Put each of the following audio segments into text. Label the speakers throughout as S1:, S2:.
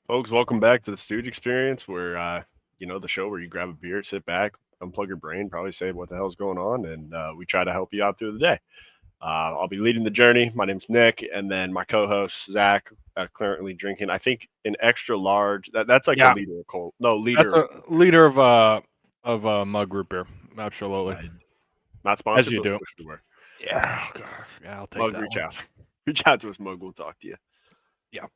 S1: Folks, welcome back to the Stooge Experience, where the show where you grab a beer, sit back, unplug your brain, probably say what the hell's going on, and we try to help you out through the day. I'll be leading the journey. My name's Nick, and then my co-host Zach, currently drinking, I think, an extra large. That's like a
S2: Yeah,
S1: liter of cold. No,
S2: that's
S1: liter.
S2: a liter of mug root beer. Absolutely,
S1: Right. Not
S2: as
S1: sponsored,
S2: you
S1: but
S2: do.
S1: wish we were.
S2: Yeah, gosh, yeah, I'll take
S1: Mug,
S2: that
S1: reach
S2: one.
S1: out. Reach out to us, Mug. We'll talk to you.
S2: Yeah,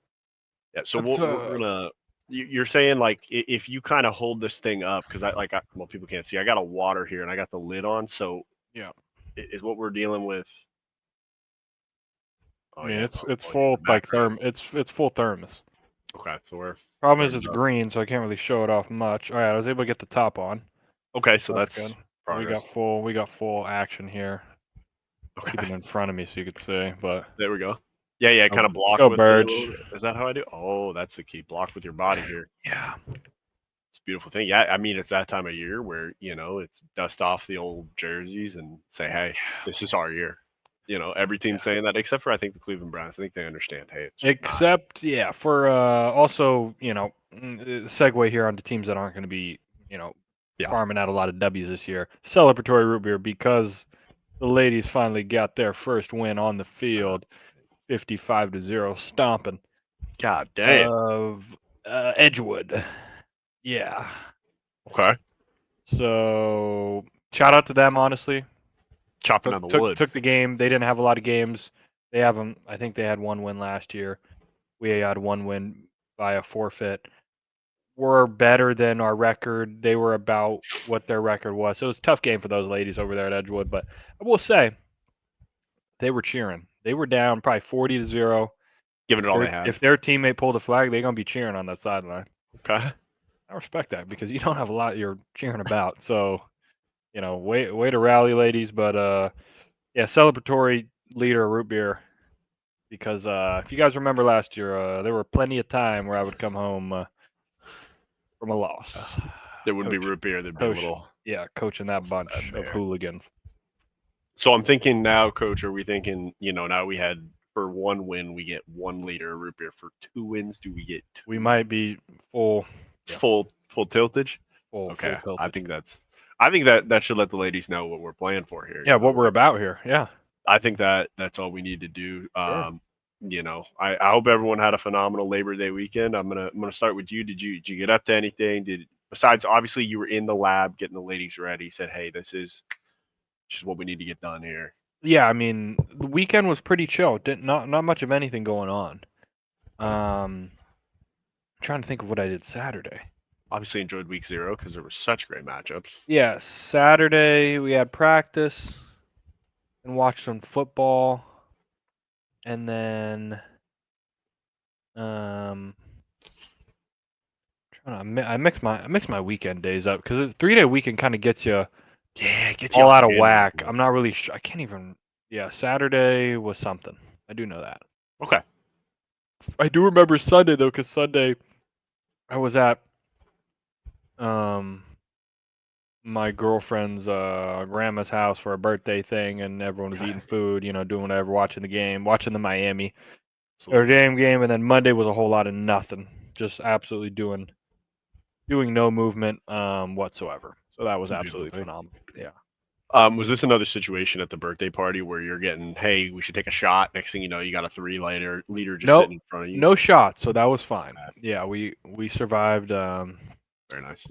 S1: Yeah. So
S2: that's
S1: we're gonna. You're saying like if you kind of hold this thing up because well, people can't see. I got a water here and I got the lid on, so
S2: yeah.
S1: is what we're dealing with.
S2: I
S1: Oh
S2: mean,
S1: yeah,
S2: it's
S1: oh yeah,
S2: full
S1: the
S2: like
S1: background.
S2: it's full thermos.
S1: Okay, so we're
S2: Problem is
S1: burned
S2: it's
S1: up.
S2: green, so I can't really show it off much. All right, I was able to get the top on.
S1: Okay, so
S2: That's
S1: that's
S2: good. So we
S1: progress.
S2: got full action here. Keep
S1: Okay,
S2: it in front of me so you could see. But
S1: there we go. Yeah, yeah,
S2: go,
S1: kind of block
S2: go
S1: with me a little
S2: birds.
S1: bit. Is that how I do? Oh, that's the key. Block with your body here.
S2: Yeah,
S1: It's a beautiful thing. Yeah, I mean it's that time of year where it's dust off the old jerseys and say, hey, this is our year. Every team's
S2: yeah.
S1: saying that except for I think the Cleveland Browns. I think they understand. Hey, it's not.
S2: Except, yeah, for also, segue here onto teams that aren't going to be, you know,
S1: Yeah,
S2: farming out a lot of W's this year. Celebratory root beer because the ladies finally got their first win on the
S1: uh,
S2: field, 55-0 stomping
S1: God damn.
S2: of Edgewood. Yeah.
S1: Okay,
S2: So shout out to them, honestly.
S1: chopping
S2: Took
S1: on the
S2: took
S1: wood.
S2: took the game. They didn't have a lot of games. They have them. I think they had one win last year. We had one win by a forfeit. We're better than our record. They were about what their record was. So it was a tough game for those ladies over there at Edgewood. But I will say they were cheering. They were down probably 40-0.
S1: Giving it all they had.
S2: If their teammate pulled a flag, they're gonna be cheering on that sideline.
S1: Okay.
S2: I respect that because you don't have a lot you're cheering about. So way to rally, ladies. But yeah, celebratory leader of root beer because if you guys remember last year, there were plenty of time where I would come home from a loss.
S1: There wouldn't be
S2: Coach,
S1: root beer. There'd be a
S2: coach,
S1: little
S2: yeah, coaching that bunch of
S1: there.
S2: hooligans.
S1: So I'm thinking now, Coach. Are we thinking? Now we had for one win, we get 1 liter of root beer. For 2 wins, do we get
S2: We
S1: two
S2: might be full, yeah,
S1: full tiltage?
S2: full
S1: Okay, I
S2: tiltage.
S1: think that's. I think that should let the ladies know what we're playing for here.
S2: Yeah, what we're about here. Yeah,
S1: I think that's all we need to do.
S2: sure.
S1: I hope everyone had a phenomenal Labor Day weekend. I'm gonna start with you. Did you get up to anything? Besides obviously you were in the lab getting the ladies ready. Said, hey, this is just what we need to get done here.
S2: Yeah, I mean the weekend was pretty chill. Didn't not much of anything going on.
S1: Okay.
S2: Trying to think of what I did Saturday.
S1: Obviously enjoyed week 0 because there were such great matchups.
S2: Yeah, Saturday we had practice and watched some football, and then um, I mix my weekend days up because a 3-day weekend kind of gets you
S1: Yeah, it gets you
S2: all
S1: off
S2: out of
S1: schedule.
S2: whack. I'm not really I can't even. Yeah, Saturday was something. I do know that.
S1: Okay.
S2: I do remember Sunday though, because Sunday I was at um my girlfriend's grandma's house for a birthday thing, and everyone was
S1: Okay.
S2: eating food, doing whatever, watching the game, watching the Miami or
S1: Absolutely.
S2: game, and then Monday was a whole lot of nothing, just absolutely doing no movement whatsoever. So that
S1: It's
S2: was
S1: a beautiful
S2: absolutely
S1: thing.
S2: phenomenal. Yeah.
S1: Was this another situation at the birthday party where you're getting, hey, we should take a shot? Next thing you know, you got a 3 liter just
S2: No,
S1: sitting in front of you.
S2: no shots, so that was fine.
S1: Uh,
S2: Yeah, we survived.
S1: Very nice.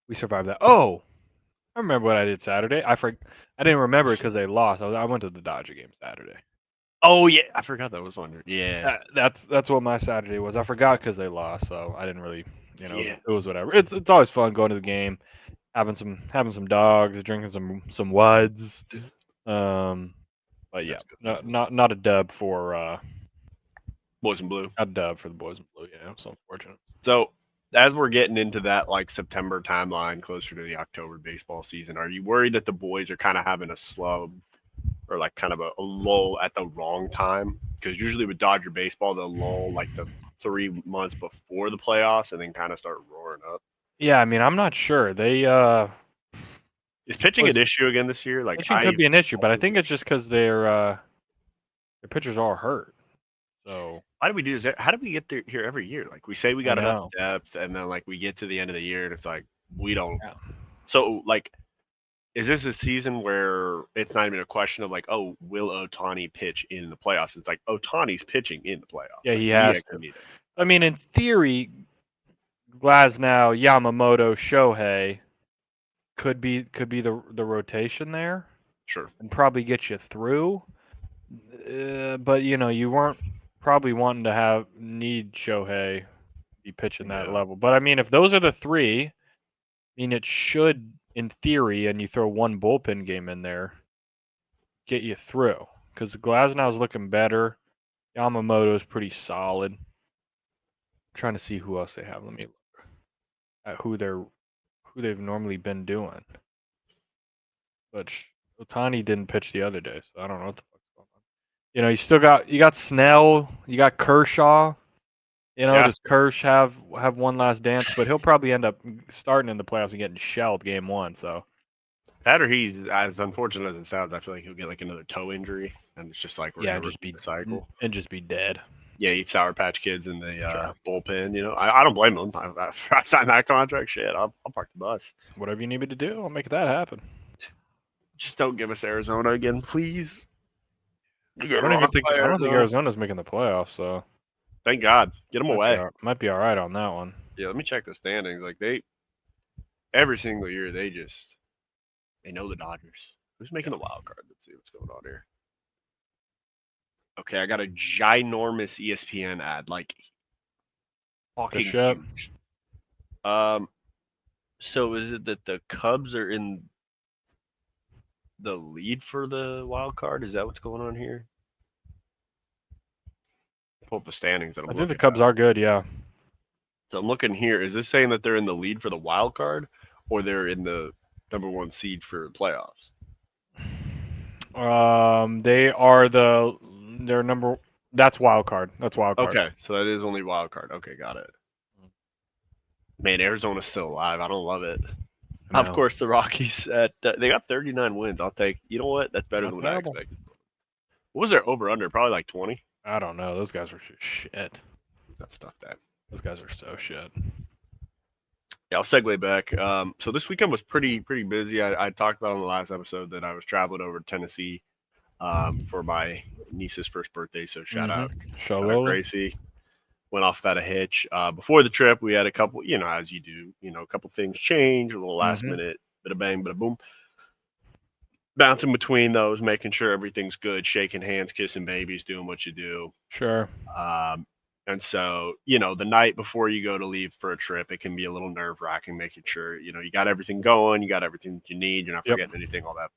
S2: We survived that. Oh, I remember what I did Saturday. I didn't remember it because they lost. I went to the Dodger game Saturday.
S1: Oh yeah, I forgot that was on your. Yeah,
S2: That's what my Saturday was. I forgot because they lost, so I didn't really,
S1: yeah.
S2: it was whatever. It's always fun going to the game, having some dogs, drinking some wuds. Um, but yeah,
S1: That's good.
S2: no, not a dub for
S1: Boys in blue.
S2: not a dub for the boys in blue. It's unfortunate.
S1: So as we're getting into that like September timeline, closer to the October baseball season, are you worried that the boys are kind of having a slub or like kind of a lull at the wrong time? Because usually with Dodger baseball, they'll lull like the 3 months before the playoffs and then kind of start roaring up.
S2: Yeah, I mean, I'm not sure. They
S1: Is pitching
S2: was
S1: an issue again this year? Like
S2: pitching could be an issue, but I think it's just because their pitchers are hurt. So
S1: Why do we do this? How do we get there here every year? Like we say we
S2: I
S1: got enough
S2: know.
S1: depth, and then like we get to the end of the year, and it's like we don't.
S2: Yeah.
S1: So like, is this a season where it's not even a question of like, oh, will Otani pitch in the playoffs? It's like Otani's pitching in the playoffs.
S2: Yeah,
S1: Like
S2: he
S1: we
S2: has
S1: actually
S2: to.
S1: need it.
S2: I mean, in theory, Glasnow, Yamamoto, Shohei could be the rotation there
S1: Sure.
S2: and probably get you through. But you weren't probably wanting to need Shohei be pitching that
S1: Yeah.
S2: level. But I mean, if those are the three, I mean, it should, in theory, and you throw one bullpen game in there, get you through. Because Glasnow's looking better. Yamamoto's pretty solid. I'm trying to see who else they have. Let me look at who they've normally been doing. But Otani didn't pitch the other day, so I don't know what the fuck's going on. You got Snell, you got Kershaw.
S1: Yeah.
S2: Does Kersh have one last dance? But he'll probably end up starting in the playoffs and getting shelled game one. So
S1: That or he's as unfortunate as it sounds. I feel like he'll get like another toe injury, and it's just like we're gonna repeat the cycle.
S2: and just be dead.
S1: Yeah, eat Sour Patch Kids in the bullpen. I don't blame them. I signed that contract. Shit, I'll park the bus.
S2: Whatever you need me to do, I'll make that happen.
S1: Just don't give us Arizona again, please.
S2: I don't think Arizona's making the playoffs, so
S1: Thank God. Get them away.
S2: Might be all right on that one.
S1: Yeah, let me check the standings. Like every single year they know the Dodgers. Who's making the wild card? Let's see what's going on here. Okay, I got a ginormous ESPN ad, like fucking huge. So is it that the Cubs are in the lead for the wild card? Is that what's going on here? Pull up the standings.
S2: I think the Cubs are good, yeah.
S1: So I'm looking here. Is this saying that they're in the lead for the wild card, or they're in the number one seed for playoffs?
S2: They're number. That's wild card. That's wild card.
S1: Okay, so that is only wild card. Okay, got it. Man, Arizona's still alive. I don't love it. Of course, the Rockies they got 39 wins. I'll take. You know what? That's better than what I expected. What was their over under? Probably like 20.
S2: I don't know. Those guys are shit.
S1: That's tough. That
S2: those guys are so shit.
S1: Yeah, I'll segue back. So this weekend was pretty busy. I talked about on the last episode that I was traveling over to Tennessee for my niece's first birthday. So shout out Gracie. Went off without a hitch. Before the trip, we had a couple, as you do, a couple things change, a little last minute, bit of bang, bit of boom. Bouncing between those, making sure everything's good, shaking hands, kissing babies, doing what you do.
S2: Sure.
S1: And so, the night before you go to leave for a trip, it can be a little nerve-wracking, making sure, you got everything going, you got everything that you need, you're not forgetting anything, all that.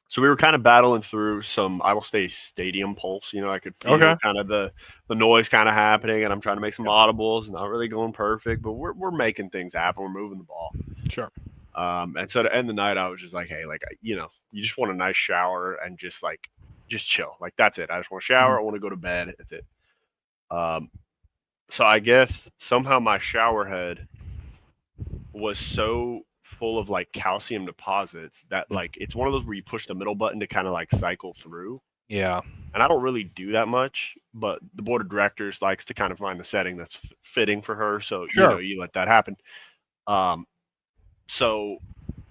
S1: So we were kind of battling through some, I will say, stadium pulse. I could feel kind of the noise kind of happening, and I'm trying to make some audibles, not really going perfect, but we're making things happen. We're moving the ball.
S2: Sure.
S1: And so to end the night, I was just like, hey, like, you just want a nice shower and just chill. Like, that's it. I just want to shower. I want to go to bed. That's it. So I guess somehow my shower head was so full of like calcium deposits that like it's one of those where you push the middle button to kind of like cycle through.
S2: Yeah. And
S1: I don't really do that much, but the board of directors likes to kind of find the setting that's fitting for her. So, you let that happen. So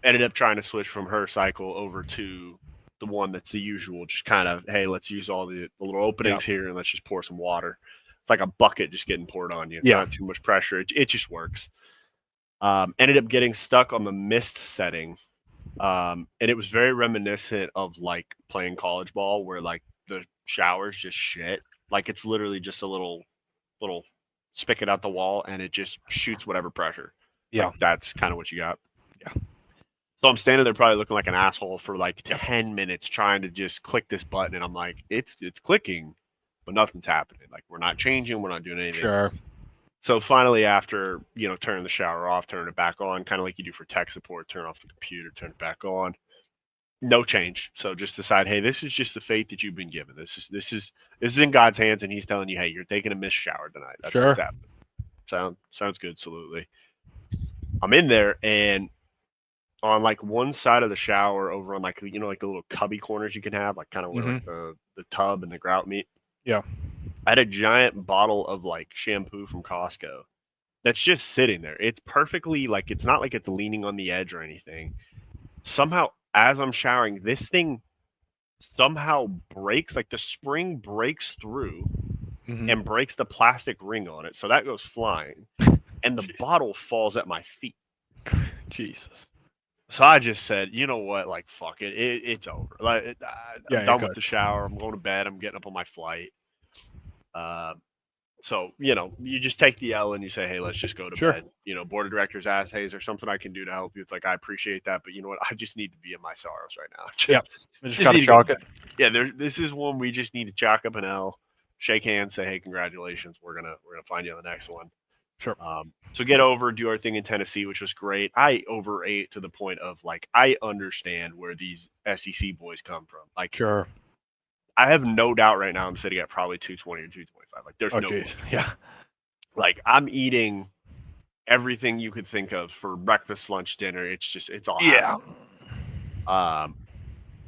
S1: ended up trying to switch from her cycle over to the one that's the usual, just kind of, hey, let's use all the little openings here and let's just pour some water. It's like a bucket just getting poured on you. It's not too much pressure. It just works. Ended up getting stuck on the mist setting. And it was very reminiscent of like playing college ball where like the shower's just shit. Like it's literally just a little spigot out the wall and it just shoots whatever pressure.
S2: Yeah.
S1: Like, that's kind of what you got.
S2: Yeah.
S1: So I'm standing there probably looking like an asshole for like 10 minutes trying to just click this button. And I'm like, it's clicking, but nothing's happening. Like we're not changing. We're not doing anything.
S2: Sure.
S1: So finally, after, turning the shower off, turning it back on, kind of like you do for tech support, turn off the computer, turn it back on, no change. So just decide, hey, this is just the fate that you've been given. This is in God's hands, and He's telling you, hey, you're taking a missed shower tonight. That's what's happening. Sounds good. Absolutely. I'm in there, and on like one side of the shower, over on like like the little cubby corners you can have, like kind of where like the tub and the grout meet.
S2: Yeah.
S1: I had a giant bottle of like shampoo from Costco that's just sitting there. It's perfectly like it's not like it's leaning on the edge or anything. Somehow, as I'm showering, this thing somehow breaks, like the spring breaks through
S2: Mm-hmm.
S1: and breaks the plastic ring on it. So that goes flying, and the
S2: Jeez.
S1: bottle falls at my feet.
S2: Jesus.
S1: So I just said, you know what, like fuck it, it's over. Like I'm
S2: Yeah, you're
S1: done with
S2: good.
S1: the shower. I'm going to bed. I'm getting up on my flight. Uh, so you just take the L and you say, hey, let's just go to
S2: Sure.
S1: bed. Board of directors ask, hey, is there something I can do to help you? It's like I appreciate that, but you know what, I just need to be in my sorrows right now.
S2: Yeah.
S1: Just
S2: I just
S1: just
S2: gotta
S1: need to go to
S2: chalk it.
S1: bed. Yeah, this is one we just need to chalk up an L, shake hands, say, hey, congratulations. We're gonna find you on the next one.
S2: Sure.
S1: So get over, do our thing in Tennessee, which was great. I overate to the point of like I understand where these SEC boys come from. Like
S2: Sure.
S1: I have no doubt right now I'm sitting at probably 220 or 225. Like there's
S2: Oh,
S1: no
S2: jeez.
S1: question.
S2: Yeah.
S1: Like I'm eating everything you could think of for breakfast, lunch, dinner. It's all
S2: Yeah.
S1: happening.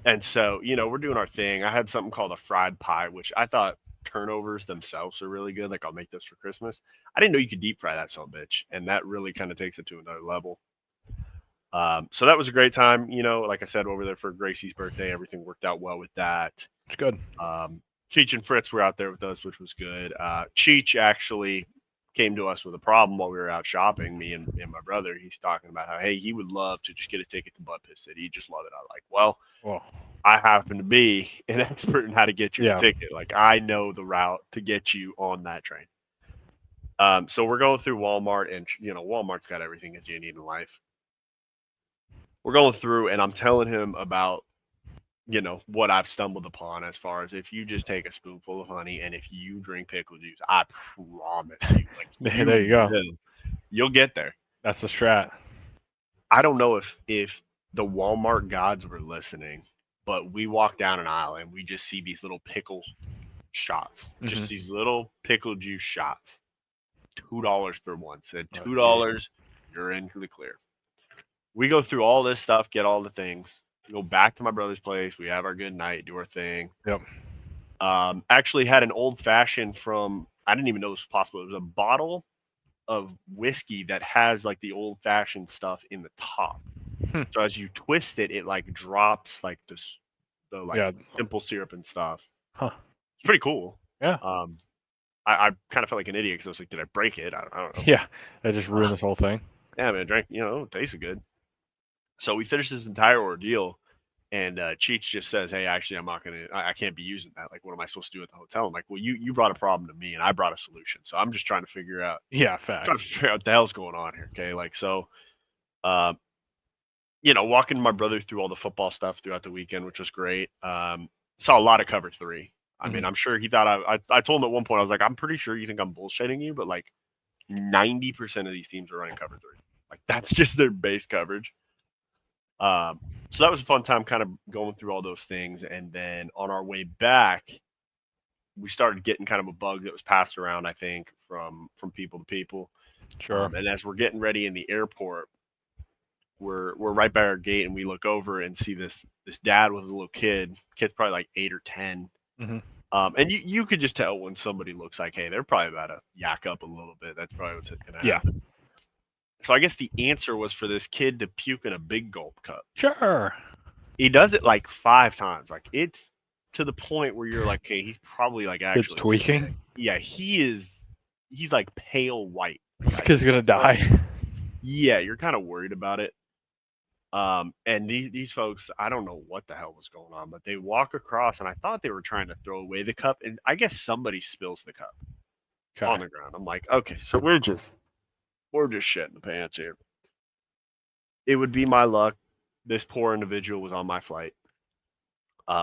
S1: And so, we're doing our thing. I had something called a fried pie, which I thought turnovers themselves are really good. Like I'll make this for Christmas. I didn't know you could deep fry that son of a bitch, and that really kind of takes it to another level. So that was a great time. Like I said, over there for Gracie's birthday, everything worked out well with that.
S2: It's good.
S1: Cheech and Fritz were out there with us, which was good. Cheech actually came to us with a problem while we were out shopping, me and my brother. He's talking about how, hey, he would love to just get a ticket to Butt Piss City. He just love it. I like, well,
S2: Well,
S1: I happen to be an expert in how to get you
S2: yeah.
S1: a ticket. Like I know the route to get you on that train. So we're going through Walmart, and Walmart's got everything that you need in life. We're going through, and I'm telling him about what I've stumbled upon as far as if you just take a spoonful of honey and if you drink pickle juice, I promise you, like
S2: There you go.
S1: you'll get there.
S2: That's the strat.
S1: I don't know if the Walmart gods were listening, but we walk down an aisle and we just see these little pickle shots, just these little pickle juice shots. $2 for one. Said
S2: Oh,
S1: $2, you're into the clear. We go through all this stuff, get all the things, go back to my brother's place. We have our good night, do our thing.
S2: Yep.
S1: Actually had an old fashioned from, I didn't even know this was possible. It was a bottle of whiskey that has like the old fashioned stuff in the top. So as you twist it, it like drops like the like simple syrup and stuff.
S2: Huh.
S1: It's pretty cool.
S2: Yeah.
S1: I kind of felt like an idiot because I was like, did I break it? I don't know.
S2: Yeah. That just ruined this whole thing.
S1: Yeah, man, drank, it tasted good. So we finished this entire ordeal, and Cheech just says, "Hey, actually, I can't be using that. Like, what am I supposed to do at the hotel?" I'm like, "Well, you brought a problem to me, and I brought a solution. So I'm just trying to figure out,
S2: Yeah,
S1: trying to
S2: facts.
S1: figure out what the hell's going on here." Okay, like so, uh, walking my brother through all the football stuff throughout the weekend, which was great. Saw a lot of cover three. I mean, I'm sure he thought I told him at one point, I was like, I'm pretty sure you think I'm bullshitting you, but like 90% of these teams are running cover three. Like that's just their base coverage. So that was a fun time kind of going through all those things. And then on our way back, we started getting kind of a bug that was passed around, I think, from people to people.
S2: Sure.
S1: And as we're getting ready in the airport, we're right by our gate and we look over and see this dad with a little kid. Kid's probably like 8 or 10. And you could just tell when somebody looks like, hey, they're probably about to yak up a little bit. That's probably what's going to happen. So I guess the answer was for this kid to puke in a big gulp cup.
S2: Sure.
S1: He does it like 5 times. Like it's to the point where you're like, okay, he's probably like actually
S2: It's tweaking.
S1: sick. Yeah, he's like pale white.
S2: This kid's gonna die.
S1: Yeah, you're kind of worried about it. And these folks, I don't know what the hell was going on, but they walk across, and I thought they were trying to throw away the cup, and I guess somebody spills the cup on the ground. I'm like, okay, so we're just shitting the pants here. It would be my luck. This poor individual was on my flight.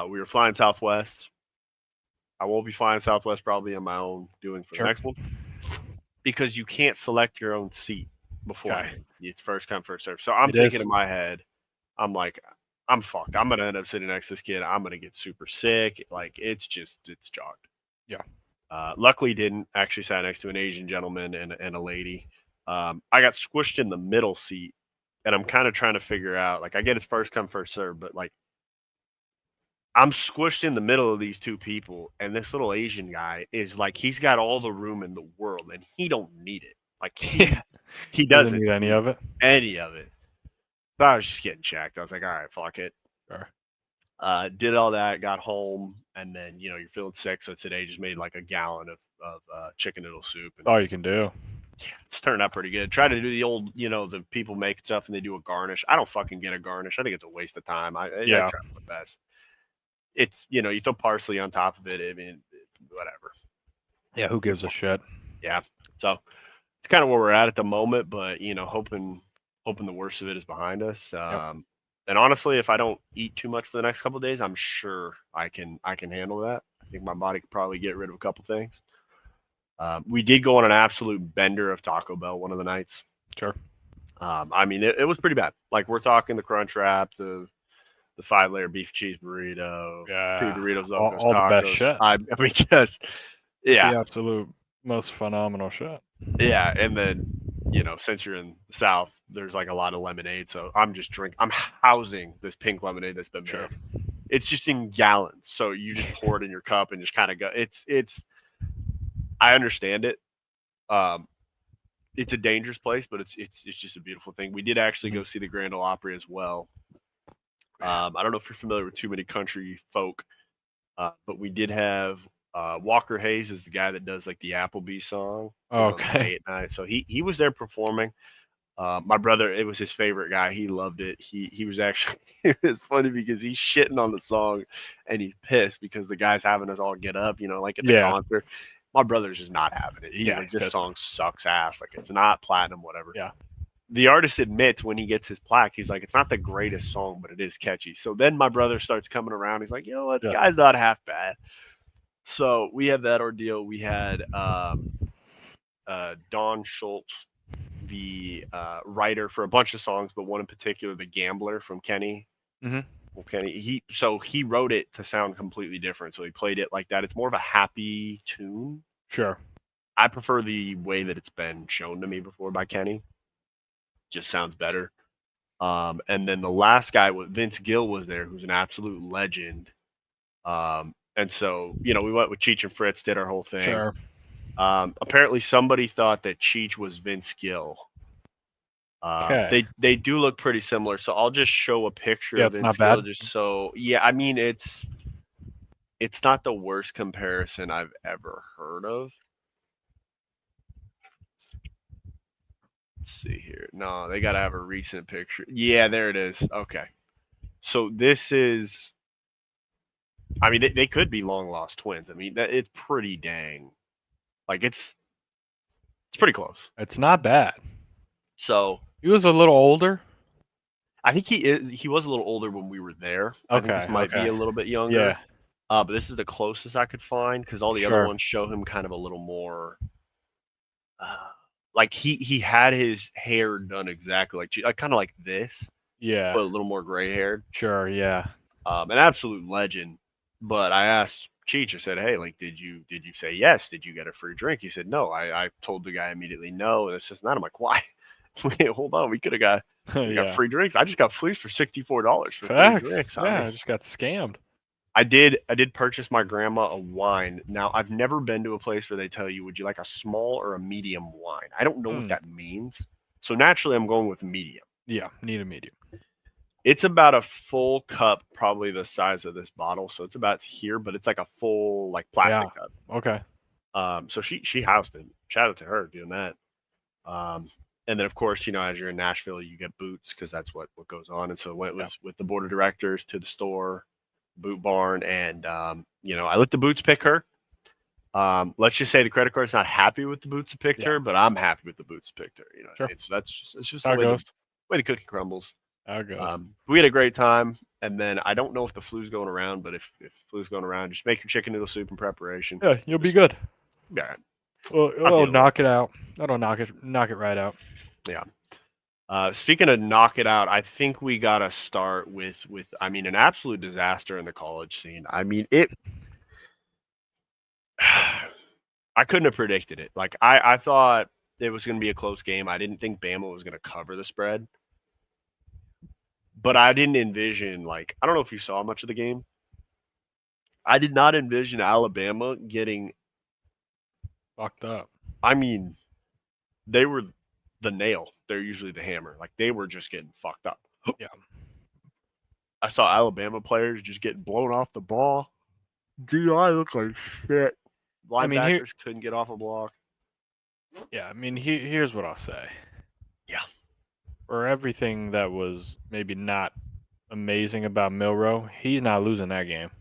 S1: We were flying Southwest. I won't be flying Southwest probably on my own doing for the next one because you can't select your own seat before. It's first come, first serve. So I'm thinking in my head, I'm like, I'm fucked. I'm going to end up sitting next to this kid. I'm going to get super sick. Like, it's jogged.
S2: Yeah.
S1: Luckily, didn't. Actually sat next to an Asian gentleman and a lady. I got squished in the middle seat, and I'm kind of trying to figure out, like, I get it's first come, first serve, but, like, I'm squished in the middle of these two people, and this little Asian guy is like, he's got all the room in the world, and he don't need it. Like
S2: Yeah.
S1: he
S2: Doesn't
S1: doesn't
S2: need any
S1: need
S2: of it.
S1: any of it. So I was just getting checked. I was like, all right, fuck it.
S2: Sure.
S1: Did all that, got home, and then you're feeling sick. So today just made like a gallon of chicken noodle soup, and
S2: All you can do.
S1: yeah, it's turned out pretty good. Try to do the old, the people make stuff and they do a garnish. I don't fucking get a garnish. I think it's a waste of time. I
S2: Yeah.
S1: try my best. It's you throw parsley on top of it. I mean, whatever.
S2: Yeah, who gives a shit?
S1: Yeah. So it's kind of where we're at the moment, but hoping the worst of it is behind us. And honestly, if I don't eat too much for the next couple of days, I'm sure I can handle that. I think my body could probably get rid of a couple things. We did go on an absolute bender of Taco Bell one of the nights.
S2: Sure.
S1: I mean, it was pretty bad. Like we're talking the Crunch Wrap, the 5-layer beef cheese burrito,
S2: Yeah.
S1: 2 Doritos Locos
S2: all the
S1: Tacos.
S2: best shit.
S1: I mean, just
S2: It's the absolute most phenomenal shit.
S1: Yeah, and then since you're in the South, there's like a lot of lemonade, so I'm housing this pink lemonade that's been made. It's just in gallons, so you just pour it in your cup and just kind of go. It's. I understand it. It's a dangerous place, but it's just a beautiful thing. We did actually go see the Grand Ole Opry as well. I don't know if you're familiar with Too Many Country Folk, but we did have Walker Hayes is the guy that does like the Applebee song.
S2: Okay.
S1: Late night. So he was there performing. My brother, it was his favorite guy. He loved it. He was actually it was funny because he's shitting on the song and he's pissed because the guy's having us all get up, like at the concert. My brother's just not having it. He's like, this song sucks ass. Like it's not platinum, whatever.
S2: Yeah.
S1: The artist admits when he gets his plaque, he's like, it's not the greatest song, but it is catchy. So then my brother starts coming around. He's like, you know what? The guy's not half bad. So we have that ordeal. We had Don Schultz, the writer for a bunch of songs, but one in particular, The Gambler from Kenny.
S2: Mm-hmm.
S1: Well, Kenny, he wrote it to sound completely different. So he played it like that. It's more of a happy tune.
S2: Sure.
S1: I prefer the way that it's been shown to me before by Kenny. Just sounds better. And then the last guy, Vince Gill, was there, who's an absolute legend. And so, we went with Cheech and Fritz, did our whole thing.
S2: Sure.
S1: Apparently somebody thought that Cheech was Vince Gill. They do look pretty similar, so I'll just show a picture of Vince Gill. I mean, it's not the worst comparison I've ever heard of. Let's see here. No, they got to have a recent picture. Yeah, there it is. Okay. So this is, I mean, they could be long lost twins. I mean, it's pretty dang. Like it's pretty close.
S2: It's not bad.
S1: So
S2: he was a little older.
S1: I think he was a little older when we were there. I think this might be a little bit younger.
S2: Yeah.
S1: But this is the closest I could find because all the other ones show him kind of a little more. Like he had his hair done exactly like kind of like this.
S2: Yeah.
S1: But a little more gray haired.
S2: Sure. Yeah.
S1: An absolute legend. But I asked Cheech, I said, hey, like, did you say yes? Did you get a free drink? He said, no. I told the guy immediately no. And it's just not. I'm like, why? Wait, hold on. We could have got free drinks. I just got fleeced for $64 for free drinks.
S2: I just got scammed.
S1: I did purchase my grandma a wine. Now, I've never been to a place where they tell you, would you like a small or a medium wine? I don't know what that means. So naturally, I'm going with medium.
S2: Yeah, need a medium.
S1: It's about a full cup, probably the size of this bottle. So it's about here, but it's like a full like plastic cup.
S2: Okay.
S1: So she housed it. Shout out to her doing that. And then of course, as you're in Nashville, you get boots because that's what goes on. And so I went with the board of directors to the store, Boot Barn, and I let the boots pick her. Let's just say the credit card's not happy with the boots that picked her, but I'm happy with the boots that picked her.
S2: Sure.
S1: It's just the way the cookie crumbles.
S2: How it goes.
S1: We had a great time, and then I don't know if the flu's going around, but if flu's going around, just make your chicken noodle soup in preparation.
S2: Yeah, you'll be good.
S1: Yeah.
S2: Well, knock it out. That'll knock it right out.
S1: Yeah. Speaking of knock it out, I think we got to start with an absolute disaster in the college scene. I mean, I couldn't have predicted it. Like, I thought it was going to be a close game. I didn't think Bama was going to cover the spread. But I didn't envision, I don't know if you saw much of the game. I did not envision Alabama getting.
S2: Fucked up.
S1: I mean, they were the nail. They're usually the hammer. Like they were just getting fucked up.
S2: Yeah.
S1: I saw Alabama players just getting blown off the ball. DI looked like shit.
S2: I mean,
S1: Linebackers couldn't get off a block.
S2: Yeah, I mean, here's what I'll say.
S1: Yeah.
S2: For everything that was maybe not amazing about Milroe, he's not losing that game.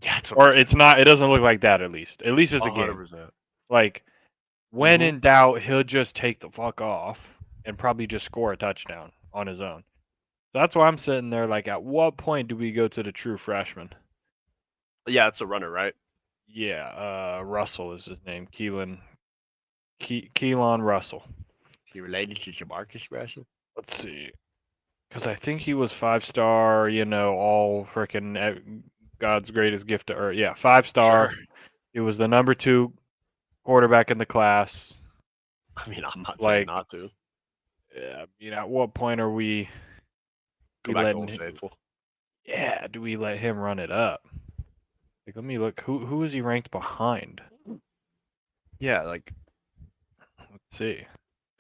S1: Yeah, that's what
S2: Or
S1: I'm saying.
S2: it's not. It doesn't look like that. At least it's a game.
S1: 100%.
S2: Like when
S1: Mhm.
S2: in doubt, he'll just take the fuck off and probably just score a touchdown on his own. So that's why I'm sitting there. Like, at what point do we go to the true freshman?
S1: Yeah, it's a runner, right?
S2: Yeah, Russell is his name. Keelan Russell.
S1: He related to Jamarcus Russell.
S2: Let's see. Because I think he was 5-star, all freaking God's greatest gift to earth. Yeah, 5-star.
S1: Sure.
S2: He was the number 2 quarterback in the class.
S1: I mean, I'm not saying not to.
S2: Yeah, at what point are we
S1: Go back to Old Faithful.
S2: Yeah, do we let him run it up? Like, let me look. Who is he ranked behind?
S1: Yeah, like,
S2: let's see.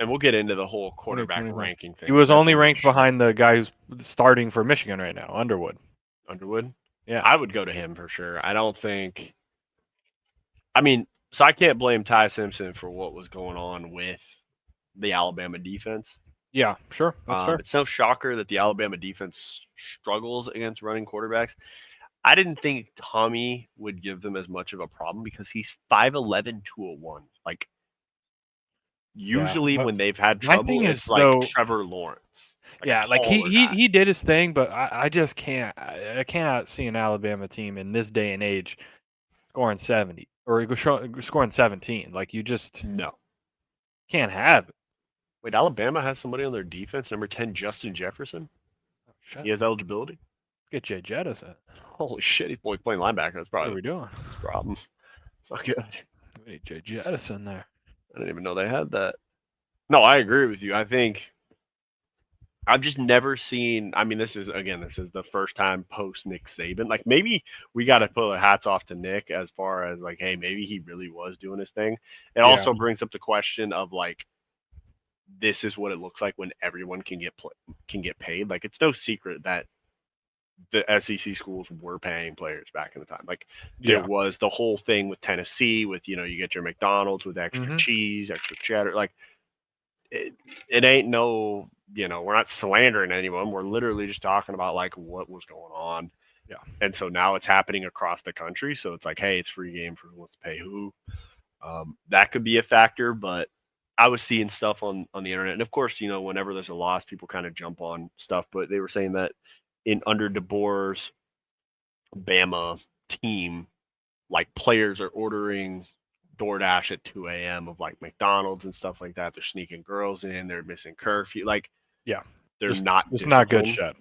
S1: And we'll get into the whole quarterback ranking thing.
S2: He was only ranked behind the guy who's starting for Michigan right now, Underwood.
S1: Underwood?
S2: Yeah.
S1: I would go to him for sure. I don't think. I mean, so I can't blame Ty Simpson for what was going on with the Alabama defense.
S2: Yeah, sure. That's fair.
S1: It's no shocker that the Alabama defense struggles against running quarterbacks. I didn't think Tommy would give them as much of a problem because he's 5'11", 201. Like, usually when they've had trouble, it's like Trevor Lawrence.
S2: Like he did his thing, but I just can't. I cannot see an Alabama team in this day and age scoring 70 or scoring 17. Like, you just can't have it.
S1: Wait, Alabama has somebody on their defense, number 10, Justin Jefferson? He has eligibility?
S2: Get Jay Jettison.
S1: Holy shit, he's playing linebacker. That's probably
S2: what are we doing?
S1: That's a problem. It's not good.
S2: We need Jay Jettison there.
S1: I didn't even know they had that. No, I agree with you. I think I've just never seen. I mean, this is the first time post Nick Saban. Like, maybe we got to put the hats off to Nick as far as like, hey, maybe he really was doing his thing. It also brings up the question of like, this is what it looks like when everyone can get paid. Like, it's no secret that the SEC schools were paying players back in the time. Like, there was the whole thing with Tennessee with, you get your McDonald's with extra cheese, extra cheddar. Like, it ain't no, we're not slandering anyone. We're literally just talking about like what was going on.
S2: Yeah.
S1: And so now it's happening across the country. So it's like, hey, it's free game for who wants to pay who. That could be a factor, but I was seeing stuff on the internet. And of course, whenever there's a loss, people kind of jump on stuff, but they were saying that under DeBoer's Bama team, like, players are ordering DoorDash at 2 a.m. of like McDonald's and stuff like that. They're sneaking girls in. They're missing curfew. Like, they're not.
S2: It's not good shit.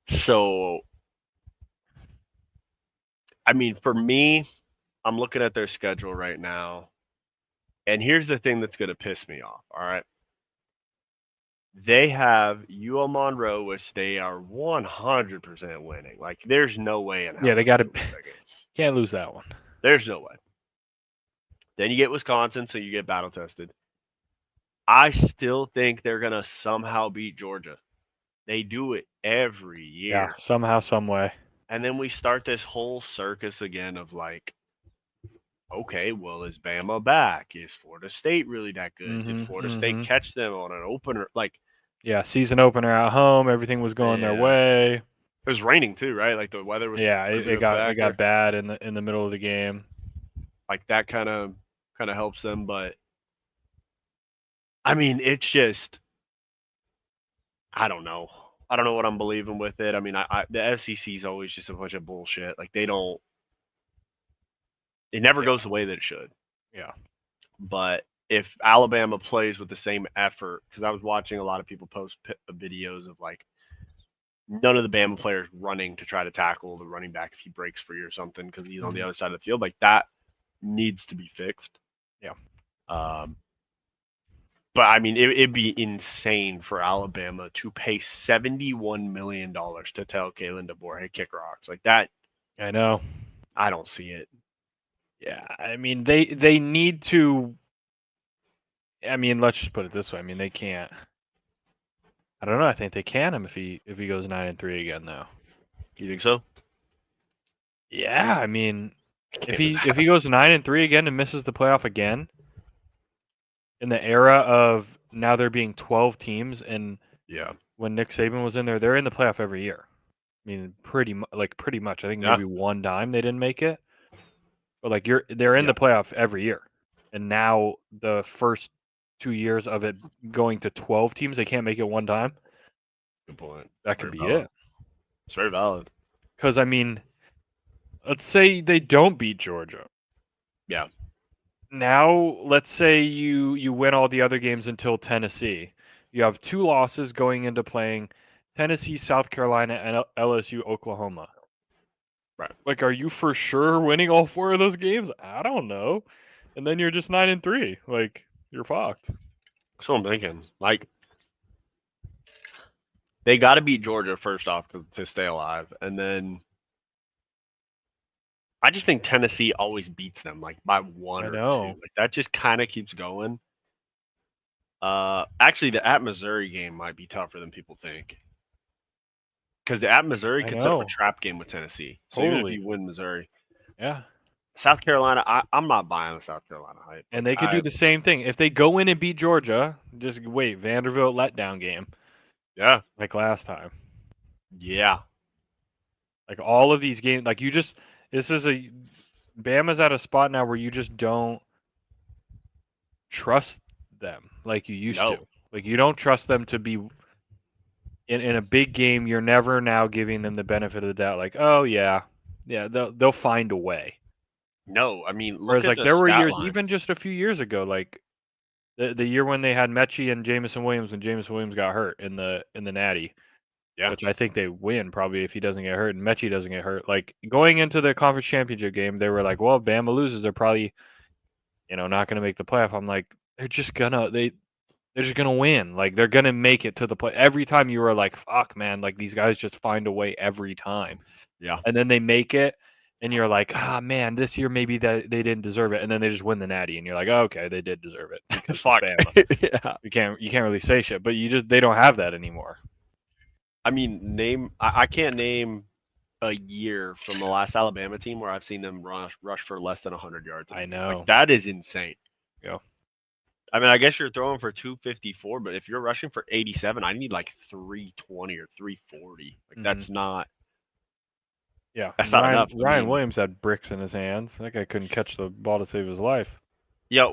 S1: So, I mean, for me, I'm looking at their schedule right now, and here's the thing that's going to piss me off. All right. They have UL Monroe, which they are 100% winning. Like, there's no way in hell.
S2: Yeah, they got to. Can't lose that one.
S1: There's no way. Then you get Wisconsin, so you get battle tested. I still think they're going to somehow beat Georgia. They do it every year.
S2: Yeah, somehow, some way.
S1: And then we start this whole circus again of like, okay, well, is Bama back? Is Florida State really that good? Did Florida State catch them on an opener? Like,
S2: yeah, season opener at home. Everything was going their way.
S1: It was raining too, right? Like, the weather was.
S2: Yeah, it got bad in the middle of the game.
S1: Like, that kind of helps them, but I mean, it's just, I don't know. I don't know what I'm believing with it. I mean, the SEC is always just a bunch of bullshit. Like, it never goes the way that it should.
S2: Yeah.
S1: But if Alabama plays with the same effort, because I was watching a lot of people post videos of like none of the Bama players running to try to tackle the running back if he breaks free or something because he's on the other side of the field. Like, that needs to be fixed.
S2: Yeah.
S1: But I mean, it'd be insane for Alabama to pay $71 million to tell Kalen DeBoer, hey, kick rocks. Like that.
S2: I know.
S1: I don't see it.
S2: Yeah, I mean they need to. I mean, let's just put it this way. I mean, they can't. I don't know. I think they can him if he goes 9-3 again, though.
S1: You think so?
S2: Yeah, I mean, if
S1: Can't his
S2: he
S1: ass.
S2: goes 9-3 again and misses the playoff again, in the era of now there being 12 teams, and
S1: Yeah.
S2: when Nick Saban was in there, they're in the playoff every year. I mean, pretty much. I think
S1: Yeah.
S2: maybe one time they didn't make it, but like they're in
S1: Yeah.
S2: the playoff every year. And now the first 2 years of it going to 12 teams, they can't make it one time.
S1: Good point.
S2: That could
S1: Very
S2: be
S1: valid.
S2: it.
S1: It's very valid.
S2: Because I mean, let's say they don't beat Georgia.
S1: Yeah.
S2: Now, let's say you win all the other games until Tennessee. You have 2 losses going into playing Tennessee, South Carolina, and LSU, Oklahoma.
S1: Right.
S2: Like, are you for sure winning all 4 of those games? I don't know. And then you're just 9-3. Like, you're fucked.
S1: That's what I'm thinking. Like, they got to beat Georgia first off to stay alive, and then I just think Tennessee always beats them like by one
S2: I
S1: or
S2: know.
S1: two. Like that just kind of keeps going. Actually, the at Missouri game might be tougher than people think because the at Missouri
S2: I
S1: could set up a
S2: know.
S1: trap game with Tennessee. So even if
S2: Totally.
S1: you win Missouri,
S2: Yeah.
S1: South Carolina, I'm not buying the South Carolina hype.
S2: And
S1: Like
S2: they could do the same thing. If they go in and beat Georgia, just wait, Vanderbilt letdown game
S1: yeah,
S2: like last time.
S1: yeah,
S2: Like all of these games, like this is Bama's at a spot now where you just don't trust them like you used to.
S1: no,
S2: Like you don't trust them to be in a big game. You're never now giving them the benefit of the doubt. Like, oh yeah, they'll find a way.
S1: no. I mean, look
S2: Whereas
S1: at
S2: like
S1: the
S2: there were
S1: stat
S2: years,
S1: line.
S2: even just a few years ago, like the year when they had Mechie and Jamison Williams when Jamison Williams got hurt in the Natty.
S1: Yeah,
S2: Which I think they win probably if he doesn't get hurt and Mechie doesn't get hurt. Like going into the conference championship game, they were like, "Well, if Bama loses, they're probably, not going to make the playoff." I'm like, they're just gonna win. Like they're gonna make it to the play. Every time you were like, "Fuck, man!" Like these guys just find a way every time,
S1: yeah.
S2: and then they make it, and you're like, "Ah, man, this year maybe that they didn't deserve it," and then they just win the Natty, and you're like, oh, "Okay, they did deserve it because it's
S1: Fuck.
S2: Bama."
S1: Yeah.
S2: You can't really say shit, but they don't have that anymore.
S1: I mean, I can't name a year from the last Alabama team where I've seen them rush for less than 100 yards.
S2: I
S1: Like
S2: know.
S1: that is insane.
S2: Yeah.
S1: I mean, I guess you're throwing for 254, but if you're rushing for 87, I need like 320 or 340. Like that's not
S2: Yeah,
S1: that's not enough. I
S2: Ryan
S1: mean,
S2: Williams had bricks in his hands. That guy couldn't catch the ball to save his life.
S1: yeah,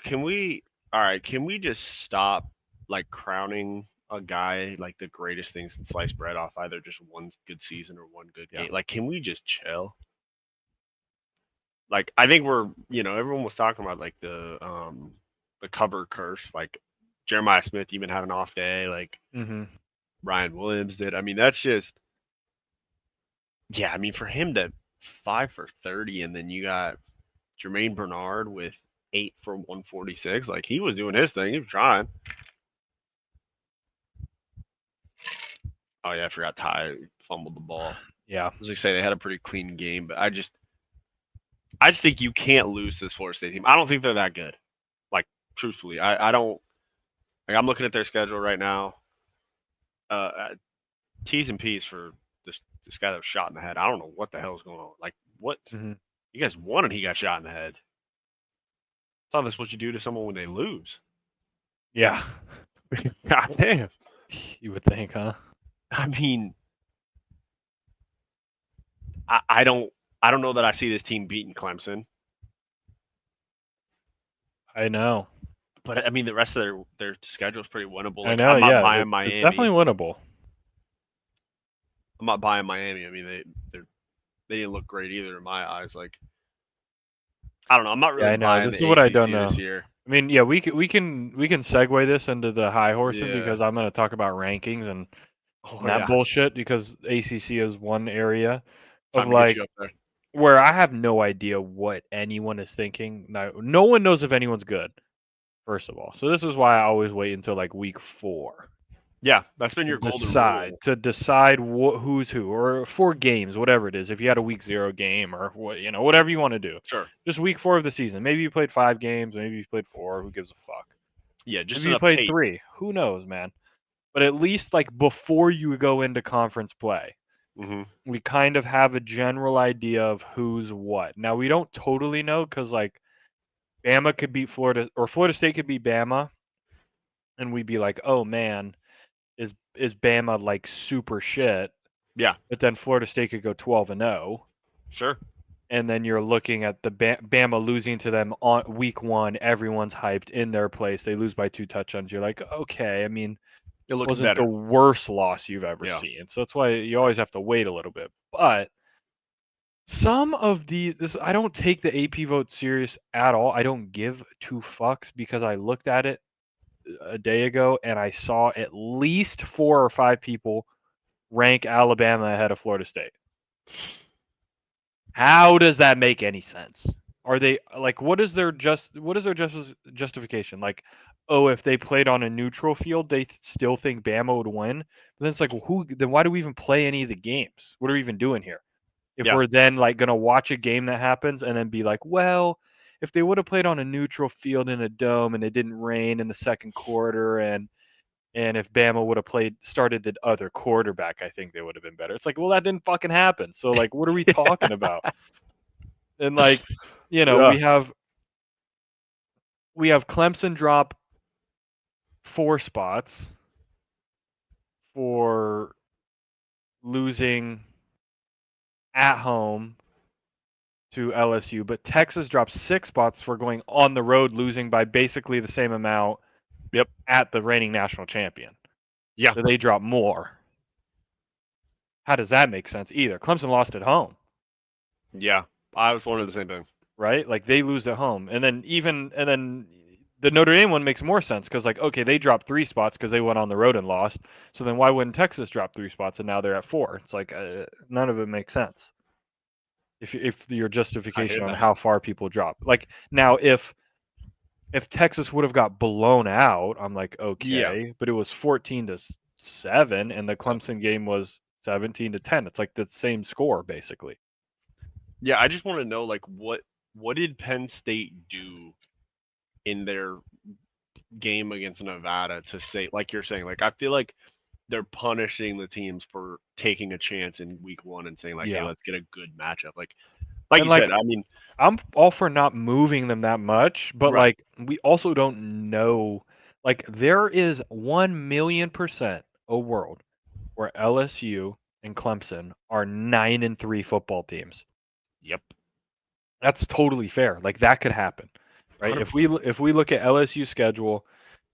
S1: can we all right, can we just stop like crowning a guy like the greatest thing since sliced bread off either just one good season or one good game? Like can we just chill? Like I think everyone was talking about like the cover curse. Like Jeremiah Smith even had an off day. Like Ryan Williams did. I mean, that's just yeah. I mean, for him to 5 for 30, and then you got Jermaine Bernard with 8 for 146. Like he was doing his thing. He was trying. Oh yeah, I forgot Ty fumbled the ball.
S2: Yeah,
S1: I was gonna say they had a pretty clean game, but I just think you can't lose this Florida State team. I don't think they're that good. Like truthfully, I don't. Like I'm looking at their schedule right now. T's and P's for this guy that was shot in the head. I don't know what the hell is going on. Like what? You guys won and he got shot in the head. I thought that's what you do to someone when they lose.
S2: Yeah.
S1: God damn.
S2: You would think, huh?
S1: I mean, I don't know that I see this team beating Clemson.
S2: I know.
S1: But I mean, the rest of their schedule is pretty winnable. Like,
S2: I know.
S1: I'm not
S2: Yeah,
S1: buying Miami.
S2: It's definitely winnable.
S1: I'm not buying Miami. I mean, they didn't look great either in my eyes. Like, I don't know. I'm not really.
S2: Yeah, I know.
S1: buying
S2: This
S1: the
S2: is what I
S1: ACC
S2: don't know.
S1: this year.
S2: I mean, yeah, we can segue this into the High Horsin
S1: Yeah.
S2: because I'm going to talk about rankings and that bullshit because ACC is one area of like where I have no idea what anyone is thinking. No one knows if anyone's good. First of all, so this is why I always wait until like week 4
S1: Yeah, that's been
S2: to
S1: your golden
S2: decide
S1: rule.
S2: to decide who's who, or 4 games, whatever it is. If you had a week 0 game, or whatever you want to do,
S1: Sure.
S2: just week 4 of the season. Maybe you played 5 games, maybe you played 4. Who gives a fuck?
S1: Yeah, just
S2: Maybe you
S1: enough
S2: played
S1: tape.
S2: 3. Who knows, man? But at least like before you go into conference play,
S1: Hmm.
S2: we kind of have a general idea of who's what. Now we don't totally know because like Bama could beat Florida, or Florida State could beat Bama, and we'd be like, oh man, is Bama like super shit?
S1: Yeah,
S2: But then Florida State could go 12-0,
S1: sure.
S2: and then you're looking at the Bama losing to them on week 1. Everyone's hyped in their place. They lose by 2 touchdowns. You're like, okay, I mean,
S1: It looks
S2: wasn't the
S1: better.
S2: worst loss you've ever
S1: Yeah.
S2: seen. So that's why you always have to wait a little bit. But some of this, I don't take the AP vote serious at all. I don't give 2 fucks because I looked at it a day ago and I saw at least 4 or 5 people rank Alabama ahead of Florida State. How does that make any sense? Are they like what is their justification? Like, oh, if they played on a neutral field, they still think Bama would win. But then it's like, well, then why do we even play any of the games? What are we even doing here? If
S1: Yeah.
S2: we're then like gonna watch a game that happens and then be like, well, if they would have played on a neutral field in a dome and it didn't rain in the second quarter, and if Bama would have started the other quarterback, I think they would have been better. It's like, well, that didn't fucking happen. So like, what are we talking about? And like,
S1: Yeah.
S2: we have Clemson drop 4 spots for losing at home to LSU, but Texas dropped 6 spots for going on the road, losing by basically the same amount.
S1: Yep.
S2: At the reigning national champion.
S1: Yeah.
S2: So they drop more. How does that make sense either? Clemson lost at home.
S1: Yeah. I was wondering the same thing.
S2: Right? Like they lose at home. And then the Notre Dame one makes more sense because like, okay, they dropped 3 spots because they went on the road and lost. So then why wouldn't Texas drop 3 spots and now they're at 4? It's like none of it makes sense. If your justification on
S1: that.
S2: how far people drop. Like now if Texas would have got blown out, I'm like, okay,
S1: Yeah.
S2: but it was 14-7 and the Clemson game was 17-10. It's like the same score basically.
S1: Yeah, I just want to know like what did Penn State do in their game against Nevada to say, like you're saying, like I feel like they're punishing the teams for taking a chance in week 1 and saying like, hey,
S2: Yeah.
S1: let's get a good matchup. Like
S2: And
S1: you
S2: like
S1: said, I mean,
S2: I'm all for not moving them that much, but
S1: right.
S2: like we also don't know. Like there is 1,000,000% a world where LSU and Clemson are 9-3 football teams.
S1: Yep.
S2: That's totally fair. Like that could happen, right? If
S1: 100%.
S2: we look at LSU's schedule,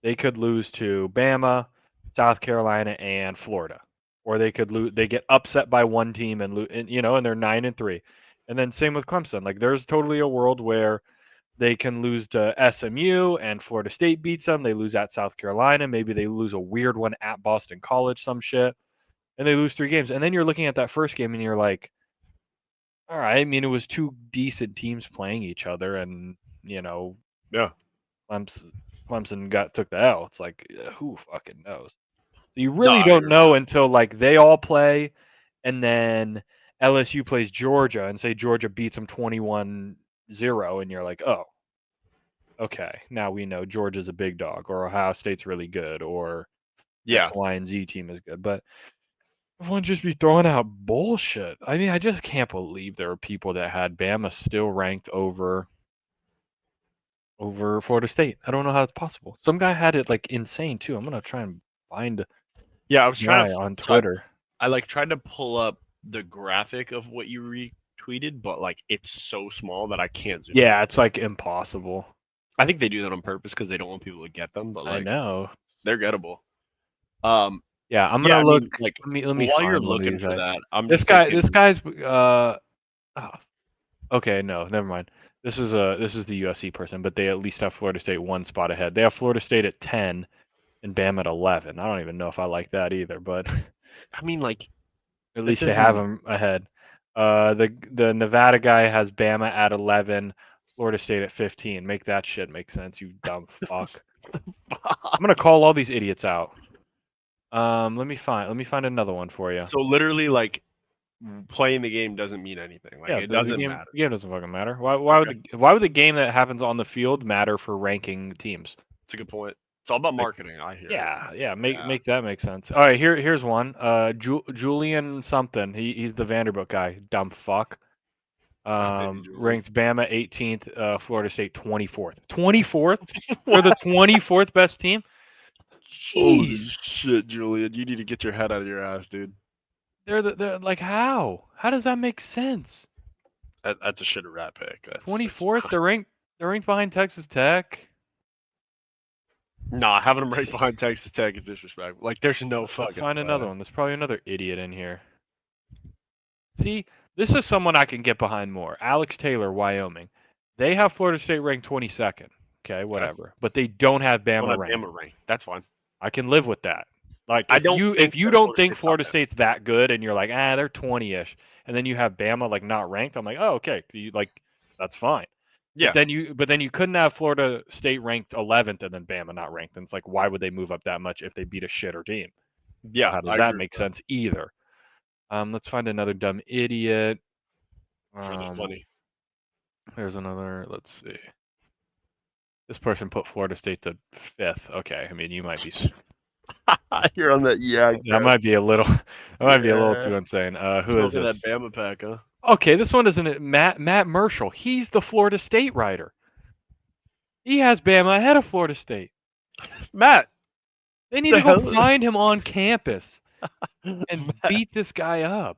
S2: they could lose to Bama, South Carolina, and Florida, or they could lose. They get upset by one team and lose, and they're 9-3. And then same with Clemson. Like there's totally a world where they can lose to SMU and Florida State beats them. They lose at South Carolina. Maybe they lose a weird one at Boston College, some shit, and they lose 3 games. And then you're looking at that first game and you're like, all right. I mean, it was 2 decent teams playing each other, and
S1: Yeah.
S2: Clemson took the L. It's like who fucking knows? So you
S1: No,
S2: really
S1: I
S2: don't
S1: agree.
S2: know until like they all play, and then LSU plays Georgia, and say Georgia beats them 21-0, and you're like, oh, okay, now we know Georgia's a big dog, or Ohio State's really good, or
S1: Yeah.
S2: X, Y, and Z team is good. But everyone just be throwing out bullshit. I mean, I just can't believe there are people that had Bama still ranked over Florida State. I don't know how it's possible. Some guy had it like insane too. I'm gonna try and find
S1: Yeah, I was
S2: the
S1: trying
S2: guy
S1: to
S2: on
S1: so
S2: Twitter.
S1: I like tried to pull up the graphic of what you retweeted, but like it's so small that I can't zoom
S2: Yeah,
S1: in.
S2: it's like impossible.
S1: I think they do that on purpose because they don't want people to get them, but
S2: I
S1: like
S2: know.
S1: they're gettable.
S2: Yeah, I'm
S1: Yeah,
S2: gonna
S1: I
S2: look.
S1: mean, like
S2: Let me
S1: while you're
S2: find one of
S1: looking
S2: these
S1: for
S2: guys.
S1: that, I'm
S2: This
S1: just
S2: guy. This
S1: thinking,
S2: guy's. Oh, okay, no, never mind. This is the USC person, but they at least have Florida State 1 spot ahead. They have Florida State at 10 and Bama at 11. I don't even know if I like that either, but
S1: I mean, like
S2: at
S1: that
S2: least they have
S1: doesn't.
S2: them ahead. The Nevada guy has Bama at 11, Florida State at 15. Make that shit make sense, you dumb fuck. I'm gonna call all these idiots out. Let me find another one for you.
S1: So literally, like, playing the game doesn't mean anything. Like,
S2: Yeah,
S1: it
S2: the
S1: doesn't
S2: game
S1: matter.
S2: the game doesn't fucking matter. Why would the game that happens on the field matter for ranking teams?
S1: It's a good point. It's all about
S2: Like,
S1: marketing. I hear it.
S2: yeah, make that make sense. All right, here's one. Julian something. He's the Vanderbilt guy. Dumb fuck.
S1: Maybe Julian.
S2: Ranked Bama 18th, Florida State 24th. 24th? They're the 24th best team?
S1: Holy
S2: Jeez.
S1: shit, Julian! You need to get your head out of your ass, dude.
S2: They're like how? How does that make sense?
S1: That's a shit rat pick. That's
S2: 24th? They're ranked behind Texas Tech.
S1: nah. Having them right behind Texas Tech is disrespectful. Like, there's no
S2: Let's
S1: fucking
S2: find another
S1: way.
S2: one. There's probably another idiot in here. See, this is someone I can get behind more. Alex Taylor, Wyoming. They have Florida State ranked 22nd. Okay, whatever. But they don't have
S1: Don't
S2: Bama
S1: have
S2: ranked.
S1: Bama ranked. That's fine.
S2: I can live with that. Like
S1: I
S2: if
S1: don't
S2: you
S1: think
S2: if you
S1: that
S2: don't think
S1: State's
S2: Florida
S1: top
S2: State's that good and you're like, they're 20-ish, and then you have Bama like not ranked, I'm like, oh, okay, that's fine.
S1: Yeah,
S2: But then you couldn't have Florida State ranked 11th and then Bama not ranked. And it's like, why would they move up that much if they beat a shitter team? So
S1: yeah.
S2: how does
S1: I
S2: that
S1: agree with
S2: make
S1: that.
S2: sense either? Let's find another dumb idiot.
S1: Sure, there's plenty.
S2: There's another. Let's see. This person put Florida State to 5th. Okay, I mean you might be.
S1: You're on that. Yeah,
S2: That might be a little. That might be a little
S1: yeah.
S2: too insane. Who is
S1: Smoking that
S2: this?
S1: Bama pack, huh?
S2: Okay, this one isn't it. Matt Marshall. He's the Florida State writer. He has Bama ahead of Florida State.
S1: Matt,
S2: They need
S1: the
S2: to go
S1: hell?
S2: find him on campus and
S1: Matt,
S2: beat this guy up.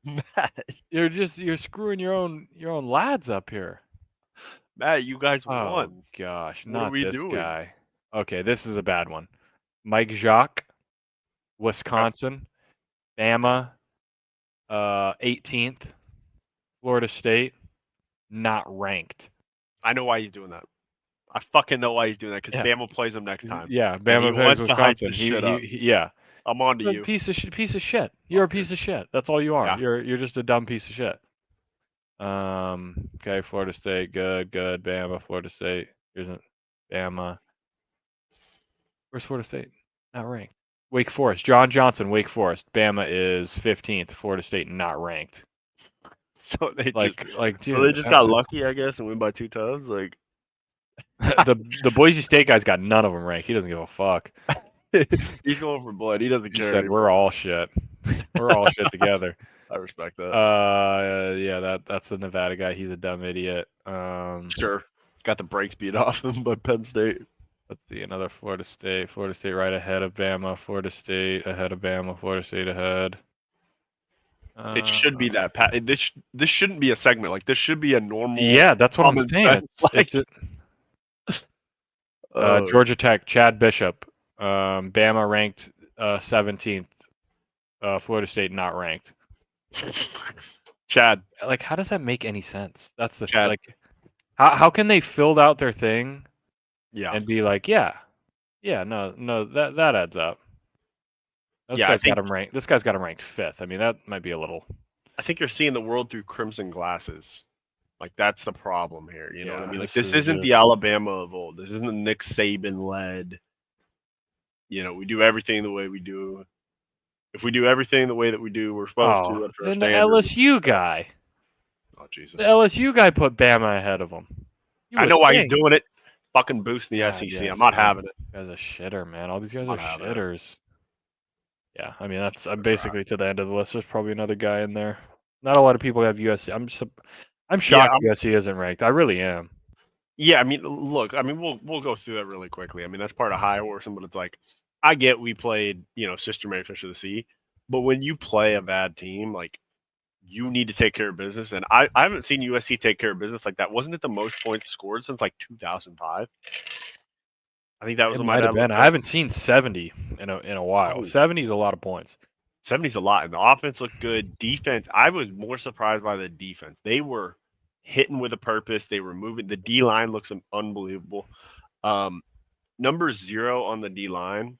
S1: Matt,
S2: You're screwing your own lads up here.
S1: Matt, you guys
S2: Oh
S1: won.
S2: gosh,
S1: What are
S2: not
S1: we
S2: this
S1: doing?
S2: guy. Okay, this is a bad one. Mike Jacques, Wisconsin, Bama, 18th, Florida State, not ranked.
S1: I know why he's doing that. I fucking know why he's doing that because
S2: Yeah.
S1: Bama plays him next time.
S2: Yeah,
S1: And
S2: Bama
S1: he
S2: plays
S1: wants to hype
S2: Wisconsin.
S1: this shit up.
S2: Yeah.
S1: I'm on to
S2: You're a
S1: you.
S2: piece of shit. You're a
S1: Okay.
S2: piece of shit. That's all you are.
S1: Yeah.
S2: You're just a dumb piece of shit. Okay, Florida State, good. Bama, Florida State. Isn't Bama. Where's Florida State? Not ranked. Wake Forest. John Johnson, Wake Forest. Bama is 15th. Florida State not ranked.
S1: So they
S2: Dude,
S1: just got lucky, I guess, and win by 2 times. Like
S2: the Boise State guy's got none of them ranked. He doesn't give a fuck.
S1: he's going for blood. He doesn't
S2: He
S1: care.
S2: said
S1: Anymore.
S2: we're all shit. We're all shit together.
S1: I respect that.
S2: Yeah, that's the Nevada guy. He's a dumb idiot.
S1: Sure. Got the brakes beat off him by Penn State.
S2: Let's see, another Florida State. Florida State right ahead of Bama. Florida State ahead of Bama. Florida State ahead.
S1: It should be that. This shouldn't be a segment. Like this should be a normal.
S2: Yeah, that's what I'm
S1: common
S2: saying.
S1: sense, like-
S2: Georgia Tech, Chad Bishop. Bama ranked 17th. Florida State not ranked.
S1: Chad.
S2: Like, how does that make any sense? That's the
S1: Chad.
S2: like. How can they filled out their thing
S1: Yeah.
S2: and be like, no, that adds up. This guy's got him ranked. This guy's got him ranked 5th. I mean, that might be a little.
S1: I think you're seeing the world through crimson glasses. Like that's the problem here. You know what I mean? Like this isn't the Alabama of old. This isn't the Nick Saban led. You know, we do everything the way we do. If we do everything the way that we do, we're supposed to. That's our
S2: And the
S1: standard.
S2: LSU guy.
S1: Oh Jesus!
S2: The LSU guy put Bama ahead of him.
S1: I know why he's doing it. Fucking boosting the SEC.
S2: Yes,
S1: I'm not having it.
S2: This guy's a shitter, man. All these guys
S1: Not
S2: are
S1: having it.
S2: shitters. Yeah, I mean I'm basically to the end of the list. There's probably another guy in there. Not a lot of people have USC. I'm shocked USC isn't ranked. I really am.
S1: Yeah, I mean, look, I mean, we'll go through that really quickly. I mean, that's part of High Horsin, but it's like, I get we played, Sister Mary Fish of the Sea, but when you play a bad team, like, you need to take care of business. And I haven't seen USC take care of business like that. Wasn't it the most points scored since like 2005? I think that was
S2: it might have been. I haven't seen 70 in a while. 70 is a lot of points.
S1: 70 is a lot. And the offense looked good. Defense, I was more surprised by the defense. They were hitting with a purpose. They were moving. The D line looks unbelievable. Number 0 on the D line.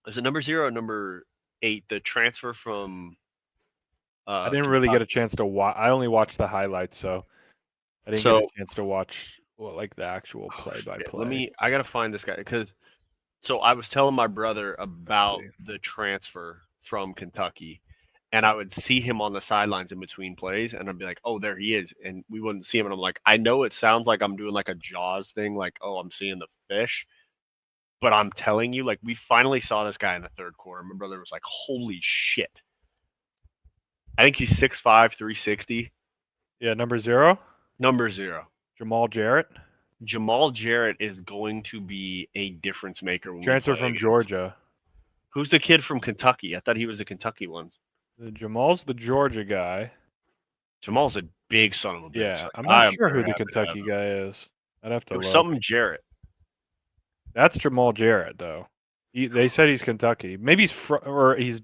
S1: Is it number 0 or number 8? The transfer from.
S2: I didn't really get a chance to watch. I only watched the highlights, so I didn't get a chance to watch the actual play-by-play.
S1: I gotta find this guy because So I was telling my brother
S2: Let's
S1: about
S2: see.
S1: the transfer from Kentucky, and I would see him on the sidelines in between plays, and I'd be like, "Oh, there he is," and we wouldn't see him, and I'm like, "I know it sounds like I'm doing like a Jaws thing, like, oh, I'm seeing the fish, but I'm telling you, like, we finally saw this guy in the third quarter." My brother was like, "Holy shit!" I think he's 6'5", 360,
S2: Yeah, number 0,
S1: number 0.
S2: Jamal Jarrett,
S1: Jamal Jarrett is going to be a difference maker when we
S2: transfer
S1: play
S2: from
S1: against.
S2: Georgia.
S1: Who's the kid from Kentucky? I thought he was the Kentucky one.
S2: Jamal's the Georgia guy.
S1: Jamal's a big son of a bitch.
S2: Yeah,
S1: Like
S2: I'm
S1: I
S2: not
S1: am
S2: sure
S1: very
S2: who the
S1: happy to have
S2: Kentucky
S1: him.
S2: guy is. I'd have to
S1: It was
S2: look.
S1: something Jarrett.
S2: That's Jamal Jarrett, though. They said he's Kentucky. Maybe he's he's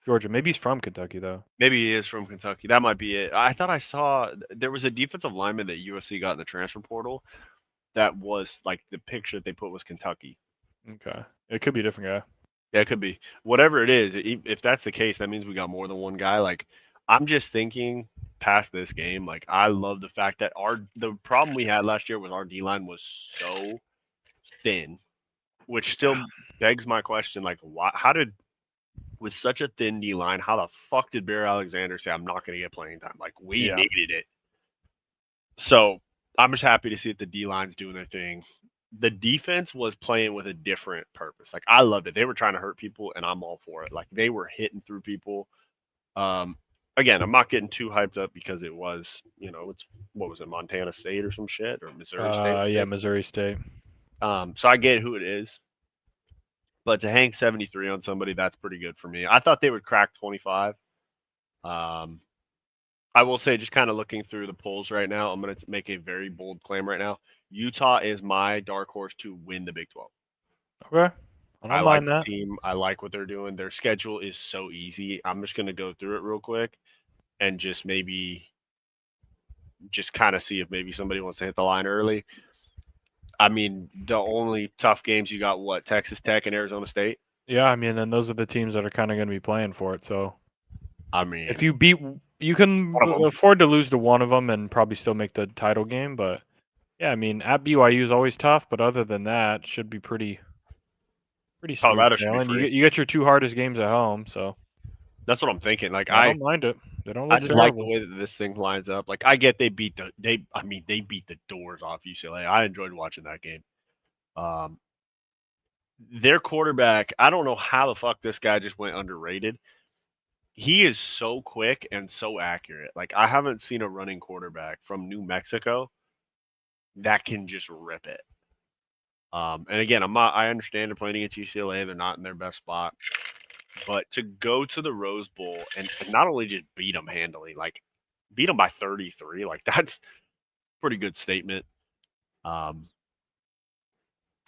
S2: Georgia. Maybe he's from Kentucky, though.
S1: Maybe he is from Kentucky. That might be it. I thought I saw there was a defensive lineman that USC got in the transfer portal that was like the picture that they put was Kentucky.
S2: Okay, it could be a different guy.
S1: Yeah, it could be. Whatever it is, if that's the case, that means we got more than one guy. Like I'm just thinking past this game, like I love the fact that the problem we had last year was our D line was so thin, which still begs my question, like how did with such a thin D line, how the fuck did Bear Alexander say I'm not going to get playing time? Like we
S2: Yeah.
S1: needed it. So I'm just happy to see that the D line's doing their thing. The defense was playing with a different purpose. Like I loved it. They were trying to hurt people, and I'm all for it. Like they were hitting through people. Um, Again, I'm not getting too hyped up because it was, it's what was it, Montana State or some shit or Missouri State?
S2: Yeah, Missouri State.
S1: So I get who it is. But to hang 73 on somebody, that's pretty good for me. I thought they would crack 25. Um, I will say, just kind of looking through the polls right now, I'm going to make a very bold claim right now. Utah is my dark horse to win the Big 12.
S2: Okay, I
S1: I
S2: don't
S1: like
S2: mind
S1: the
S2: that.
S1: team. I like what they're doing. Their schedule is so easy. I'm just going to go through it real quick and just maybe just kind of see if maybe somebody wants to hit the line early. I mean, the only tough games you got, what, Texas Tech and Arizona State?
S2: Yeah, I mean, and those are the teams that are kind of going to be playing for it. So
S1: I
S2: if
S1: mean,
S2: you can
S1: one of them.
S2: afford to lose to one of them and probably still make the title game. But yeah, I mean, at BYU is always tough, but other than that, should be pretty smooth
S1: Colorado should be
S2: sailing.
S1: free.
S2: You get your 2 hardest games at home, so
S1: That's what I'm thinking. Like
S2: I don't mind it. They don't
S1: I
S2: look
S1: just like the
S2: terrible.
S1: way that this thing lines up. Like I get they beat they beat the doors off UCLA. I enjoyed watching that game. Um, their quarterback, I don't know how the fuck this guy just went underrated. He is so quick and so accurate. Like I haven't seen a running quarterback from New Mexico that can just rip it. And again, I understand they're playing against UCLA. They're not in their best spot, but to go to the Rose Bowl and not only just beat them handily, like beat them by 33, like that's pretty good statement. Um,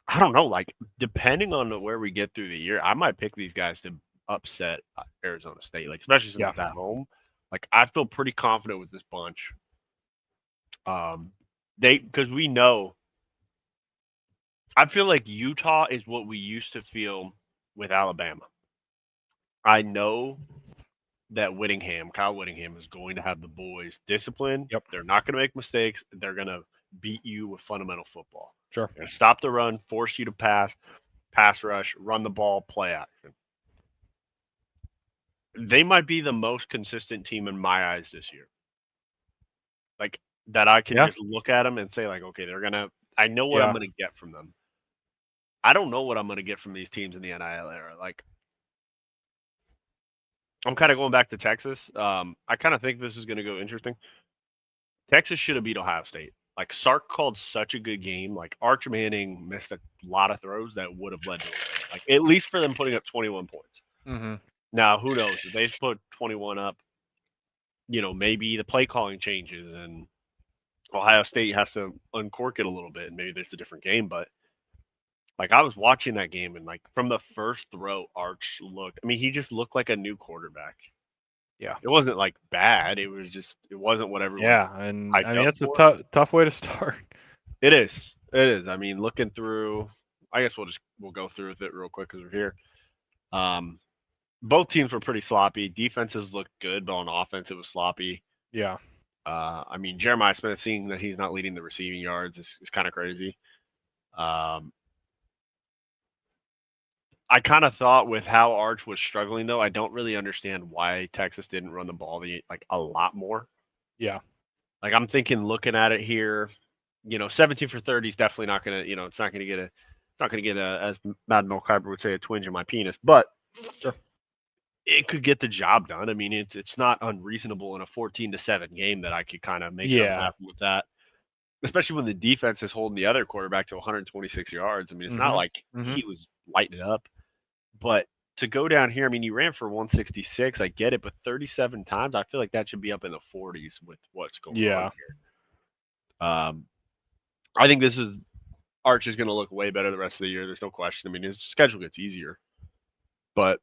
S1: I don't know, like depending on where we get through the year, I might pick these guys to upset Arizona State, like especially since
S2: Yeah.
S1: it's at home. Like I feel pretty confident with this bunch. Because we know, I feel like Utah is what we used to feel with Alabama. I know that Kyle Whittingham, is going to have the boys disciplined.
S2: Yep.
S1: They're not going to make mistakes. They're going to beat you with fundamental football.
S2: Sure.
S1: They're going to stop the run, force you to pass rush, run the ball, play action. They might be the most consistent team in my eyes this year. Like that I can just look at them and say like, okay, I know what I'm going to get from them. I don't know what I'm going to get from these teams in the NIL era. Like I'm kind of going back to Texas. I kind of think this is going to go interesting. Texas should have beat Ohio State. Like Sark called such a good game. Like Arch Manning missed a lot of throws that would have led to like at least for them putting up 21 points.
S2: Mm-hmm.
S1: Now who knows if they put 21 up? Maybe the play calling changes and Ohio State has to uncork it a little bit, and maybe there's a different game. But like I was watching that game, and like from the first throw, Arch looked. I mean, he just looked like a new quarterback.
S2: Yeah.
S1: It wasn't like bad. It wasn't what everyone.
S2: Yeah, and I mean that's
S1: for.
S2: a tough way to start.
S1: It is. It is. I mean, looking through, I guess we'll go through with it real quick because we're here. Both teams were pretty sloppy. Defenses looked good, but on offense it was sloppy.
S2: Yeah.
S1: I mean, Jeremiah Smith, seeing that he's not leading the receiving yards is kind of crazy. I kind of thought with how Arch was struggling, though, I don't really understand why Texas didn't run the ball a lot more.
S2: Yeah.
S1: Like I'm thinking, looking at it here, 17 for 30 is definitely not gonna, it's not gonna get a, as Mad Milk Hyper would say, a twinge in my penis, but
S2: Sure.
S1: it could get the job done. I mean, it's not unreasonable in a 14-7 game that I could kind of make something happen with that, especially when the defense is holding the other quarterback to 126 yards. I mean, it's not like he was lighting it up, but to go down here, I mean, you ran for 166. I get it, but 37 times, I feel like that should be up in the 40s with what's going on here. I think Arch is going to look way better the rest of the year. There's no question. I mean, his schedule gets easier, but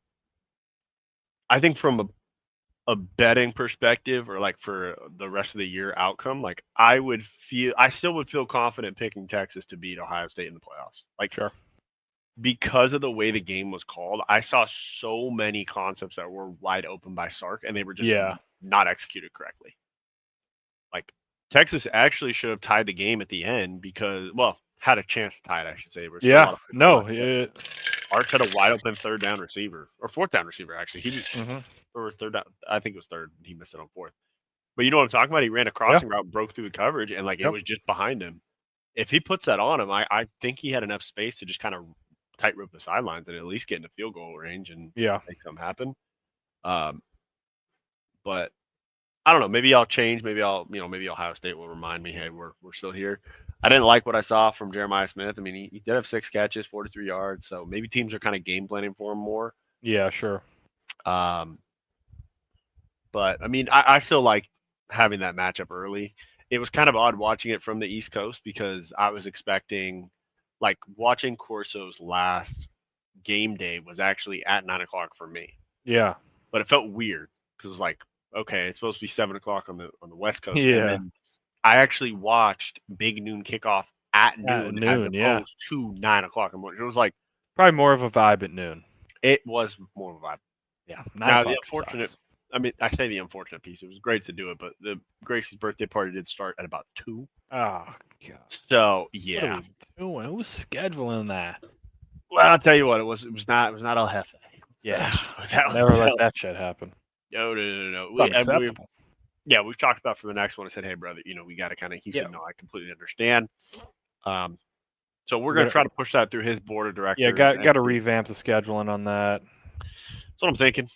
S1: I think from a betting perspective or like for the rest of the year outcome, like I still would feel confident picking Texas to beat Ohio State in the playoffs. Like,
S2: Sure.
S1: Because of the way the game was called, I saw so many concepts that were wide open by Sark, and they were just not executed correctly. Like Texas actually should have tied the game at the end because, well, had a chance to tie it, I should say. Arch had a wide open third down receiver or fourth down receiver. Actually, or third down. I think it was third. He missed it on fourth. But you know what I'm talking about? He ran a crossing route, broke through the coverage, and it was just behind him. If he puts that on him, I think he had enough space to just kind of tightrope the sidelines and at least get in the field goal range and make something happen. But I don't know. Maybe I'll change. Maybe Ohio State will remind me, hey, we're still here. I didn't like what I saw from Jeremiah Smith. I mean, he did have 6 catches, 43 yards. So maybe teams are kind of game planning for him more.
S2: Yeah, sure.
S1: But I mean, I still like having that matchup early. It was kind of odd watching it from the East Coast because I was expecting, like, watching Corso's last game day was actually at 9:00 for me.
S2: Yeah,
S1: but it felt weird because it was like, okay, it's supposed to be 7:00 on the West Coast,
S2: Yeah.
S1: and then I actually watched Big Noon kickoff at noon as opposed to 9:00 in the morning. It was like
S2: probably more of a vibe at noon.
S1: It was more of a vibe.
S2: Yeah.
S1: Now the unfortunate, I mean, I say the unfortunate piece. It was great to do it, but the Gracie's birthday party did start at about 2.
S2: Oh God.
S1: So yeah.
S2: What are we doing? Who's scheduling that?
S1: Well, I'll tell you what, it was not El Jefe.
S2: Yeah. Never let that shit happen.
S1: No.
S2: Unacceptable.
S1: We've talked about for the next one. I said, hey, brother, we got to kind of. He said, no, I completely understand. So we're gonna try to push that through his board of directors.
S2: Yeah, got to revamp the scheduling on that.
S1: That's what I'm thinking.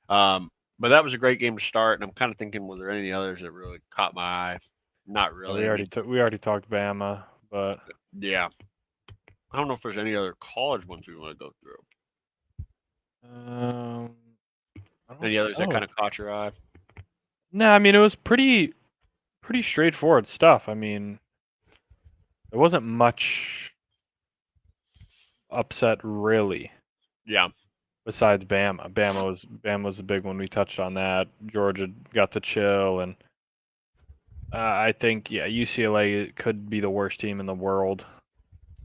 S1: But that was a great game to start, and I'm kind of thinking, was there any others that really caught my eye? Not really.
S2: We already talked Bama, but
S1: yeah, I don't know if there's any other college ones we want to go through. Any others that kind of caught your eye?
S2: No, I mean it was pretty straightforward stuff. I mean, there wasn't much upset really.
S1: Yeah.
S2: Besides Bama. Bama was a big one. We touched on that. Georgia got to chill, and I think UCLA could be the worst team in the world.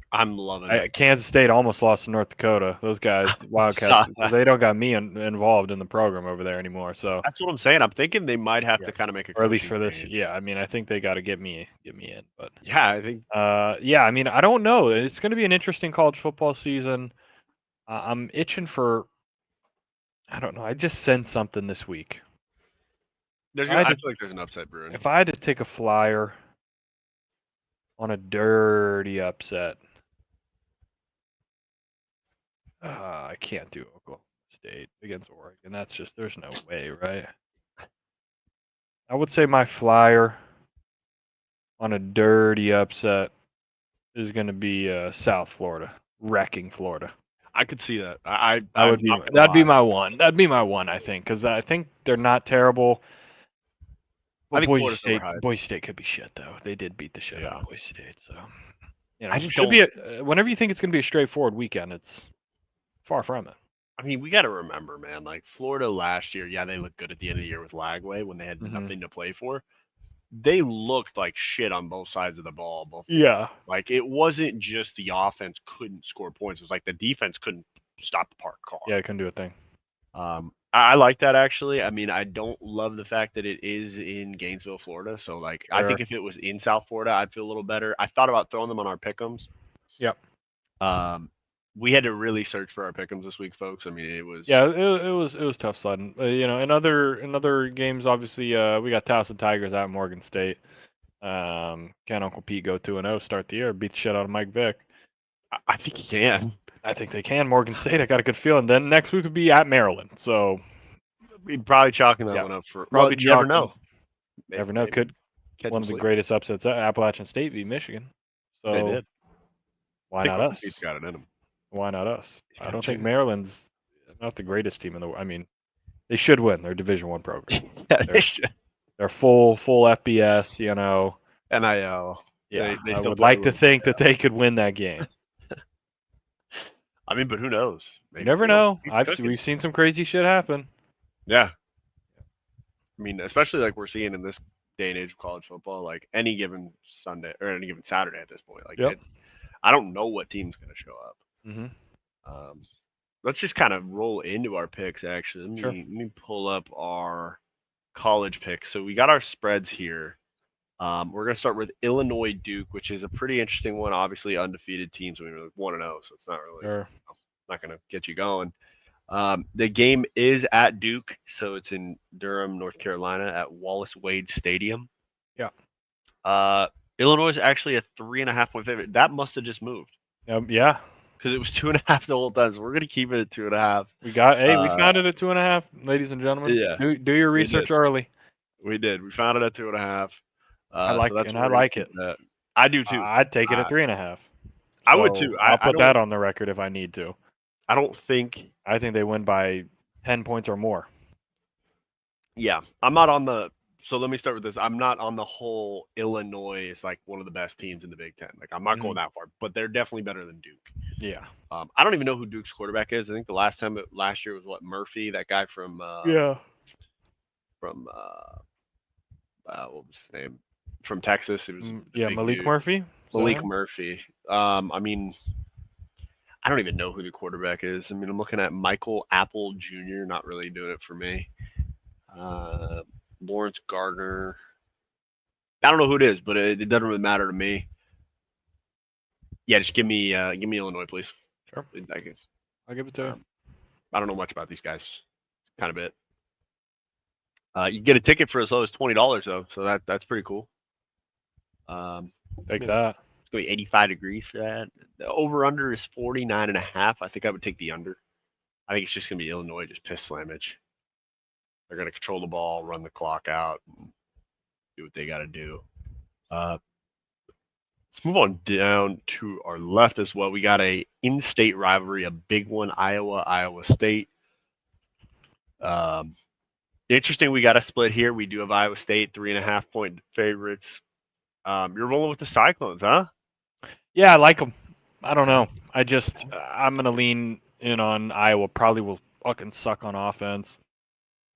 S1: I'm loving it.
S2: Kansas State almost lost to North Dakota. Those guys, Wildcats, they don't got me involved in the program over there anymore. So
S1: that's what I'm saying. I'm thinking they might have to kind of make a,
S2: or at least for this. Yeah, I mean, I think they got to get me in. But
S1: yeah, I think.
S2: I mean, I don't know. It's going to be an interesting college football season. I'm itching for. I don't know. I just sensed something this week.
S1: I feel like there's an upset brewing.
S2: If I had to take a flyer on a dirty upset, I can't do Oklahoma State against Oregon. That's just, there's no way, right? I would say my flyer on a dirty upset is going to be South Florida, wrecking Florida.
S1: I could see that.
S2: That'd be my one. That'd be my one, I think, because I think they're not terrible. I think Boise State could be shit though. They did beat the shit out of Boise State, so it should be whenever you think it's going to be a straightforward weekend, it's far from it.
S1: I mean, we got to remember, man. Like Florida last year, they looked good at the end of the year with Lagway when they had nothing to play for. They looked like shit on both sides of the ball. Like it wasn't just the offense couldn't score points. It was like the defense couldn't stop the park call.
S2: Yeah, it couldn't do a thing.
S1: I like that actually. I mean, I don't love the fact that it is in Gainesville, Florida. So like, I think if it was in South Florida, I'd feel a little better. I thought about throwing them on our pick'ems.
S2: Yep.
S1: we had to really search for our pick'ems this week, folks. I mean, it was
S2: it was tough sledding. In other games, obviously, we got Tallahassee Tigers at Morgan State. Can Uncle Pete go 2-0 start the year, beat the shit out of Mike Vick?
S1: I think he can.
S2: I think they can. Morgan State, I got a good feeling. Then next week would be at Maryland. So
S1: We'd probably chalking that
S2: Yeah,
S1: one up for.
S2: probably
S1: Well, you never
S2: chalking.
S1: know.
S2: Never know. Could
S1: catch
S2: one
S1: him
S2: of the
S1: sleeping.
S2: greatest upsets. Appalachian State beat Michigan.
S1: They
S2: So
S1: did.
S2: why
S1: I think
S2: not
S1: Uncle
S2: us?
S1: Pete's got it in him.
S2: Why not us?
S1: He's
S2: I
S1: got a
S2: don't think
S1: chance.
S2: Maryland's not the greatest team in the world. I mean, they should win. They're a Division I program.
S1: Yeah, they should.
S2: They're full FBS.
S1: NIL.
S2: Yeah,
S1: They
S2: I
S1: still
S2: would
S1: play a
S2: like to
S1: little
S2: think that they could win that game.
S1: I mean, but who knows?
S2: You
S1: Maybe
S2: never know.
S1: Pete's
S2: We've
S1: cooking.
S2: seen some crazy shit happen.
S1: Yeah. I mean, especially like we're seeing in this day and age of college football, like any given Sunday or any given Saturday at this point. Like,
S2: Yep.
S1: I don't know what team's going to show up.
S2: Mm-hmm.
S1: Let's just kind of roll into our picks, actually. Let me pull up our college picks. So we got our spreads here. We're going to start with Illinois Duke, which is a pretty interesting one. Obviously, undefeated teams. We're 1-0, so it's not really not going to get you going. The game is at Duke, so it's in Durham, North Carolina, at Wallace Wade Stadium.
S2: Yeah.
S1: Illinois is actually a 3.5-point favorite. That must have just moved.
S2: Yeah.
S1: Because it was 2.5 the whole time, so we're gonna keep it at 2.5.
S2: We found it at 2.5, ladies and gentlemen.
S1: Yeah.
S2: Do your research early.
S1: We did. We found it at 2.5.
S2: I like
S1: so that's
S2: it. I like it.
S1: that. I do too.
S2: I'd take it at 3.5.
S1: I would too.
S2: I'll put that on the record if I need to.
S1: I don't think.
S2: I think they win by 10 points or more.
S1: Yeah, I'm not on the. So let me start with this. I'm not on the whole Illinois is like one of the best teams in the Big Ten. Like I'm not going that far, but they're definitely better than Duke.
S2: Yeah.
S1: I don't even know who Duke's quarterback is. I think the last year was what Murphy, that guy from from what was his name, from Texas. It was
S2: Malik Murphy.
S1: Malik Murphy. I mean, I don't even know who the quarterback is. I mean, I'm looking at Michael Apple Jr. Not really doing it for me. Lawrence Gardner. I don't know who it is, but it doesn't really matter to me. Yeah, just give me Illinois, please.
S2: Sure. I'll give it to you.
S1: I don't know much about these guys. Kind of it. You get a ticket for as low as $20 though, so that's pretty cool.
S2: Take that.
S1: It's gonna be 85 degrees for that. The over/under is 49.5. I think I would take the under. I think it's just gonna be Illinois just piss slammage. They're gonna control the ball, run the clock out, do what they got to do. Let's move on down to our left as well. We got a in-state rivalry, a big one, Iowa State. Interesting, we got a split here. We do have Iowa State 3.5-point favorites. You're rolling with the Cyclones, huh?
S2: Yeah, I like them. I don't know. I'm gonna lean in on Iowa. Probably will fucking suck on offense.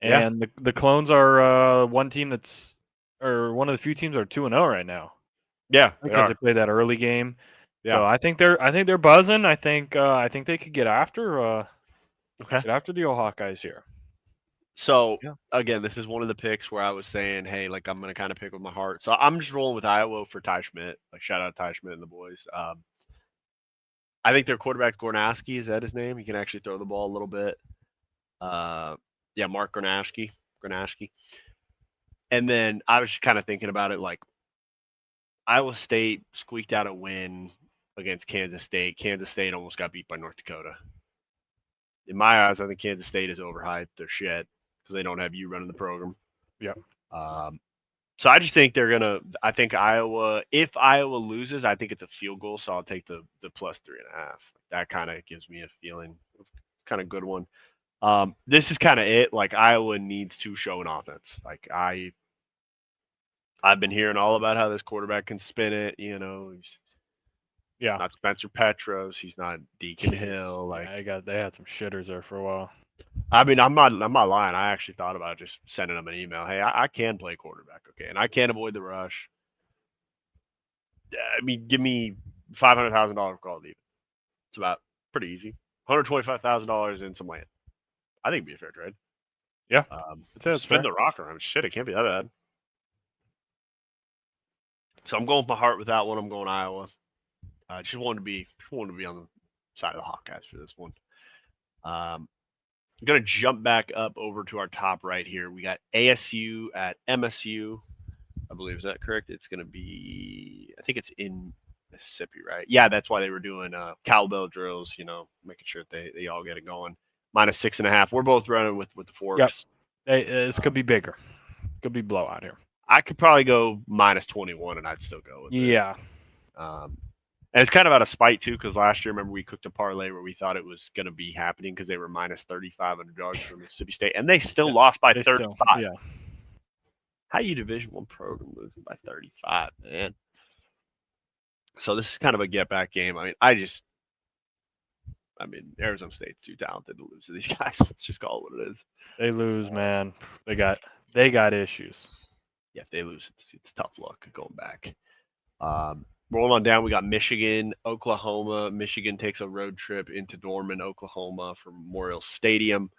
S2: And the Clones are one of the few teams that are 2-0 right now.
S1: Yeah,
S2: because they played that early game.
S1: Yeah,
S2: so I think they're buzzing. I think they could get after the old Hawkeyes here.
S1: So again, this is one of the picks where I was saying, hey, like I'm gonna kind of pick with my heart. So I'm just rolling with Iowa for Ty Schmidt. Like shout out Ty Schmidt and the boys. I think their quarterback Gornaski, is that his name? He can actually throw the ball a little bit. Mark Gornaski. And then I was just kind of thinking about it like Iowa State squeaked out a win against Kansas State. Kansas State almost got beat by North Dakota. In my eyes, I think Kansas State is overhyped. They're shit because they don't have you running the program.
S2: Yeah.
S1: So I just think I think Iowa, if Iowa loses, I think it's a field goal. So I'll take the plus 3.5. That kind of gives me a feeling, kind of good one. This is kind of it. Like Iowa needs to show an offense. Like I've been hearing all about how this quarterback can spin it. He's not Spencer Petros. He's not Deacon Hill. Like
S2: they had some shitters there for a while.
S1: I mean, I'm not lying. I actually thought about just sending them an email. Hey, I can play quarterback, okay, and I can avoid the rush. I mean, give me $500,000 call it even. It's about pretty easy. $125,000 in some land. I think it'd be a fair trade.
S2: Yeah,
S1: spin the rock around. Shit, it can't be that bad. So I'm going with my heart with that one. I'm going Iowa. I just wanted to be on side of the Hawkeyes for this one. I'm going to jump back up over to our top right here. We got ASU at MSU. I believe, is that correct? It's going to be, I think it's in Mississippi, right? Yeah, that's why they were doing cowbell drills, making sure that they all get it going. -6.5. We're both running with the Forks.
S2: Yep. This could be bigger. Could be blowout here.
S1: I could probably go -21, and I'd still go with it.
S2: Yeah.
S1: And it's kind of out of spite, too, because last year, remember, we cooked a parlay where we thought it was going to be happening because they were -35 underdogs for Mississippi State, and they still lost by 35.
S2: Yeah.
S1: How you Division I program losing by 35, man? So this is kind of a get back game. Arizona State's too talented to lose to these guys. Let's just call it what it is.
S2: They lose, man. They got issues.
S1: Yeah, if they lose, it's tough luck going back. Rolling on down, we got Michigan, Oklahoma. Michigan takes a road trip into Norman, Oklahoma for Memorial Stadium.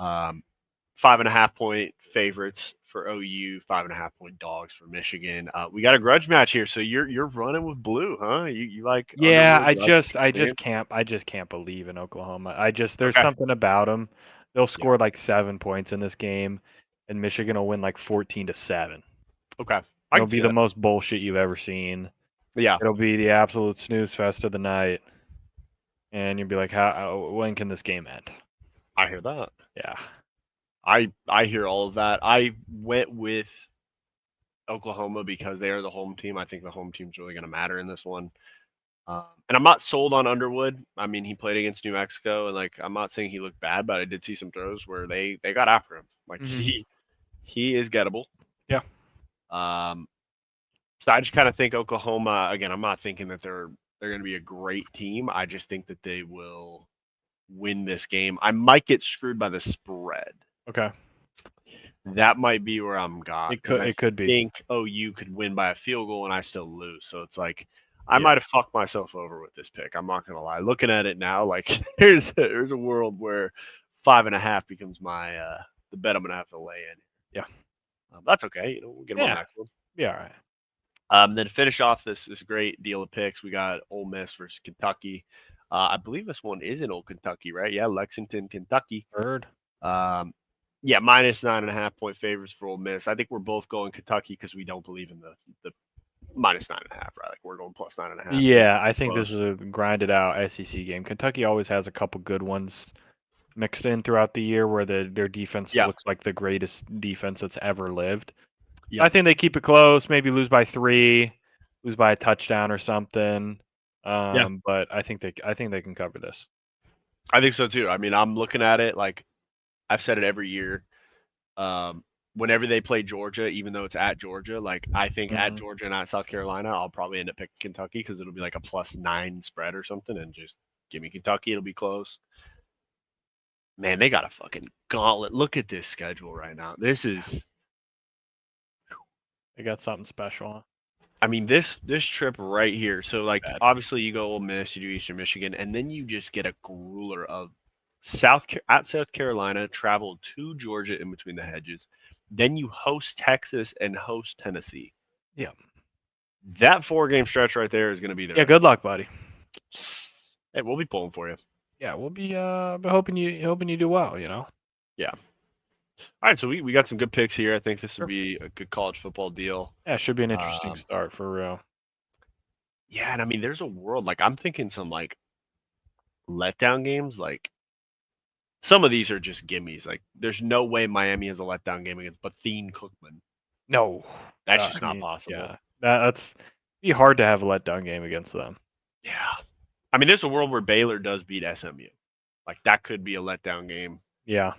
S1: 5.5-point favorites for OU, 5.5-point dogs for Michigan. We got a grudge match here, so you're running with blue, huh? You like?
S2: Yeah, I just can't believe in Oklahoma. There's something about them. They'll score like 7 points in this game, and Michigan will win like 14-7.
S1: Okay,
S2: it'll be the most bullshit you've ever seen.
S1: Yeah,
S2: it'll be the absolute snooze fest of the night, and you'll be like, when can this game end?
S1: I hear that.
S2: Yeah.
S1: I hear all of that. I went with Oklahoma because they are the home team. I think the home team's really going to matter in this one. And I'm not sold on Underwood. I mean, he played against New Mexico, and I'm not saying he looked bad, but I did see some throws where they got after him. He is gettable.
S2: Yeah.
S1: So I just kind of think Oklahoma. Again, I'm not thinking that they're going to be a great team. I just think that they will win this game. I might get screwed by the spread.
S2: Okay.
S1: That might be where I'm got.
S2: It could be.
S1: I think OU could win by a field goal and I still lose. So it's like I might have fucked myself over with this pick. I'm not gonna lie. Looking at it now, there's a world where 5.5 becomes my the bet I'm gonna have to lay in.
S2: Yeah.
S1: That's okay. We'll get them on next one.
S2: Yeah, all right.
S1: Then to finish off this great deal of picks, we got Ole Miss versus Kentucky. I believe this one is in Old Kentucky, right? Yeah, Lexington, Kentucky.
S2: Heard.
S1: Yeah, -9.5-point favorites for Ole Miss. I think we're both going Kentucky because we don't believe in the -9.5, right? We're going +9.5.
S2: Yeah, I think this is a grinded out SEC game. Kentucky always has a couple good ones mixed in throughout the year where their defense looks like the greatest defense that's ever lived. Yeah. I think they keep it close, maybe lose by 3, lose by a touchdown or something. But I think they can cover this.
S1: I think so too. I mean, I'm looking at it I've said it every year. Whenever they play Georgia, even though it's at Georgia, I think at Georgia and at South Carolina, I'll probably end up picking Kentucky because it'll be like a +9 spread or something, and just give me Kentucky. It'll be close. Man, they got a fucking gauntlet. Look at this schedule right now. This is.
S2: They got something special. Huh?
S1: I mean, this trip right here. So, obviously, you go Ole Miss, you do Eastern Michigan, and then you just get a grueler of South Carolina, travel to Georgia in between the hedges. Then you host Texas and host Tennessee.
S2: Yeah.
S1: That 4-game stretch right there is going to be there.
S2: Yeah, good luck, buddy.
S1: Hey, we'll be pulling for you.
S2: Yeah, we'll be hoping you do well,
S1: Yeah. All right, so we got some good picks here. I think this would be a good college football deal.
S2: Yeah, it should be an interesting start for real.
S1: Yeah, and I mean, there's a world I'm thinking some letdown games. Some of these are just gimmies. There's no way Miami has a letdown game against Bethune-Cookman.
S2: No,
S1: that's just not possible.
S2: Yeah, that's be hard to have a letdown game against them.
S1: Yeah, I mean, there's a world where Baylor does beat SMU. That could be a letdown game.
S2: Yeah.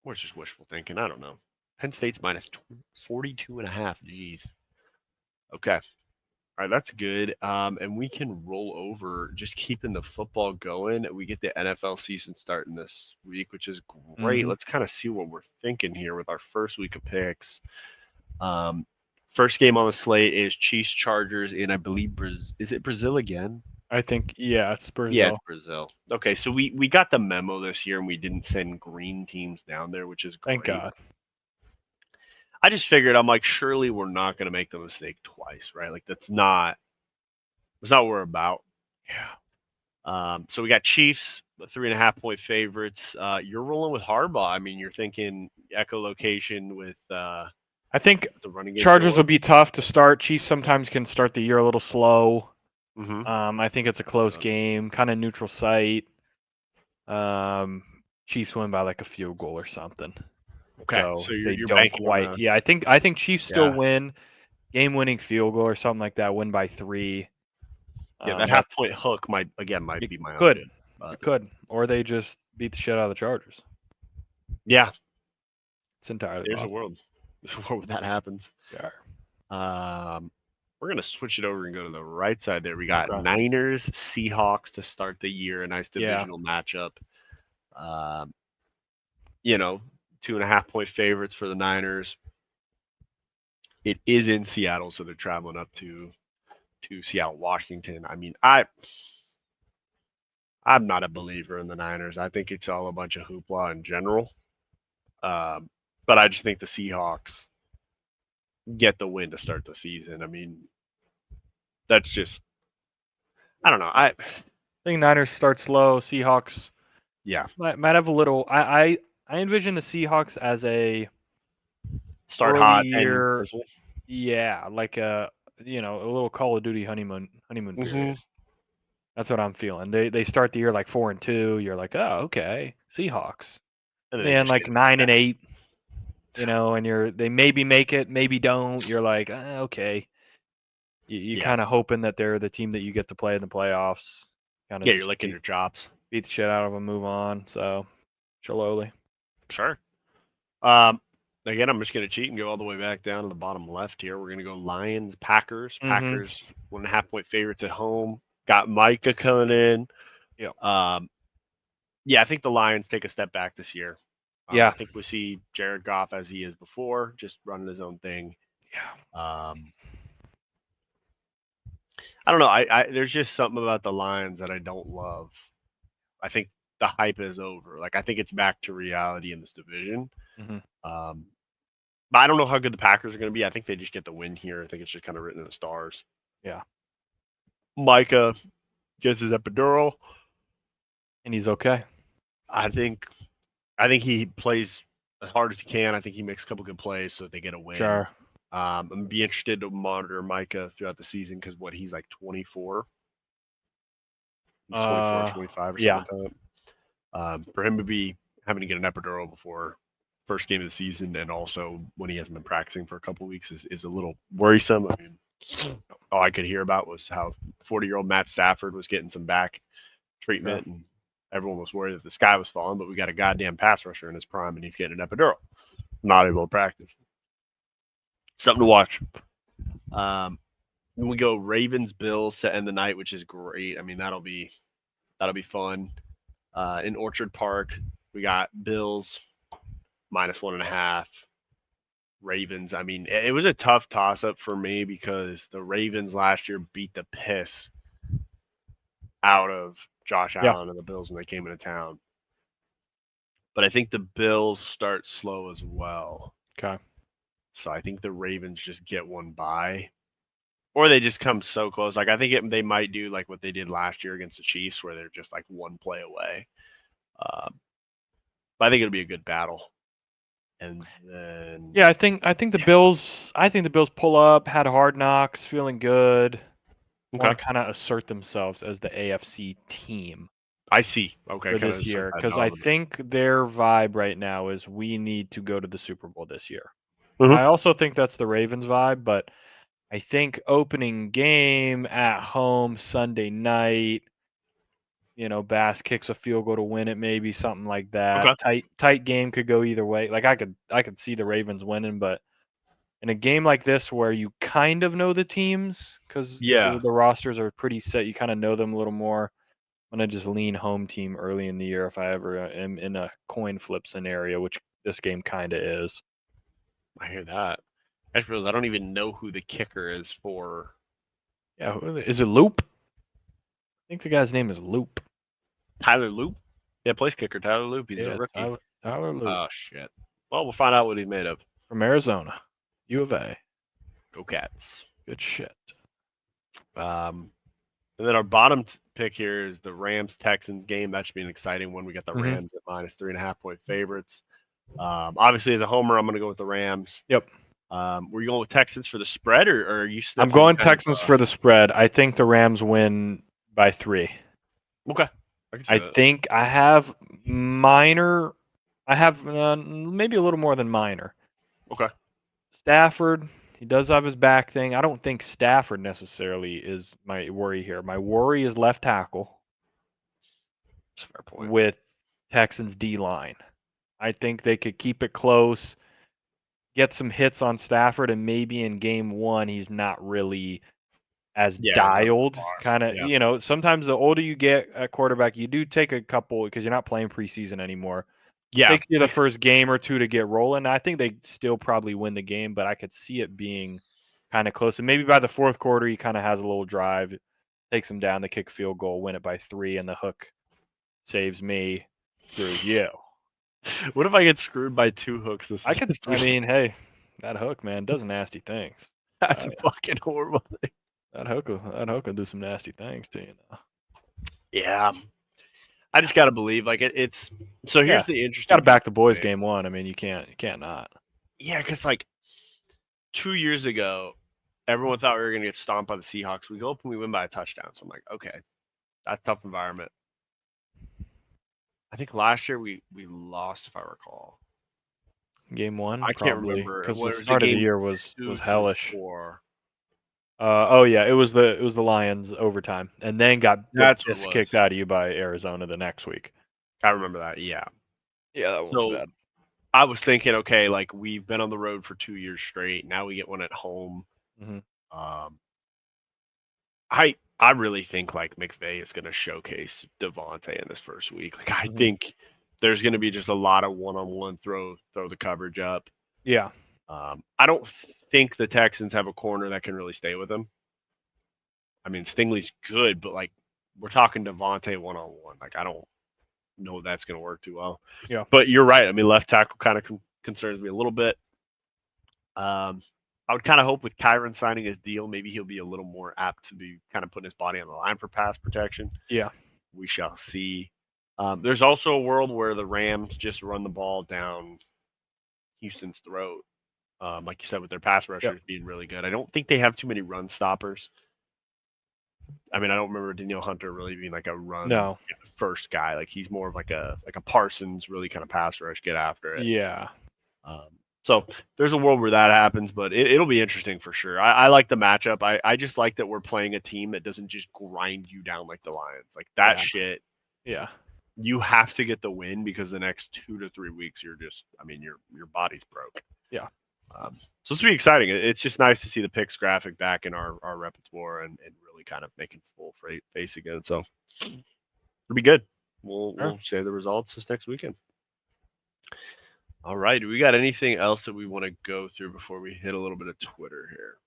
S1: Or it's just wishful thinking. I don't know. Penn State's -42.5. Jeez. Okay. All right, that's good. And we can roll over, just keeping the football going. We get the NFL season starting this week, which is great. Let's kind of see what we're thinking here with our first week of picks. First game on the slate is Chiefs-Chargers in, I believe, is it Brazil again?
S2: I think, yeah, it's Brazil.
S1: Yeah, it's Brazil. Okay, so we got the memo this year, and we didn't send green teams down there, which is great.
S2: Thank God.
S1: I just figured, I'm surely we're not going to make the mistake twice, right? That's not what we're about.
S2: Yeah.
S1: So we got Chiefs, 3.5-point favorites. You're rolling with Harbaugh. I mean, you're thinking echolocation with
S2: I think
S1: the running game.
S2: Chargers will be tough to start. Chiefs sometimes can start the year a little slow.
S1: Mm-hmm.
S2: I think it's a close game, kind of neutral site. Chiefs win by like a field goal or something.
S1: Okay,
S2: So
S1: so
S2: they
S1: you're
S2: don't
S1: banking on
S2: quite.
S1: a
S2: Yeah, I think Chiefs still
S1: yeah.
S2: win, game-winning field goal or something like that. Win by 3.
S1: Yeah, that
S2: That's
S1: half-point hook might
S2: it
S1: be my own
S2: could
S1: bid. But
S2: it could, or they just beat the shit out of the Chargers.
S1: yeah,
S2: It's entirely
S1: there's a
S2: possible.
S1: world where that happens.
S2: Yeah.
S1: We're gonna switch it over and go to the right side there. We got
S2: Okay.
S1: Niners, Seahawks to start the year. A nice
S2: Yeah.
S1: divisional matchup. You know, 2.5-point favorites for the Niners. It is in Seattle, so they're traveling up to Seattle, Washington. I mean, I'm not a believer in the Niners. I think it's all a bunch of hoopla in general. But I just think the Seahawks get the win to start the season. I mean, that's just I don't know.
S2: I think Niners start slow. Seahawks
S1: Yeah,
S2: might have a little. I envision the Seahawks as a
S1: start
S2: early
S1: hot and
S2: year.
S1: fizzle.
S2: Yeah, like a little Call of Duty honeymoon period. That's what I'm feeling. They start the year like 4-2. You're like, oh, okay, Seahawks.
S1: And then
S2: And
S1: just
S2: like 9-8, and they maybe make it, maybe don't. You're like, okay. You
S1: yeah,
S2: kind of hoping that they're the team that you get to play in the playoffs. Kind of
S1: yeah, you're
S2: just
S1: licking your chops.
S2: beat the shit out of them, move on. So, slowly.
S1: Sure. Again, I'm just gonna cheat and go all the way back down to the bottom left here. We're gonna go Lions, Packers. Packers 1.5-point favorites at home. Got Micah coming in.
S2: Yeah.
S1: Yeah, I think the Lions take a step back this year.
S2: Yeah.
S1: I think we see Jared Goff as he is before, just running his own thing.
S2: Yeah.
S1: I don't know. I there's just something about the Lions that I don't love. I think the hype is over. Like I think it's back to reality in this division. But I don't know how good the Packers are going to be. I think they just get the win here. I think it's just kind of written in the stars.
S2: Yeah.
S1: Micah gets his epidural,
S2: and he's okay.
S1: I think he plays as hard as he can. I think he makes a couple good plays so that they get a win.
S2: Sure.
S1: I'm gonna be interested to monitor Micah throughout the season because he's like 24. He's 24, 25 or something like that. For him to be having to get an epidural before first game of the season and also when he hasn't been practicing for a couple of weeks is a little worrisome. I mean, all I could hear about was how 40-year-old Matt Stafford was getting some back treatment and everyone was worried that the sky was falling, but we got a goddamn pass rusher in his prime and he's getting an epidural. Not able to practice. Something to watch. Then we go Ravens Bills to end the night, which is great. I mean, that'll be fun. In Orchard Park, we got Bills -1.5. Ravens. I mean, it was a tough toss up for me because the Ravens last year beat the piss out of Josh Allen and the Bills when they came into town. But I think the Bills start slow as well.
S2: Okay.
S1: So I think the Ravens just get one bye. Or they just come so close. Like I think they might do like what they did last year against the Chiefs, where they're just like one play away. But I think it'll be a good battle. And then
S2: I think the Bills. I think the Bills pull up, had hard knocks, feeling good. Want to kind of assert themselves as the AFC team.
S1: I see. Okay,
S2: for this year, because I think their vibe right now is we need to go to the Super Bowl this year. I also think that's the Ravens vibe, but I think opening game at home Sunday night, Bass kicks a field goal to win it, maybe something like that. Tight game could go either way. Like I could see the Ravens winning, but in a game like this where you kind of know the teams because the rosters are pretty set, you kind of know them a little more. I'm going to just lean home team early in the year if I ever am in a coin flip scenario, which this game kind of is.
S1: I hear that. I suppose I don't even know who the kicker is for.
S2: Yeah, is it Loop? I think the guy's name is Loop.
S1: Tyler Loop? Yeah, place kicker Tyler Loop. He's a rookie.
S2: Tyler Loop.
S1: Oh, shit. Well, we'll find out what he's made of.
S2: From Arizona. U of A.
S1: Go Cats.
S2: Good shit.
S1: Then And then our bottom pick here is the Rams-Texans game. That should be an exciting one. We got the Rams at minus 3.5-point favorites. Obviously, as a homer, I'm going to go with the Rams.
S2: Yep.
S1: Were you going with Texans for the spread, or are you
S2: I'm going Texans for the spread. I think the Rams win by 3.
S1: Okay.
S2: I think I have minor. I have maybe a little more than minor.
S1: Okay.
S2: Stafford, he does have his back thing. I don't think Stafford necessarily is my worry here. My worry is left tackle.
S1: That's a fair point.
S2: With Texans D-line. I think they could keep it close, get some hits on Stafford, and maybe in game 1 he's not really as dialed. Kind of, sometimes the older you get at quarterback, you do take a couple because you're not playing preseason anymore.
S1: Yeah.
S2: It takes you the first game or two to get rolling. I think they still probably win the game, but I could see it being kind of close. And maybe by the fourth quarter, he kind of has a little drive, takes them down, they kick field goal, win it by 3, and the hook saves me, screws you.
S1: What if I get screwed by 2 hooks this season?
S2: I mean, hey, that hook, man, does nasty things.
S1: That's a fucking horrible thing.
S2: That hook will do some nasty things to you now.
S1: Yeah. I just got to believe, like, it's – so here's the interesting –
S2: got to back the boys game 1. I mean, you can't not.
S1: Yeah, because, like, 2 years ago, everyone thought we were going to get stomped by the Seahawks. We go up and we win by a touchdown. So I'm like, okay, that's a tough environment. I think last year we lost, if I recall.
S2: Game 1?
S1: I can't remember.
S2: Because the start of the year was hellish.
S1: It
S2: was the Lions overtime, and then got kicked out of you by Arizona the next week.
S1: I remember that. Yeah.
S2: Yeah, that was bad.
S1: I was thinking, okay, like we've been on the road for 2 years straight. Now we get one at home.
S2: Mm-hmm.
S1: I really think like McVay is going to showcase Devontae in this first week. Like I think there's going to be just a lot of one-on-one throw the coverage up.
S2: Yeah.
S1: I don't think the Texans have a corner that can really stay with him. I mean, Stingley's good, but like we're talking Devontae one-on-one. Like I don't know that's going to work too well.
S2: Yeah.
S1: But you're right. I mean, left tackle kind of concerns me a little bit. I would kind of hope with Kyron signing his deal, maybe he'll be a little more apt to be kind of putting his body on the line for pass protection.
S2: Yeah.
S1: We shall see. There's also a world where the Rams just run the ball down Houston's throat. Like you said, with their pass rushers being really good. I don't think they have too many run stoppers. I mean, I don't remember Danielle Hunter really being like a run first guy. Like he's more of like a Parsons, really kind of pass rush, get after it.
S2: Yeah.
S1: So there's a world where that happens, but it'll be interesting for sure. I like the matchup. I just like that we're playing a team that doesn't just grind you down like the Lions. Like that shit.
S2: Yeah.
S1: You have to get the win because the next 2 to 3 weeks you're just, I mean, your body's broke.
S2: Yeah.
S1: So it's be exciting. It's just nice to see the picks graphic back in our repertoire and really kind of making full face again. So it'll be good. We'll share the results this next weekend. All right. Do we got anything else that we want to go through before we hit a little bit of Twitter here?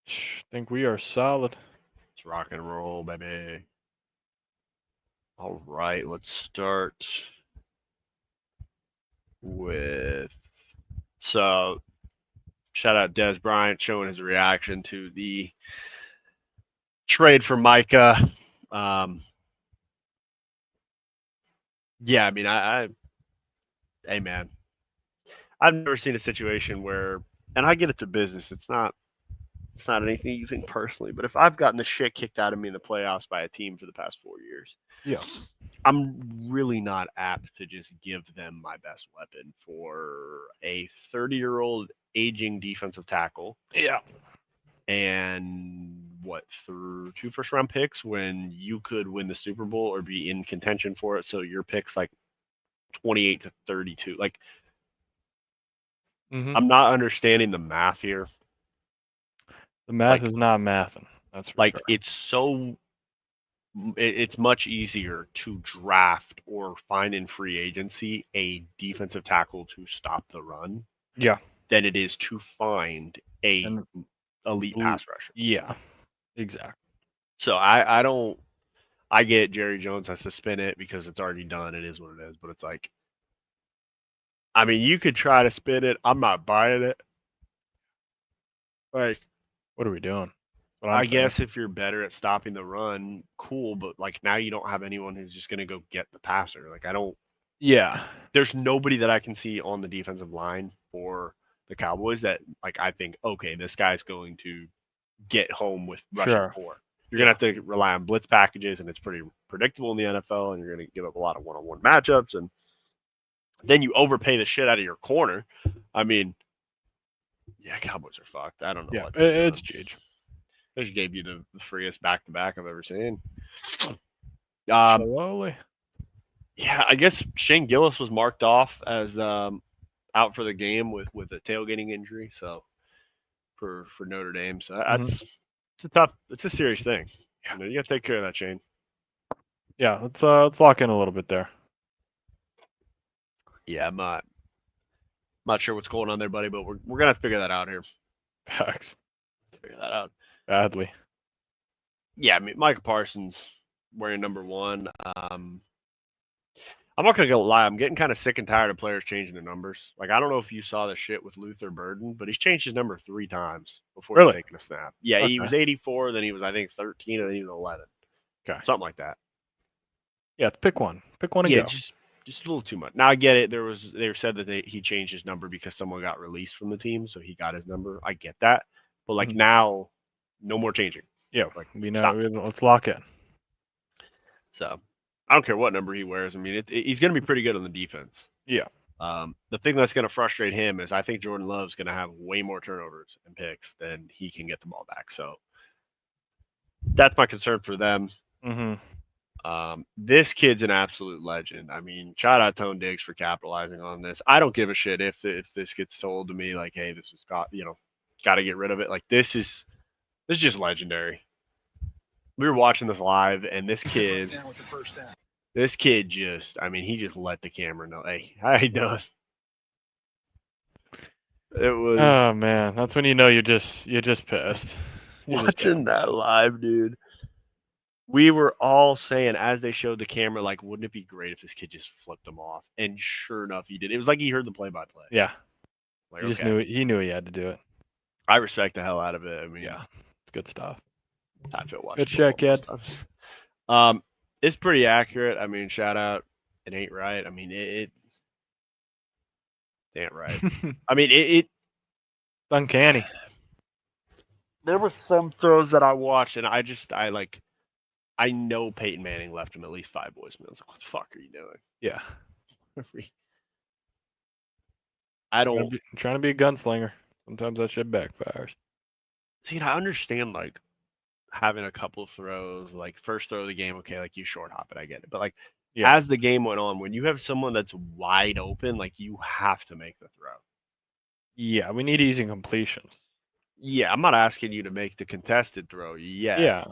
S2: I think we are solid.
S1: Let's rock and roll, baby. All right. Let's start with shout out Des Bryant showing his reaction to the trade for Micah. Yeah, I mean, hey man, I've never seen a situation where, and I get it's a business. It's not anything you think personally, but if I've gotten the shit kicked out of me in the playoffs by a team for the past 4 years, I'm really not apt to just give them my best weapon for a 30-year-old aging defensive tackle.
S2: Yeah.
S1: And through 2 first-round picks when you could win the Super Bowl or be in contention for it. So your pick's like 28 to 32. Like, I'm not understanding the math here.
S2: The math is not mathing. That's
S1: like sure. It's much easier to draft or find in free agency a defensive tackle to stop the run.
S2: Yeah.
S1: Than it is to find a elite pass rusher.
S2: Yeah. Exactly.
S1: So I get Jerry Jones has to spin it because it's already done. It is what it is. But it's like, I mean, you could try to spin it. I'm not buying it. Like,
S2: what are we doing?
S1: I guess if you're better at stopping the run, cool. But like now you don't have anyone who's just going to go get the passer. Like I don't.
S2: Yeah.
S1: There's nobody that I can see on the defensive line for the Cowboys that like I think okay, this guy's going to get home with rushing four. You're gonna have to rely on blitz packages, and it's pretty predictable in the NFL. And you're gonna give up a lot of one-on-one matchups, and then you overpay the shit out of your corner. I mean, yeah, Cowboys are fucked. I don't know.
S2: Yeah, it's huge.
S1: They just gave you the freest back-to-back I've ever seen.
S2: Slowly.
S1: Yeah, I guess Shane Gillis was marked off as out for the game with a tailgating injury. So for Notre Dame, so that's it's a serious thing. Yeah. You got to take care of that, Shane.
S2: Yeah, let's lock in a little bit there.
S1: Yeah, I'm not sure what's going on there, buddy, but we're gonna have to figure that out here.
S2: Facts.
S1: Figure that out
S2: badly.
S1: Yeah, I mean Micah Parsons wearing number 1. I'm not gonna lie. I'm getting kind of sick and tired of players changing their numbers. Like I don't know if you saw the shit with Luther Burden, but he's changed his number 3 times before he's taking a snap. Yeah, he was 84, then he was I think 13, and then he was 11.
S2: Okay,
S1: something like that.
S2: Yeah, pick one. Pick one and
S1: go. Just a little too much. Now I get it. They said that he changed his number because someone got released from the team, so he got his number. I get that, but like now, no more changing.
S2: Yeah, like we know. Let's lock in.
S1: So I don't care what number he wears. I mean, he's going to be pretty good on the defense.
S2: Yeah.
S1: The thing that's going to frustrate him is I think Jordan Love's going to have way more turnovers and picks than he can get the ball back. So that's my concern for them.
S2: Mm-hmm.
S1: This kid's an absolute legend. I mean, shout out Tone Diggs for capitalizing on this. I don't give a shit if this gets told to me like, hey, this has got to get rid of it. Like this is just legendary. We were watching this live, and this kid just, I mean, he just let the camera know, hey, how you doing? It was.
S2: Oh man, that's when you know you're just pissed.
S1: Watching that live, dude. We were all saying as they showed the camera, like, wouldn't it be great if this kid just flipped him off? And sure enough, he did. It was like he heard the play-by-play.
S2: Yeah, like, he just knew he had to do it.
S1: I respect the hell out of it. I mean,
S2: yeah, it's good stuff.
S1: I feel watching.
S2: Good shit, kid.
S1: It's pretty accurate. I mean, shout out. It ain't right. I mean, it ain't right. I mean, it's
S2: uncanny.
S1: There were some throws that I watched, and I know Peyton Manning left him at least 5 voicemails. Like, what the fuck are you doing?
S2: Yeah.
S1: I don't.
S2: Trying to be a gunslinger. Sometimes that shit backfires.
S1: See, I understand, like, having a couple throws, like, first throw of the game, okay, like, you short hop it, I get it. But, like, as the game went on, when you have someone that's wide open, like, you have to make the throw.
S2: Yeah, we need easy completions.
S1: Yeah, I'm not asking you to make the contested throw yet.
S2: Yeah.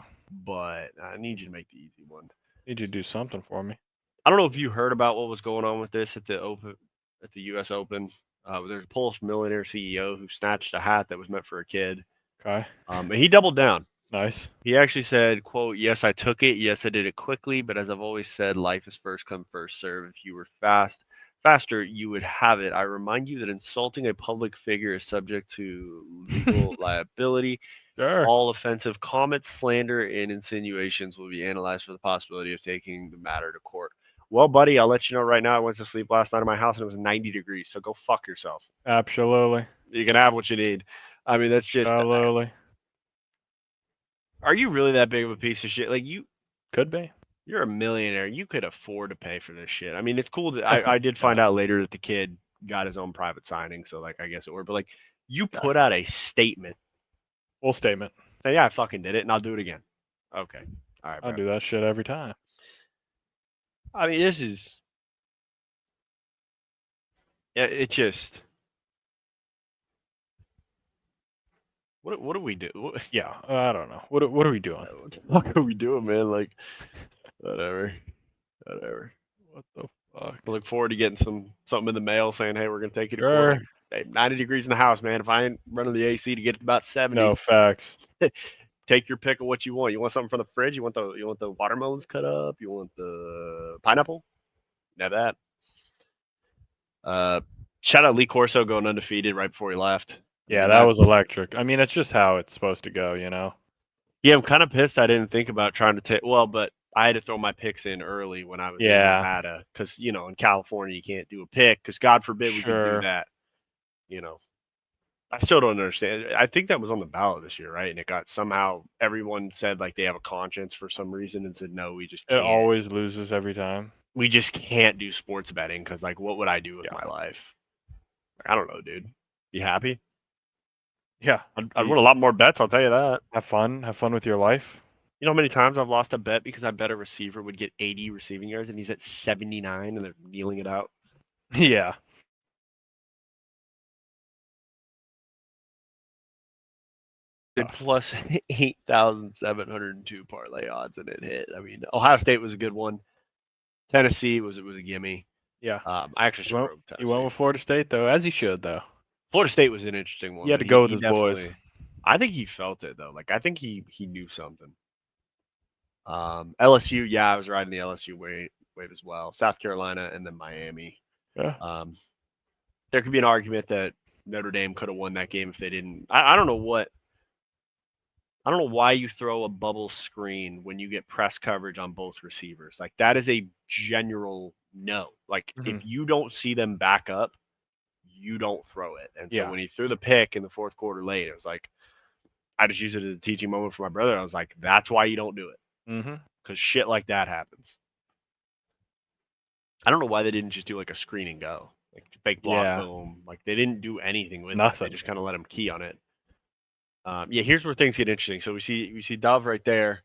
S1: But I need you to make the easy one.
S2: Need you to do something for me.
S1: I don't know if you heard about what was going on with this at the U.S. Open. There's a Polish millionaire CEO who snatched a hat that was meant for a kid.
S2: Okay.
S1: And he doubled down.
S2: Nice.
S1: He actually said, quote, "Yes, I took it. Yes, I did it quickly. But as I've always said, life is first come, first serve. If you were faster, you would have it. I remind you that insulting a public figure is subject to legal liability.
S2: Sure.
S1: All offensive comments, slander, and insinuations will be analyzed for the possibility of taking the matter to court." Well, buddy, I'll let you know right now. I went to sleep last night in my house and it was 90 degrees. So go fuck yourself.
S2: Absolutely.
S1: You can have what you need. I mean, that's just.
S2: Absolutely.
S1: Are you really that big of a piece of shit? Like, you
S2: could be.
S1: You're a millionaire. You could afford to pay for this shit. I mean, it's cool that I did find out later that the kid got his own private signing. So, like, I guess it worked. But, like, you put out a statement.
S2: Full statement.
S1: Say, yeah, I fucking did it, and I'll do it again. Okay. All right, bro.
S2: I'll do that shit every time.
S1: I mean, this is. It just. What do we do?
S2: Yeah, I don't know. What are we doing?
S1: What the fuck are we doing, man? Like, whatever.
S2: What the fuck?
S1: I look forward to getting something in the mail saying, "Hey, we're gonna take you to court." Hey, 90 degrees in the house, man. If I ain't running the AC to get to about 70,
S2: no facts.
S1: Take your pick of what you want. You want something from the fridge? You want the watermelons cut up? You want the pineapple? Now that. Shout out Lee Corso going undefeated right before he left.
S2: Yeah, that was electric. I mean, it's just how it's supposed to go, you know?
S1: Yeah, I'm kind of pissed I didn't think about trying to take. Well, but I had to throw my picks in early when I was in
S2: Yeah,
S1: Nevada because in California you can't do a pick because God forbid we could do
S2: sure.
S1: that. You know, I still don't understand. I think that was on the ballot this year, right? And it got somehow everyone said like they have a conscience for some reason and said no, we just
S2: It
S1: can't.
S2: always loses every time.
S1: We just can't do sports betting because like what would I do with
S2: Yeah.
S1: my life? I don't know, dude. You happy?
S2: Yeah.
S1: I'd win a lot more bets. I'll tell you that.
S2: Have fun. Have fun with your life.
S1: You know how many times I've lost a bet because I bet a receiver would get 80 receiving yards and he's at 79 and they're kneeling it out?
S2: Yeah.
S1: And plus 8,702 parlay odds and it hit. I mean, Ohio State was a good one. Tennessee was a gimme.
S2: Yeah.
S1: I actually should have wrote
S2: He went
S1: Tennessee.
S2: with Florida State though, as he should though.
S1: Florida State was an interesting one.
S2: He had
S1: Though.
S2: to go with
S1: He
S2: his boys.
S1: definitely. I think he felt it though. Like I think he knew something. LSU, yeah, I was riding the LSU wave as well. South Carolina and then Miami.
S2: Yeah.
S1: There could be an argument that Notre Dame could have won that game if they didn't. I don't know what. I don't know why you throw a bubble screen when you get press coverage on both receivers. Like that is a general no. Like if you don't see them back up, you don't throw it. And so when he threw the pick in the fourth quarter late, it was like I just used it as a teaching moment for my brother. I was like, that's why you don't do it. Because shit like that happens. I don't know why they didn't just do like a screen and go. Like fake block, boom. Like they didn't do anything with it. They just kind of let him key on it. Here's where things get interesting. So we see Dove right there.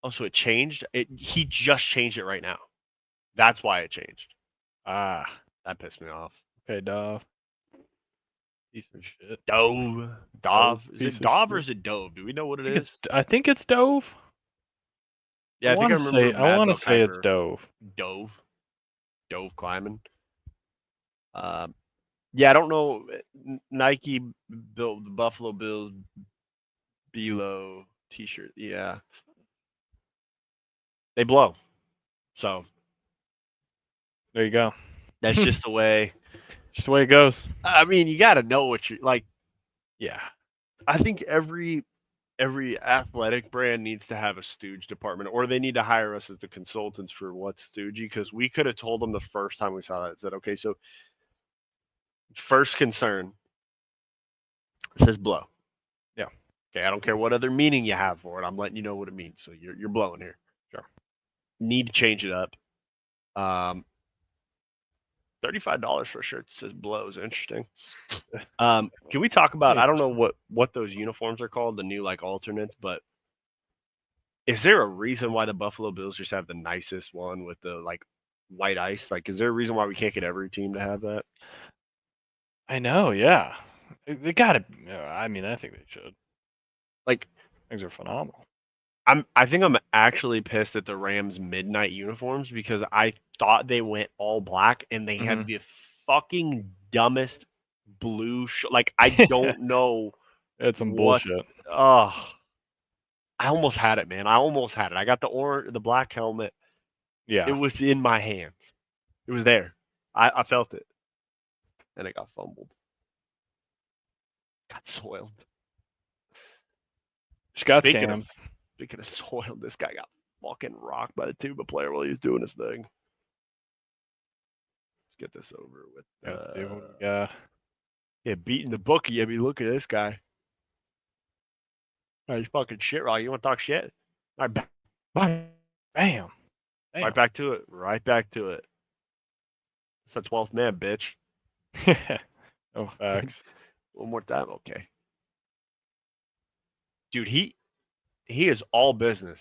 S1: Oh, so it changed. He just changed it right now. That's why it changed. That pissed me off.
S2: Okay, Dove. Piece of shit.
S1: Dove. Is it Dove or is it Dove? Do we know what it is?
S2: I think it's Dove.
S1: Yeah, I think I remember.
S2: I want to say it's Dove.
S1: Dove climbing. Yeah, I don't know. Nike built the Buffalo Bills below T-shirt. Yeah, they blow. So
S2: there you go.
S1: That's just the way.
S2: Just the way it goes.
S1: I mean, you got to know what you're like.
S2: Yeah,
S1: I think every athletic brand needs to have a Stooge department, or they need to hire us as the consultants for what's Stoogey, because we could have told them the first time we saw that. Said, okay, so first concern says blow.
S2: Yeah.
S1: Okay, I don't care what other meaning you have for it. I'm letting you know what it means. So you're blowing here.
S2: Sure.
S1: Need to change it up. $35 for a shirt that says blow is interesting. Can we talk about? I don't know what those uniforms are called, the new like alternates, but is there a reason why the Buffalo Bills just have the nicest one with the like white ice? Like, is there a reason why we can't get every team to have that?
S2: I know. Yeah, they got to. I mean, I think they should.
S1: Like,
S2: things are phenomenal.
S1: I think I'm actually pissed at the Rams midnight uniforms because I thought they went all black and they had the fucking dumbest blue. Like, I don't know.
S2: It's some bullshit.
S1: Oh, I almost had it, man. I almost had it. I got the black helmet.
S2: Yeah,
S1: it was in my hands. It was there. I felt it, and it got fumbled. Got soiled. Speaking of soiled, this guy got fucking rocked by the Tuba player while he was doing his thing. Let's get this over with. Yeah, beating the bookie. I mean, look at this guy. All right, he's fucking shit, Rock. You want to talk shit? All right, bam. Right back to it. Right back to it. It's the 12th man, bitch.
S2: No facts.
S1: One more time, okay. Dude, he is all business.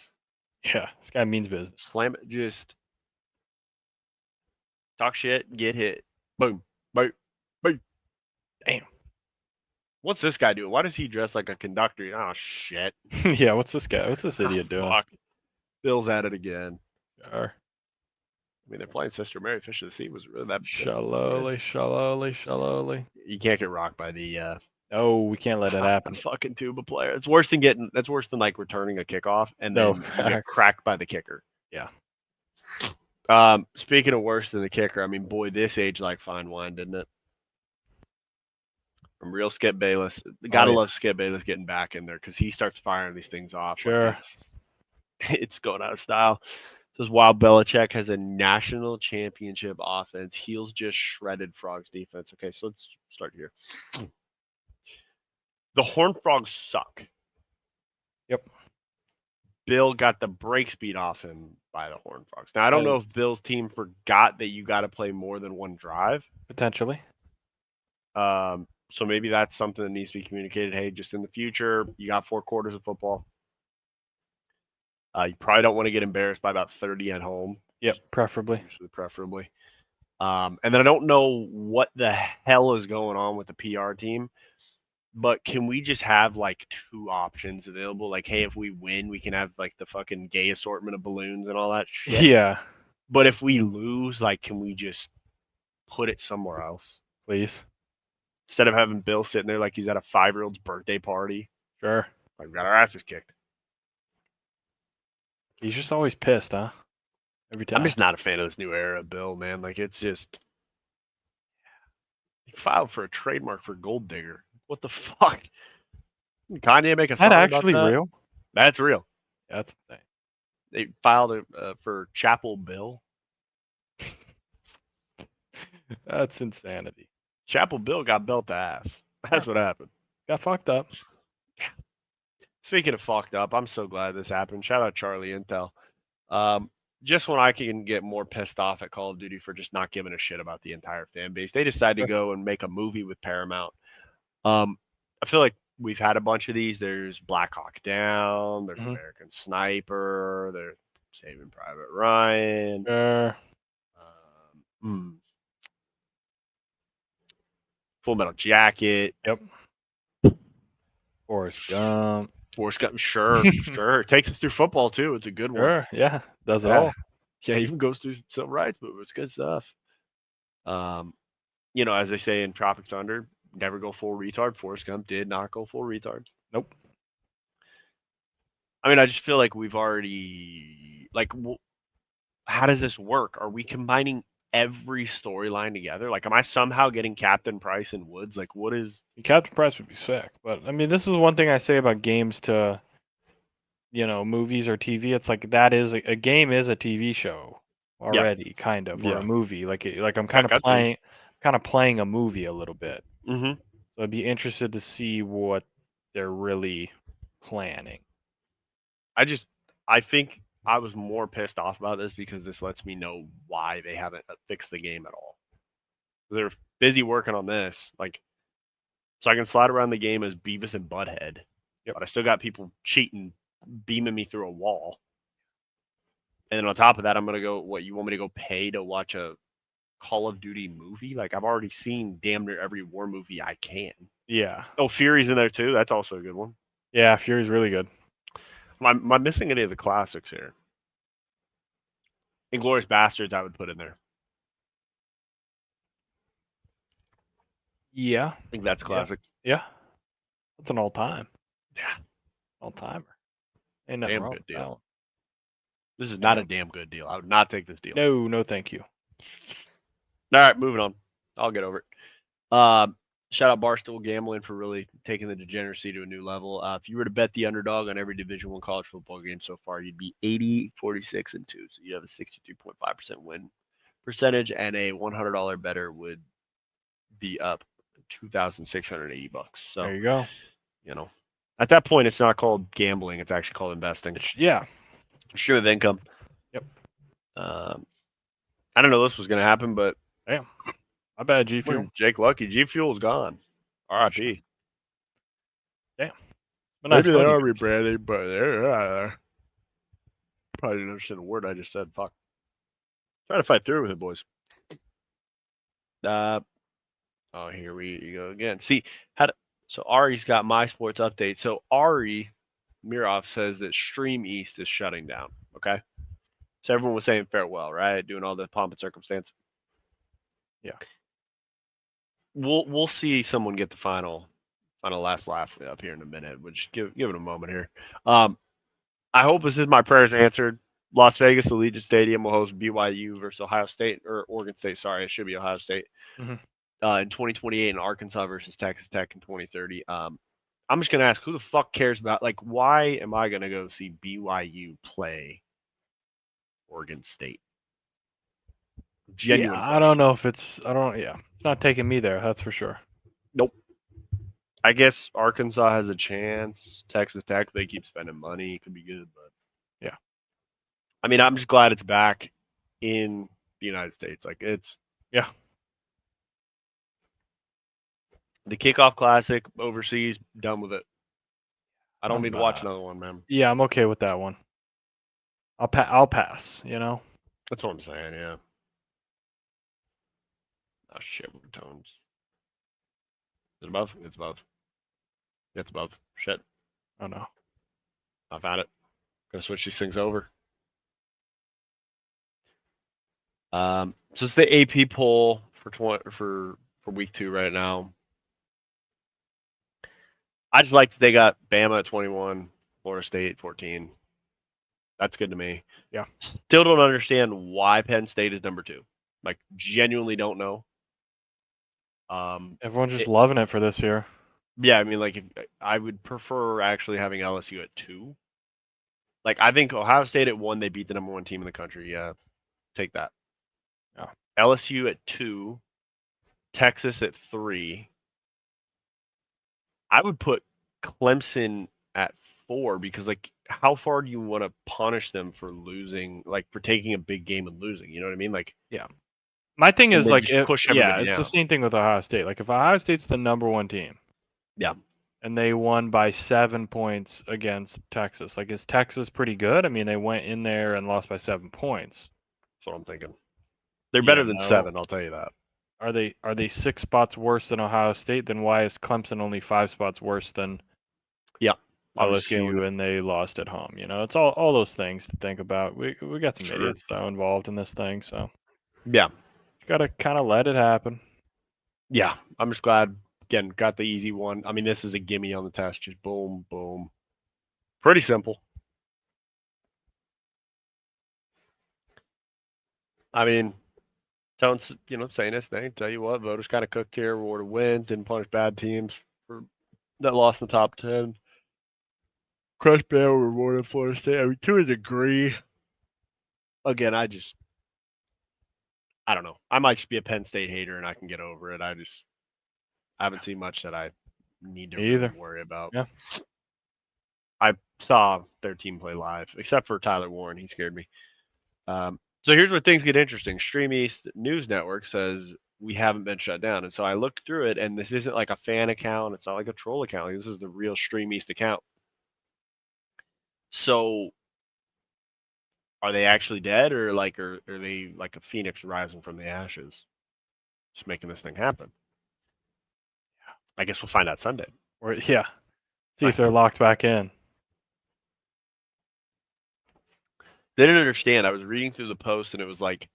S2: Yeah, this guy means business.
S1: Slam it, just talk shit, get hit. Boom, boom, boom.
S2: Damn.
S1: What's this guy doing? Why does he dress like a conductor? Oh, shit.
S2: Yeah, what's this guy? What's this idiot doing?
S1: Fuck. Bill's at it again.
S2: Sure.
S1: I mean, they're playing Sister Mary Fish of the Sea. Was really that
S2: Shaloli.
S1: You can't get rocked by the
S2: no, we can't let it happen.
S1: Fucking Tuba player. It's worse than like returning a kickoff and then you get cracked by the kicker.
S2: Yeah.
S1: Speaking of worse than the kicker, I mean, boy, this aged like fine wine, didn't it? From real Skip Bayless. Gotta
S2: yeah.
S1: love Skip Bayless getting back in there because he starts firing these things off
S2: Sure.
S1: like it's going out of style. Says while Belichick has a national championship offense, heels just shredded Frogs defense. Okay, so let's start here. The Horned Frogs suck.
S2: Yep.
S1: Bill got the brakes beat off him by the Horned Frogs. Now I don't know if Bill's team forgot that you got to play more than one drive.
S2: Potentially.
S1: So maybe that's something that needs to be communicated. Hey, just in the future, you got 4 quarters of football. You probably don't want to get embarrassed by about 30 at home.
S2: Yep, preferably.
S1: Usually, preferably. And then I don't know what the hell is going on with the PR team, but can we just have like 2 options available? Like, hey, if we win, we can have like the fucking gay assortment of balloons and all that shit.
S2: Yeah.
S1: But if we lose, like, can we just put it somewhere else?
S2: Please.
S1: Instead of having Bill sitting there like he's at a 5-year-old's birthday party.
S2: Sure.
S1: Like, we got our asses kicked.
S2: He's just always pissed, huh? Every time.
S1: I'm just not a fan of this new era of Bill, man. Like, it's just he filed for a trademark for Gold Digger. What the fuck? Did Kanye make a song
S2: Is that actually
S1: about that?
S2: real?
S1: That's real.
S2: Yeah, that's the thing.
S1: They filed for Chapel Bill.
S2: That's insanity.
S1: Chapel Bill got belt to ass. That's what happened.
S2: Got fucked up.
S1: Speaking of fucked up, I'm so glad this happened. Shout out Charlie Intel. Just when I can get more pissed off at Call of Duty for just not giving a shit about the entire fan base, they decided to go and make a movie with Paramount. I feel like we've had a bunch of these. There's Black Hawk Down. There's American Sniper. There's Saving Private Ryan.
S2: Sure.
S1: Full Metal Jacket.
S2: Yep. Forrest Gump.
S1: Forrest Gump, sure. It takes us through football too. It's a good one.
S2: Sure, yeah, does it all.
S1: Yeah, even goes through civil rights movement. It's good stuff. As they say in Tropic Thunder, never go full retard. Forrest Gump did not go full retard.
S2: Nope.
S1: I mean, I just feel like we've already how does this work? Are we combining every storyline together? Like, am I somehow getting Captain Price and Woods? Like, what is
S2: Captain Price would be sick, but I mean, this is one thing I say about games to, movies or TV. It's like that is a game is a TV show already, kind of, or a movie. Like I'm kind of playing a movie a little bit.
S1: Mm-hmm.
S2: So I'd be interested to see what they're really planning.
S1: I think I was more pissed off about this because this lets me know why they haven't fixed the game at all. They're busy working on this, so I can slide around the game as Beavis and Butthead, but I still got people cheating, beaming me through a wall. And then on top of that, I'm gonna go. What, you want me to go pay to watch a Call of Duty movie? Like, I've already seen damn near every war movie I can.
S2: Yeah.
S1: Oh, Fury's in there too. That's also a good one.
S2: Yeah, Fury's really good.
S1: Am I missing any of the classics here? Inglourious Bastards, I would put in there.
S2: Yeah.
S1: I think that's classic.
S2: Yeah. That's an all-time.
S1: Yeah.
S2: All-timer. Ain't nothing wrong
S1: good
S2: with
S1: deal. This is not a damn good deal. I would not take this deal.
S2: No, thank you.
S1: All right, moving on. I'll get over it. Shout out Barstool Gambling for really taking the degeneracy to a new level. If you were to bet the underdog on every Division I college football game so far, you'd be 80, 46, and 2. So you have a 62.5% win percentage, and a $100 better would be up $2,680. So
S2: there you go.
S1: At that point, it's not called gambling; it's actually called investing. Stream of income.
S2: Yep.
S1: I don't know this was going to happen, but
S2: damn. I bet G Fuel.
S1: Jake Lucky. G Fuel's gone. R.I.P.
S2: Damn.
S1: Maybe they are rebranding, but they're probably didn't understand a word I just said. Fuck. Trying to fight through with it, boys. Here we go again. See, so Ari's got my sports update. So Ari Mirov says that Stream East is shutting down. Okay. So everyone was saying farewell, right? Doing all the pomp and circumstance.
S2: Yeah.
S1: We'll see someone get the final last laugh up here in a minute. We'll just give it a moment here. I hope this is my prayers answered. Las Vegas Allegiant Stadium will host BYU versus Ohio State or Oregon State. Sorry, it should be Ohio State. in 2028 in Arkansas versus Texas Tech in 2030. I'm just gonna ask, who the fuck cares about, like, why am I gonna go see BYU play Oregon State? Genuine
S2: I don't
S1: question.
S2: know if it's it's not taking me there, that's for sure.
S1: Nope. I guess Arkansas has a chance. Texas Tech, they keep spending money, could be good, but
S2: Yeah.
S1: I mean, I'm just glad it's back in the United States. Like, it's
S2: Yeah.
S1: the kickoff classic overseas, done with it. I don't need to watch another one, man.
S2: Yeah, I'm okay with that one. I'll pass, you know.
S1: That's what I'm saying, yeah. Oh shit, we're tones. Is it above? It's above. It's above. Shit.
S2: Oh no.
S1: I found it. Gonna switch these things over. So it's the AP poll for week 2 right now. I just like that they got Bama at 21, Florida State 14. That's good to me.
S2: Yeah.
S1: Still don't understand why Penn State is number 2. Like, genuinely don't know.
S2: Everyone's just loving it for this year.
S1: Yeah, I mean, like, I would prefer actually having LSU at 2. Like, I think Ohio State at 1, they beat the number 1 team in the country. Yeah, take that.
S2: Yeah.
S1: LSU at 2, Texas at 3. I would put Clemson at 4 because, like, how far do you want to punish them for losing, like, for taking a big game and losing? You know what I mean? Like,
S2: Yeah. My thing is, like,
S1: push everybody
S2: it's
S1: down.
S2: the same thing with Ohio State. Like, if Ohio State's the number 1 team,
S1: yeah,
S2: and they won by 7 points against Texas, like, is Texas pretty good? I mean, they went in there and lost by 7 points.
S1: that's what I'm thinking. They're better than 7, I'll tell you that.
S2: Are they 6 spots worse than Ohio State? Then why is Clemson only 5 spots worse than LSU and they lost at home? You know, it's all those things to think about. We got some idiots though involved in this thing, so
S1: yeah,
S2: you gotta kind of let it happen.
S1: Yeah, I'm just glad. Again, got the easy one. I mean, this is a gimme on the test. Just boom, boom. Pretty simple. I mean, Tone's, saying this thing. Tell you what, voters kind of cooked here. Rewarded wins, didn't punish bad teams for that lost in the top 10. Crushed Bama, rewarded Florida State. I mean, to a degree. Again, I don't know. I might just be a Penn State hater and I can get over it. I haven't seen much that I need to really worry about.
S2: Yeah.
S1: I saw their team play live, except for Tyler Warren. He scared me. So here's where things get interesting. Stream East News Network says we haven't been shut down. And so I looked through it, and this isn't like a fan account. It's not like a troll account. Like, this is the real Stream East account. So are they actually dead, or are they like a phoenix rising from the ashes, just making this thing happen? I guess we'll find out Sunday.
S2: See if they're locked back in.
S1: They didn't understand. I was reading through the post, and it was like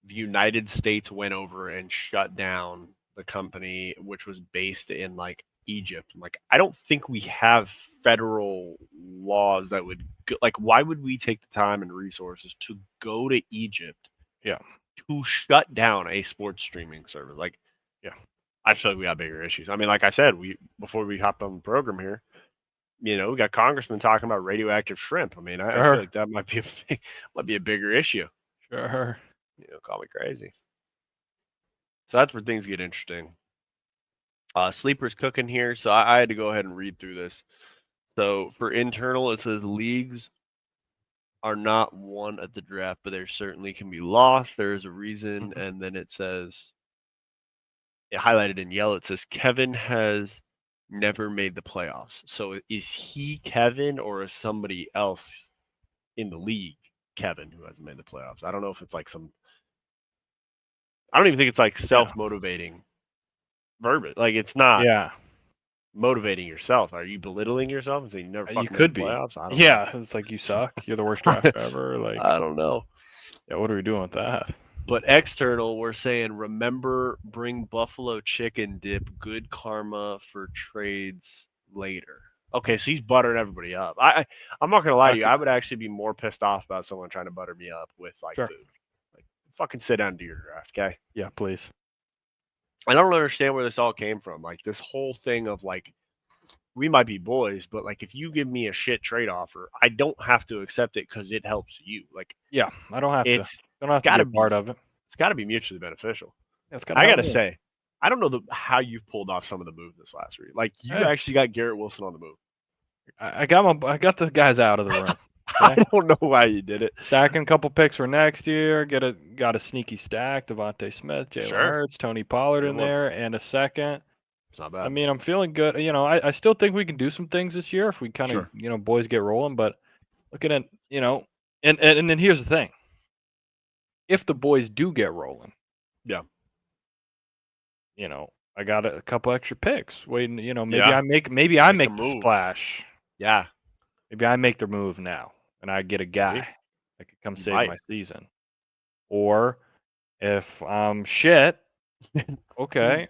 S1: the United States went over and shut down the company, which was based in like Egypt. I'm like, I don't think we have federal laws that would like. Why would we take the time and resources to go to Egypt?
S2: Yeah.
S1: To shut down a sports streaming service? Like,
S2: yeah,
S1: I feel like we got bigger issues. I mean, like I said, before we hopped on the program here, we got congressmen talking about radioactive shrimp. I mean, I feel like that might be a bigger issue.
S2: Sure.
S1: Call me crazy. So that's where things get interesting. Sleeper's cooking here, so I had to go ahead and read through this. So for internal, it says leagues are not won at the draft, but there certainly can be lost. There is a reason, and then it says, it highlighted in yellow, it says Kevin has never made the playoffs. So is he Kevin, or is somebody else in the league Kevin who hasn't made the playoffs? I don't know if it's like I don't even think it's like self-motivating verbiage. Like, it's not motivating yourself. Are you belittling yourself and saying you never fucking made the playoffs? I don't know.
S2: It's like you suck. You're the worst draft ever. Like,
S1: I don't know.
S2: Yeah, what are we doing with that?
S1: But external, we're saying, remember, bring buffalo chicken dip, good karma for trades later. Okay, so he's buttering everybody up. I'm not gonna lie to you. I would actually be more pissed off about someone trying to butter me up with food. Like, fucking sit down and do your draft, okay?
S2: Yeah, please.
S1: I don't understand where this all came from. Like this whole thing of like we might be boys, but like if you give me a shit trade offer, I don't have to accept it because it helps you. Like
S2: Yeah, I don't have to.
S1: it's
S2: Don't
S1: it's
S2: have to
S1: got
S2: be
S1: to
S2: a
S1: be
S2: part of it.
S1: it's got to be mutually beneficial.
S2: Yeah, it's got to
S1: I
S2: help
S1: gotta
S2: me.
S1: say, I don't know how you pulled off some of the moves this last week. Like you
S2: Hey,
S1: actually got Garrett Wilson on the move.
S2: I got the guys out of the room.
S1: I
S2: Okay,
S1: don't know why you did it.
S2: stacking a couple picks for next year. Got a sneaky stack: Devontae Smith, Jalen
S1: Sure,
S2: Hurts, Tony Pollard
S1: good
S2: in
S1: one.
S2: there, and a second.
S1: It's not
S2: I
S1: bad.
S2: mean, I'm feeling good. I still think we can do some things this year if we kind of
S1: Sure.
S2: boys get rolling. But looking at and then here's the thing: if the boys do get rolling,
S1: Yeah.
S2: I got a couple extra picks. Waiting, maybe
S1: Yeah.
S2: I
S1: Make a
S2: make the
S1: move.
S2: splash.
S1: Yeah.
S2: Maybe I make the move now, and I get a
S1: Maybe.
S2: guy that could come
S1: You
S2: save
S1: might.
S2: my season. Or if I'm shit, okay,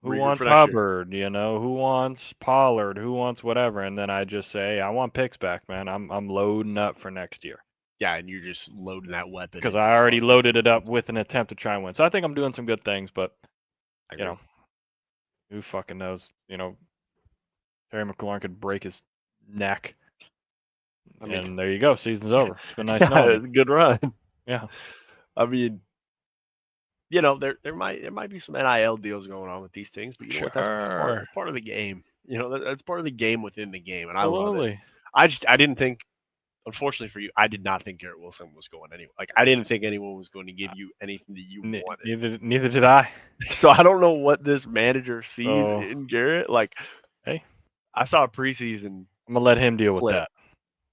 S2: who
S1: Regroup for
S2: wants
S1: next year.
S2: Hubbard? Who wants Pollard? Who wants whatever? And then I just say, I want picks back, man. I'm loading up for next year
S1: Yeah, and you're just loading that weapon
S2: because
S1: in
S2: I
S1: your
S2: already
S1: fucking
S2: loaded it up with an attempt to try and win. So I think I'm doing some good things, but
S1: I
S2: you
S1: agree.
S2: know, who fucking knows? Terry McLaurin could break his neck,
S1: I mean,
S2: and there you go. Season's over. It's been nice
S1: yeah,
S2: knowing you.
S1: it's a good run.
S2: Yeah,
S1: I mean, there might be some NIL deals going on with these things, but you know what?
S2: sure,
S1: That's part of the game. That's part of the game within the game, and I love it.
S2: absolutely.
S1: I didn't think, unfortunately for you, I did not think Garrett Wilson was going anywhere. Like I didn't think anyone was going to give you anything that you wanted.
S2: Neither did I.
S1: So I don't know what this manager sees
S2: So
S1: in Garrett. Like
S2: hey,
S1: I saw a preseason
S2: I'm gonna let him deal with
S1: clip
S2: that.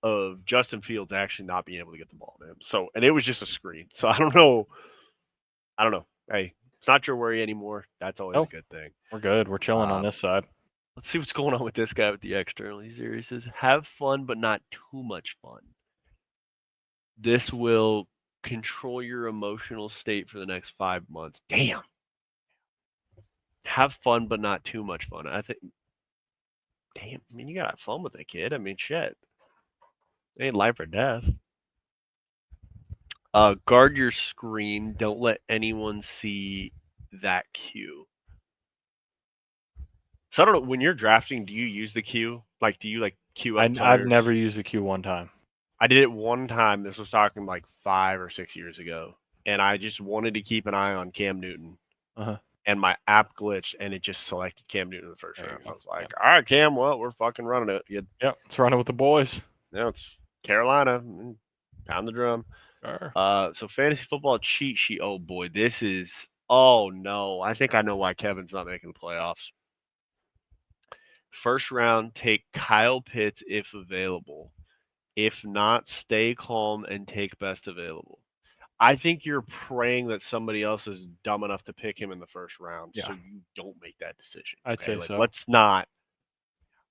S1: of Justin Fields actually not being able to get the ball to him. So and it was just a screen. So I don't know. I don't know. Hey, it's not your worry anymore. That's always a
S2: Oh,
S1: good thing.
S2: we're good. We're chilling on
S1: Um,
S2: this side.
S1: let's see what's going on with this guy with the external. He says, have fun, but not too much fun. This will control your emotional state for the next 5 months. Damn. Have fun, but not too much fun. I think, damn, I mean, you got to have fun with that kid. I mean, shit. It ain't life or death. Guard your screen. Don't let anyone see that cue. So I don't know. When you're drafting, do you use the queue? Like, do you like queue up
S2: I've
S1: players?
S2: never used the Q one time.
S1: I did it one time. This was talking like 5 or 6 years ago, and I just wanted to keep an eye on Cam Newton.
S2: Uh-huh.
S1: And my app glitched, and it just selected Cam Newton in the first
S2: There you
S1: round. I
S2: go.
S1: was like, "All right, Cam. Well, we're fucking running it.
S2: Yep. Let's run it with the boys.
S1: It's Carolina. Pound the drum."
S2: Sure.
S1: So fantasy football cheat sheet. Oh boy, this is. Oh no, I think I know why Kevin's not making the playoffs. First round, take Kyle Pitts if available. If not, stay calm and take best available. I think you're praying that somebody else is dumb enough to pick him in the first round,
S2: Yeah.
S1: so you don't make that decision.
S2: I'd
S1: Okay,
S2: say
S1: like
S2: so.
S1: let's not.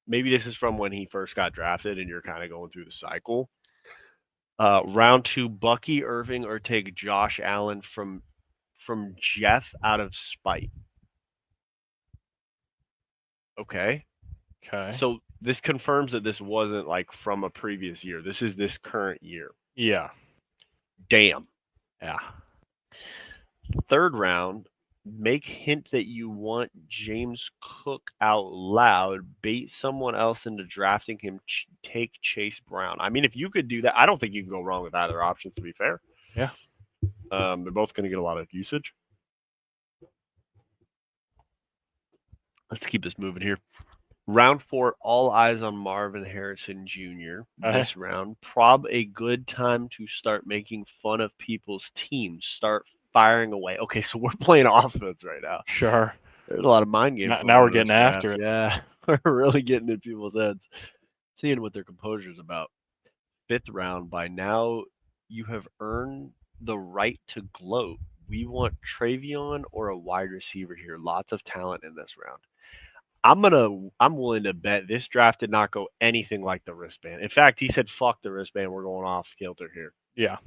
S1: Maybe this is from when he first got drafted, and you're kind of going through the cycle. Round two, Bucky Irving or take Josh Allen from Jeff out of spite. Okay,
S2: Okay.
S1: so this confirms that this wasn't like from a previous year. This is this current year.
S2: Yeah.
S1: Damn.
S2: Yeah.
S1: Third round, make hint that you want James Cook out loud, bait someone else into drafting him, take Chase Brown. I mean, if you could do that, I don't think you can go wrong with either option, to be fair.
S2: Yeah.
S1: They're both going to get a lot of usage. Let's keep this moving here. Round four, all eyes on Marvin Harrison Jr. This round. Prob a good time to start making fun of people's teams. Start firing away. Okay, so we're playing offense right now.
S2: Sure.
S1: There's a lot of mind games.
S2: Now we're getting after it.
S1: Yeah, we're really getting in people's heads, seeing what their composure is about. Fifth round. By now, you have earned the right to gloat. We want Travion or a wide receiver here. Lots of talent in this round. I'm willing to bet this draft did not go anything like the wristband. In fact, he said, "Fuck the wristband. We're going off kilter here."
S2: Yeah.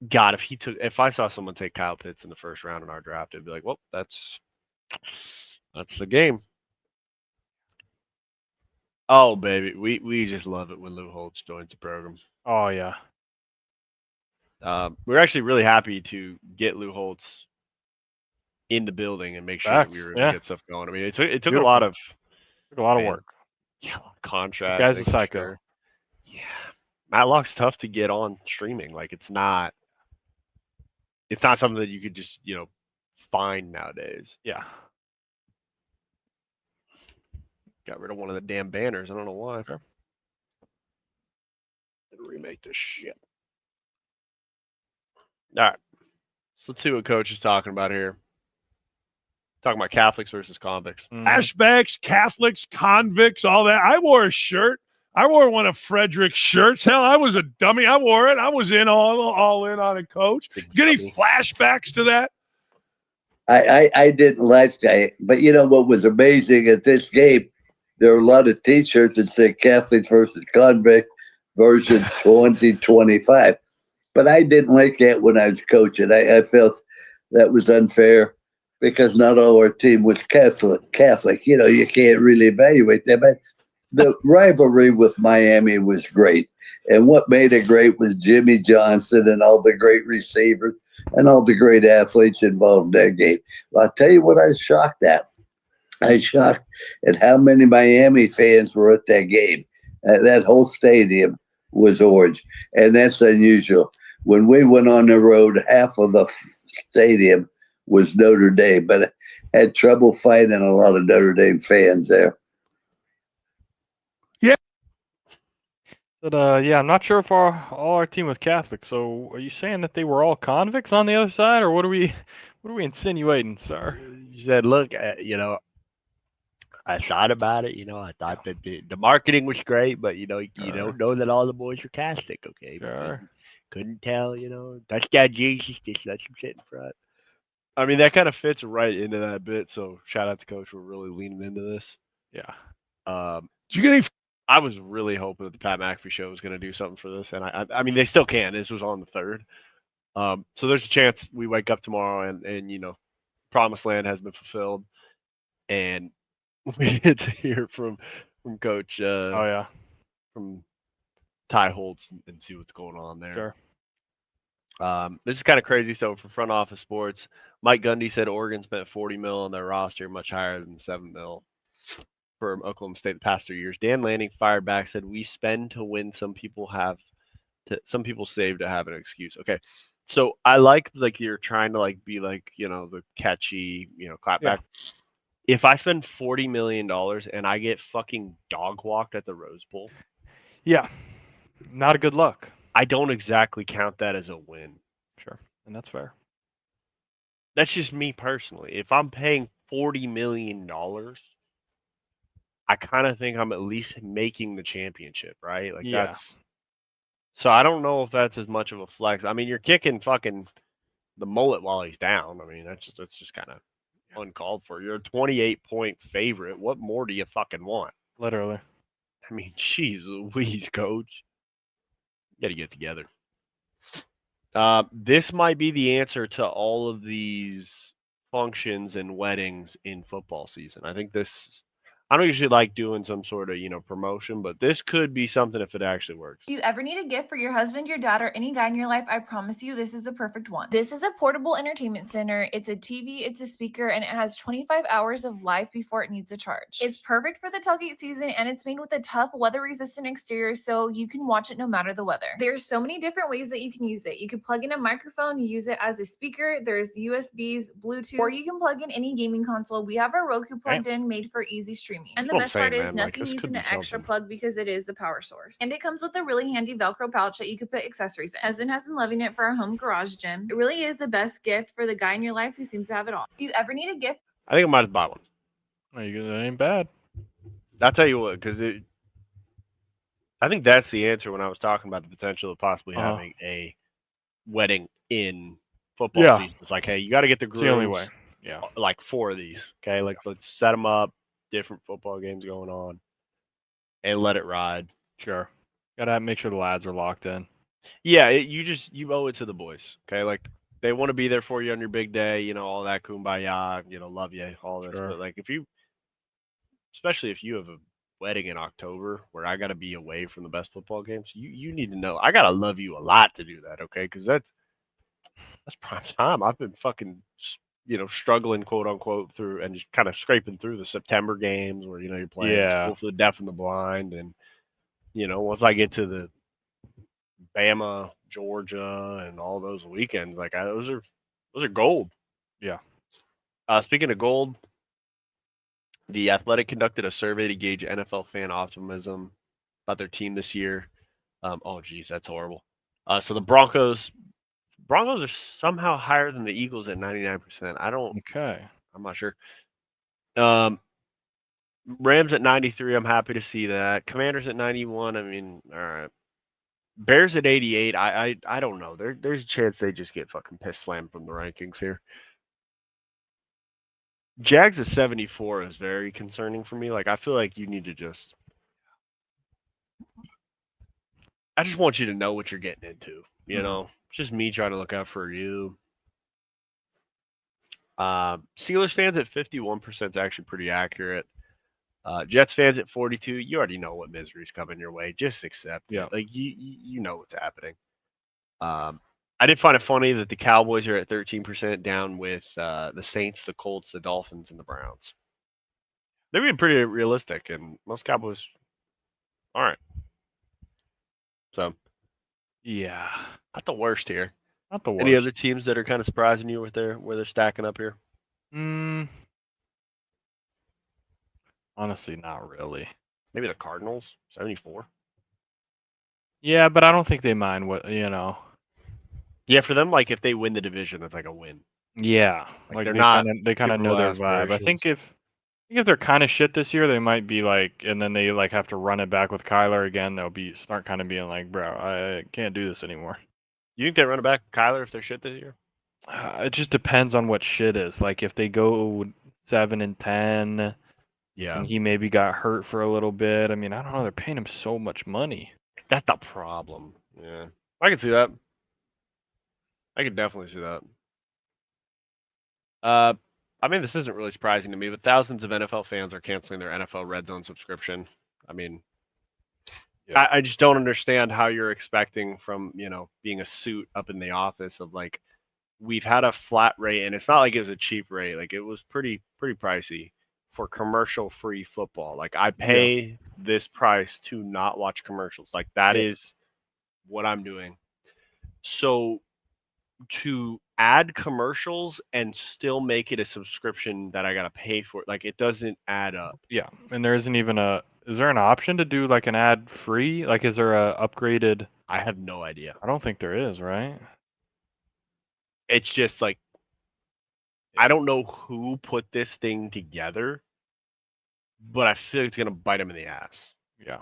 S1: God, if I saw someone take Kyle Pitts in the first round in our draft, I'd be like, "Well, that's the game." Oh baby, we just love it when Lou Holtz joins the program.
S2: Oh yeah.
S1: We're actually really happy to get Lou Holtz in the building and make sure that we
S2: Facts.
S1: were able to
S2: Yeah.
S1: get stuff going. I mean, it took a
S2: Beautiful.
S1: lot of
S2: Took a lot of
S1: man,
S2: work.
S1: yeah, a lot of
S2: The
S1: contrast,
S2: guy's a
S1: making
S2: psycho.
S1: sure. Yeah, Matlock's tough to get on streaming. Like it's not something that you could just find nowadays.
S2: Yeah.
S1: Got rid of one of the damn banners. I don't know why.
S2: Sure.
S1: Remake this shit. All right. So let's see what Coach is talking about here. Talking about Catholics versus convicts.
S3: Flashbacks, Catholics, convicts, all that. I wore a shirt. I wore one of Frederick's shirts. Hell, I was a dummy. I wore it. I was in all in on it, Coach.
S1: Big
S3: You get any
S1: dummy.
S3: flashbacks to that?
S4: I didn't like that. But you know what was amazing at this game? There were a lot of T-shirts that said Catholics versus convict version 2025. But I didn't like that when I was coaching. I felt that was unfair because not all our team was Catholic. You know, you can't really evaluate that. But the rivalry with Miami was great. And what made it great was Jimmy Johnson and all the great receivers and all the great athletes involved in that game. Well, I'll tell you what I was shocked at. I was shocked at how many Miami fans were at that game. That whole stadium was orange. And that's unusual. When we went on the road, half of the stadium was Notre Dame, but I had trouble finding a lot of Notre Dame fans there.
S2: But yeah, I'm not sure if all our team was Catholic. So are you saying that they were all convicts on the other side, or what are we insinuating, sir?
S1: You said, look, I thought about it. I thought that the marketing was great, but you don't know that all the boys are Catholic. Okay,
S2: Sure.
S1: couldn't tell. Touchdown Jesus, just let him sit in front. I mean, that kind of fits right into that bit. So shout out to Coach for really leaning into this.
S2: Yeah.
S3: Did you get any?
S1: I was really hoping that the Pat McAfee show was going to do something for this, and I mean, they still can. This was on the 3rd, so there's a chance we wake up tomorrow and promised land has been fulfilled, and we get to hear from Coach.
S2: Oh yeah.
S1: From Ty Holtz and see what's going on there.
S2: Sure.
S1: This is kind of crazy. So for front office sports, Mike Gundy said Oregon spent $40 million on their roster, much higher than $7 million for Oklahoma State the past 3 years. Dan Lanning fired back, said we spend to win. Some people save to have an excuse. Okay, so I like you're trying to be the catchy clapback.
S2: Yeah.
S1: If I spend $40 million and I get fucking dog walked at the Rose Bowl,
S2: Yeah. Not a good look.
S1: I don't exactly count that as a win.
S2: Sure. And that's fair.
S1: That's just me personally. If I'm paying $40 million, I kind of think I'm at least making the championship, right?
S2: Yeah.
S1: So I don't know if that's as much of a flex. I mean, you're kicking fucking the mullet while he's down. I mean, that's just kind of uncalled for. You're a 28-point favorite. What more do you fucking want?
S2: Literally.
S1: I mean, jeez Louise, Coach. You got to get together. This might be the answer to all of these functions and weddings in football season. I think I don't usually like doing some sort of, promotion, but this could be something if it actually works.
S5: If you ever need a gift for your husband, your dad, or any guy in your life, I promise you this is the perfect one. This is a portable entertainment center. It's a TV, it's a speaker, and it has 25 hours of life before it needs a charge. It's perfect for the tailgate season, and it's made with a tough, weather-resistant exterior, so you can watch it no matter the weather. There's so many different ways that you can use it. You can plug in a microphone, use it as a speaker. There's USBs, Bluetooth, or you can plug in any gaming console. We have a Roku plugged in, made for easy streaming. And the best part is nothing needs an extra plug because it is the power source. And it comes with a really handy Velcro pouch that you could put accessories in. Husband has been loving it for a home garage gym. It really is the best gift for the guy in your life who seems to have it all. If you ever need a gift,
S1: I think I might have bought one.
S2: That ain't bad.
S1: I'll tell you what, because I think that's the answer when I was talking about the potential of possibly having a wedding in football season. It's like, hey, you got to get the grooms.
S2: It's the only way. Yeah.
S1: Like 4 of these. Okay. Let's set them up. Different football games going on. And let it ride.
S2: Sure. Gotta make sure the lads are locked in.
S1: Yeah. You owe it to the boys. Okay. They want to be there for you on your big day. All that kumbaya. Love you. All this.
S2: Sure.
S1: But especially if you have a wedding in October where I got to be away from the best football games, you need to know I got to love you a lot to do that, okay? Because that's prime time. I've been fucking struggling, quote unquote, through and just kind of scraping through the September games where, you're playing
S2: Yeah.
S1: School for the Deaf and the Blind. And, once I get to the Bama, Georgia, and all those weekends, like those are gold.
S2: Yeah.
S1: Speaking of gold, The Athletic conducted a survey to gauge NFL fan optimism about their team this year. Oh, geez, that's horrible. So the Broncos are somehow higher than the Eagles at 99%.
S2: Okay.
S1: I'm not sure. Rams at 93. I'm happy to see that. Commanders at 91. I mean, all right. Bears at 88. I don't know. There's a chance they just get fucking piss slammed from the rankings here. Jags at 74 is very concerning for me. Like, I feel like you need to just. I just want you to know what you're getting into. It's just me trying to look out for you. Steelers fans at 51% is actually pretty accurate. Jets fans at 42. You already know what misery's coming your way. Just accept it. Like you know what's happening. I did find it funny that the Cowboys are at 13% down with the Saints, the Colts, the Dolphins, and the Browns. They're being pretty realistic, and most Cowboys aren't. So,
S2: yeah,
S1: not the worst here.
S2: Not the worst.
S1: Any other teams that are kind of surprising you where they're stacking up here?
S2: Honestly, not really.
S1: Maybe the Cardinals, 74.
S2: Yeah, but I don't think they mind what.
S1: Yeah, for them, like if they win the division, that's like a win.
S2: Yeah,
S1: like they're not.
S2: They kind of know their vibe. I think if they're kind of shit this year, they might be like, and then they like have to run it back with Kyler again. They'll start kind of being like, bro, I can't do this anymore.
S1: You think they run it back with Kyler if they're shit this year?
S2: It just depends on what shit is. Like if they go 7-10,
S1: yeah,
S2: and he maybe got hurt for a little bit. I mean, I don't know. They're paying him so much money.
S1: That's the problem. Yeah, I can see that. I could definitely see that. I mean, this isn't really surprising to me, but thousands of NFL fans are canceling their NFL Red Zone subscription. I mean, I just don't understand how you're expecting from, being a suit up in the office of like, we've had a flat rate, and it's not like it was a cheap rate. Like it was pretty pricey for commercial-free football. Like I pay this price to not watch commercials. Like that is what I'm doing. So to add commercials and still make it a subscription that I got to pay for, like it doesn't add up.
S2: Yeah, and there isn't even is there an option to do like an ad free? Like is there a upgraded?
S1: I have no idea.
S2: I don't think there is, right?
S1: It's just like, I don't know who put this thing together, but I feel like it's going to bite him in the ass.
S2: Yeah.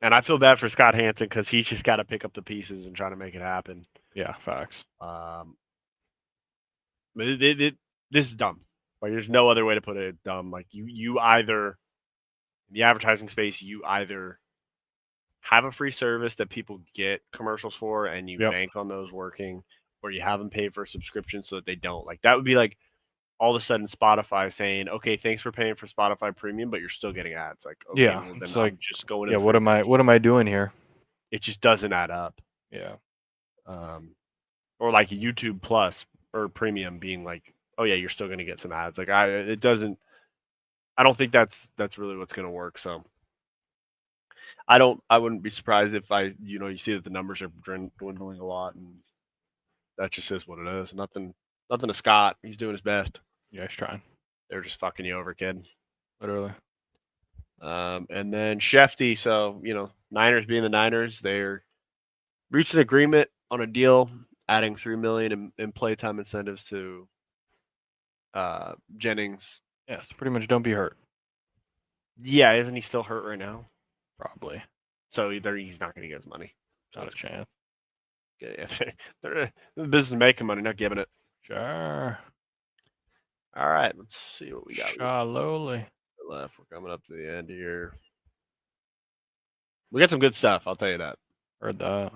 S1: And I feel bad for Scott Hansen because he's just got to pick up the pieces and try to make it happen.
S2: Yeah, facts.
S1: But this is dumb. Like, there's no other way to put it. It's dumb. Like, you either, in the advertising space, you either have a free service that people get commercials for and you bank on those working, or you have them pay for a subscription so that they don't. Like, that would be like all of a sudden Spotify saying, okay, thanks for paying for Spotify Premium, but you're still getting ads. Like, okay, well, then
S2: it's
S1: I'm just going.
S2: Yeah, what am I doing here?
S1: It just doesn't add up.
S2: Yeah.
S1: Or like YouTube Plus or Premium being like, oh yeah, you're still going to get some ads. Like I don't think that's really what's going to work. So I wouldn't be surprised if you see that the numbers are dwindling a lot, and that just is what it is. Nothing to Scott. He's doing his best.
S2: Yeah, he's trying.
S1: They're just fucking you over, kid.
S2: Literally.
S1: And then Shefty, so Niners being the Niners, they're reached an agreement on a deal adding $3 million in playtime incentives to Jennings.
S2: Yes, pretty much don't be hurt.
S1: Yeah, isn't he still hurt right now?
S2: Probably.
S1: So either he's not going to get his money.
S2: Not a chance.
S1: Yeah, they're the business of making money, not giving it.
S2: Sure.
S1: All right, let's see what we got.
S2: Shaloli.
S1: Left. We're coming up to the end here. We got some good stuff, I'll tell you that.
S2: Heard that.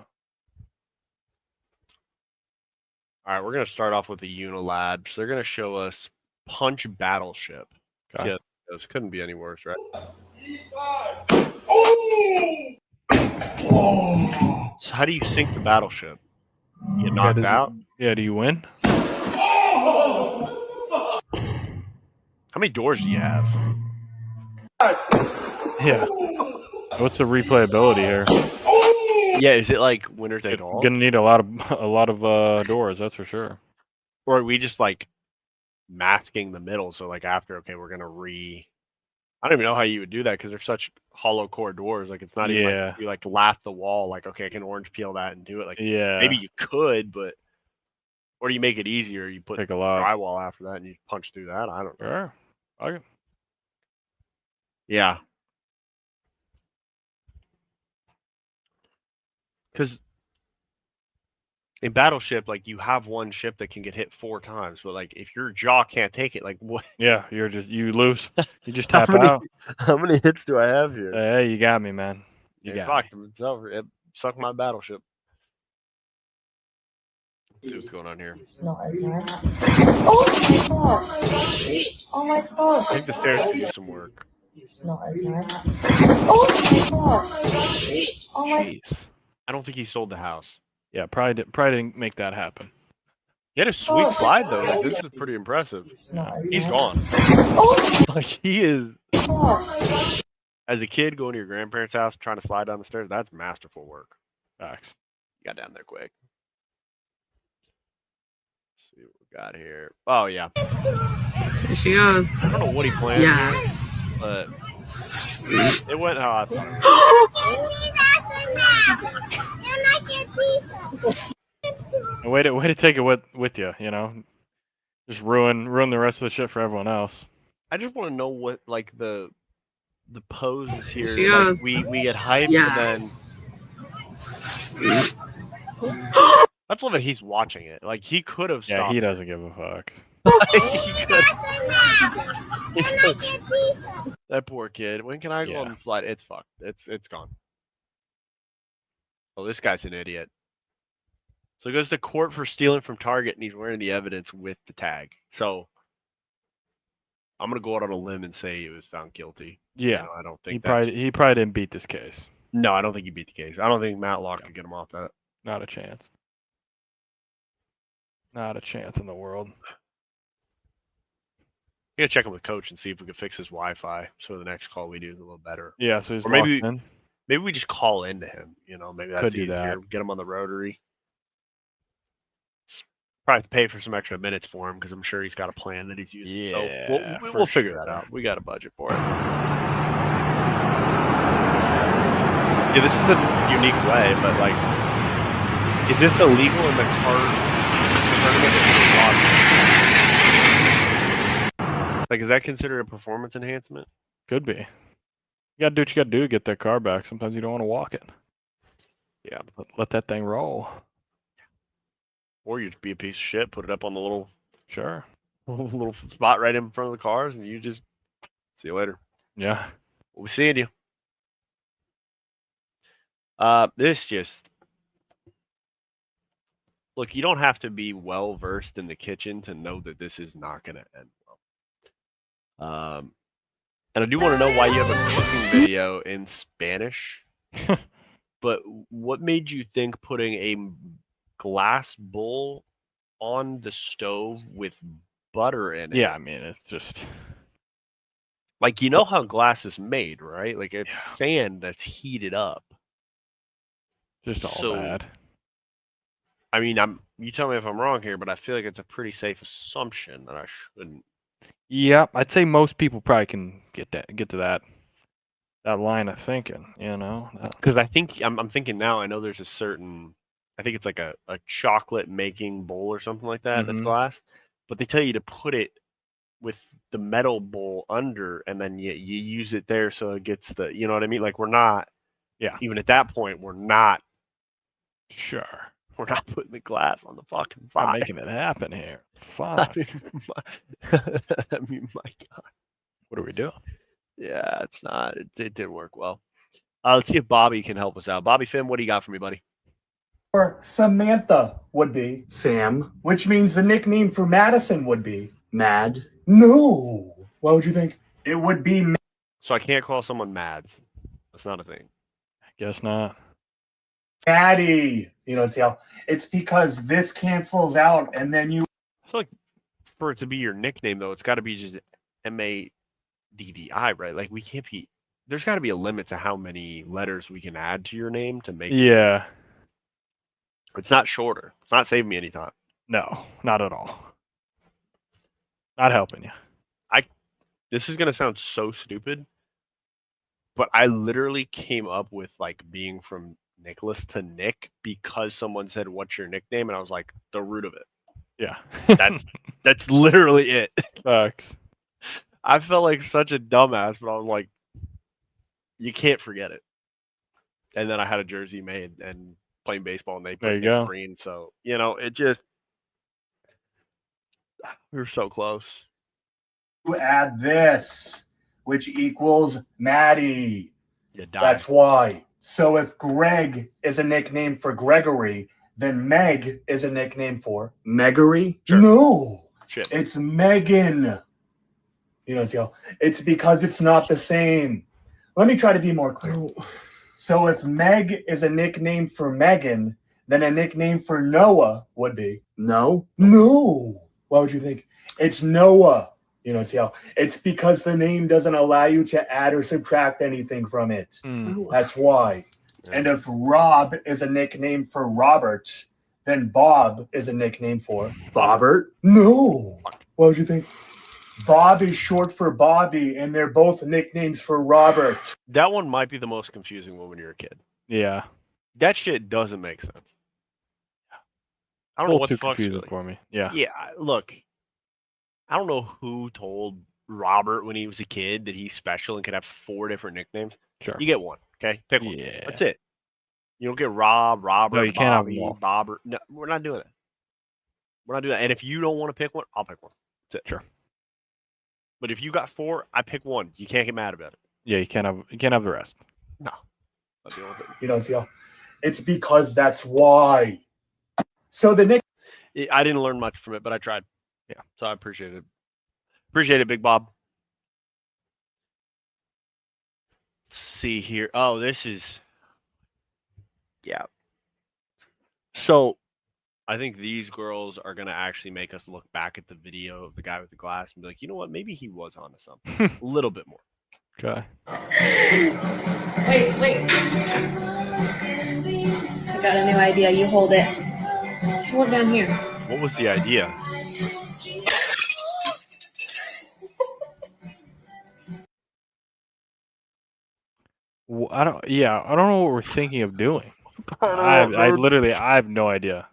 S1: All right, we're going to start off with the Unilad. So they're going to show us Punch Battleship.
S2: Okay.
S1: Yeah, this couldn't be any worse, right? So how do you sink the battleship? You get knocked out?
S2: Yeah, do you win?
S1: How many doors do you have?
S2: Yeah. What's the replayability here?
S1: Yeah, is it like winner take all?
S2: Gonna need a lot of doors, that's for sure.
S1: Or are we just like masking the middle? So like after, okay, we're gonna I don't even know how you would do that because they're such hollow core doors. Like it's not even like you like lath the wall. Like okay, I can orange peel that and do it. Like maybe you could, but or do you make it easier? You put drywall after that and you punch through that. I don't know.
S2: Sure. Okay.
S1: Yeah. Because in Battleship, like you have one ship that can get hit 4 times, but like if your jaw can't take it, like what?
S2: Yeah, you lose. You just tap out.
S1: How many hits do I have here?
S2: Hey, you got me, man. You got me.
S1: It's over. It sucked my Battleship. Let's see what's going on here.
S6: Not as hard. Oh my god! Oh my god!
S1: I think the stairs could use some work.
S6: Not as hard. Oh my god! Oh my.
S2: Jeez.
S1: I don't think he sold the house.
S2: Yeah, probably didn't make that happen.
S1: He had a sweet slide though. Like, this is pretty impressive. He's gone.
S6: Oh
S1: Like he is.
S6: god!
S1: As a kid going to your grandparents' house trying to slide down the stairs, that's masterful work.
S2: Facts.
S1: You got down there quick. Let's see what we got here. Oh yeah.
S7: There she goes.
S1: I don't know what he planned.
S7: Yes.
S1: But it went how I thought.
S2: Way to take it with you, you know. Just ruin the rest of the shit for everyone else.
S1: I just want to know what like the poses here.
S7: She
S1: Like
S7: goes.
S1: we get hyped
S7: Yes.
S1: and then I just love that he's watching it. Like he could have stopped.
S2: Yeah, he doesn't give a fuck.
S1: That poor kid. When can I go
S2: Yeah.
S1: on the flight? It's fucked. It's gone. Oh, this guy's an idiot. So he goes to court for stealing from Target, and he's wearing the evidence with the tag. So I'm gonna go out on a limb and say he was found guilty.
S2: Yeah,
S1: You know, I don't think
S2: he probably didn't beat this case.
S1: No, I don't think he beat the case. I don't think Matlock could get him off that.
S2: Not a chance. Not a chance in the world.
S1: We gotta check in with Coach and see if we can fix his Wi-Fi so the next call we do is a little better.
S2: Yeah, so he's
S1: Or maybe
S2: locked in.
S1: Maybe we just call into him. You know, maybe that's
S2: Could do
S1: easier.
S2: that.
S1: Get him on the rotary. Probably have to pay for some extra minutes for him because I'm sure he's got a plan that he's using. So
S2: Yeah,
S1: we'll
S2: for
S1: figure that
S2: sure.
S1: out. We got a budget for it. Yeah, this is a unique way, but like, is this illegal in the card tournament if you're watching? Like, is that considered a performance enhancement?
S2: Could be. You gotta do what you gotta do to get that car back. Sometimes you don't want to walk it.
S1: Yeah.
S2: Let that thing roll.
S1: Or you just be a piece of shit, put it up on the little spot right in front of the cars, and you just see you later.
S2: Yeah.
S1: We'll be seeing you. This just look. You don't have to be well versed in the kitchen to know that this is not going to end well. And I do want to know why you have a cooking video in Spanish. But what made you think putting a glass bowl on the stove with butter in it?
S2: Yeah, I mean, it's just
S1: like, you know how glass is made, right? Like it's sand that's heated up.
S2: just all
S1: So,
S2: bad.
S1: I mean, you tell me if I'm wrong here, but I feel like it's a pretty safe assumption that I shouldn't.
S2: Yeah, I'd say most people probably can get to that line of thinking, you know.
S1: Because I think I'm thinking now. I know there's a certain. I think it's like a chocolate making bowl or something like that. That's
S2: Mhm.
S1: glass, but they tell you to put it with the metal bowl under, and then you use it there so it gets the. You know what I mean? Like we're not.
S2: Yeah.
S1: Even at that point, we're not.
S2: Sure.
S1: We're not putting the glass on the fucking
S2: Not
S1: fire.
S2: making it happen here.
S1: I
S2: Fuck.
S1: mean, my God.
S2: What are we doing?
S1: Yeah, it's not. It didn't work well. Let's see if Bobby can help us out. Bobby Finn, what do you got for me, buddy?
S8: Or Samantha would be,
S7: Sam.
S8: which means the nickname for Madison would be.
S7: Mad.
S8: No. What would you think? It would be
S1: So I can't call someone Mads. That's not a thing.
S2: Guess not.
S8: Maddie. You know, see how it's because this cancels out, and then you.
S1: I feel like for it to be your nickname, though, it's got to be just MADDI, right? Like we can't be. There's got to be a limit to how many letters we can add to your name to make.
S2: Yeah.
S1: It's not shorter. It's not saving me any time.
S2: No, not at all. Not helping you.
S1: This is gonna sound so stupid, but I literally came up with like being from Nicholas to Nick because someone said, "What's your nickname?" and I was like, the root of it.
S2: Yeah.
S1: That's literally it.
S2: Sucks.
S1: I felt like such a dumbass, but I was like, you can't forget it. And then I had a jersey made and playing baseball, and they
S2: There
S1: put
S2: you
S1: Nick
S2: go.
S1: green. So it just we were so close.
S8: You add this, which equals Maddie.
S1: You died.
S8: That's why. So if Greg is a nickname for Gregory, then Meg is a nickname for Meggery?
S1: Sure.
S8: No.
S1: Shit.
S8: It's Megan. You know, see how it's because it's not the same. Let me try to be more clear. So if Meg is a nickname for Megan, then a nickname for Noah would be No. Why would you think? It's Noah. You know, see how it's because the name doesn't allow you to add or subtract anything from it. That's why.
S1: Yeah.
S8: And if Rob is a nickname for Robert, then Bob is a nickname for Bobbert? No. What would you think? Bob is short for Bobby, and they're both nicknames for Robert.
S1: That one might be the most confusing one when you're a kid.
S2: Yeah.
S1: That shit doesn't make sense. I
S2: A
S1: don't know
S2: little
S1: what
S2: too
S1: the fuck's
S2: confusing
S1: really.
S2: for me. Yeah.
S1: Yeah, look, I don't know who told Robert when he was a kid that he's special and could have 4 different nicknames.
S2: Sure.
S1: You get one, okay? Pick one.
S2: Yeah.
S1: That's it. You don't get Rob, Robert,
S2: No, you can't have them
S1: Bobby,
S2: all.
S1: Bobber. No, we're not doing it. We're not doing that. And if you don't want to pick one, I'll pick one. That's it.
S2: Sure.
S1: But if you got 4, I pick one. You can't get mad about it.
S2: Yeah, you can't have the rest.
S1: No. I'll deal with it.
S8: You know, see how it's because that's why. So the nick.
S1: I didn't learn much from it, but I tried.
S2: Yeah.
S1: So I appreciate it. Appreciate it, Big Bob. Let's see here. Oh, this is. Yeah. So I think these girls are going to actually make us look back at the video of the guy with the glass and be like, you know what? Maybe he was onto something. A little bit more.
S2: Okay.
S6: Wait. I got a new idea. You hold it. Hold down here.
S1: What was the idea?
S2: I don't know what we're thinking of doing. I have no idea.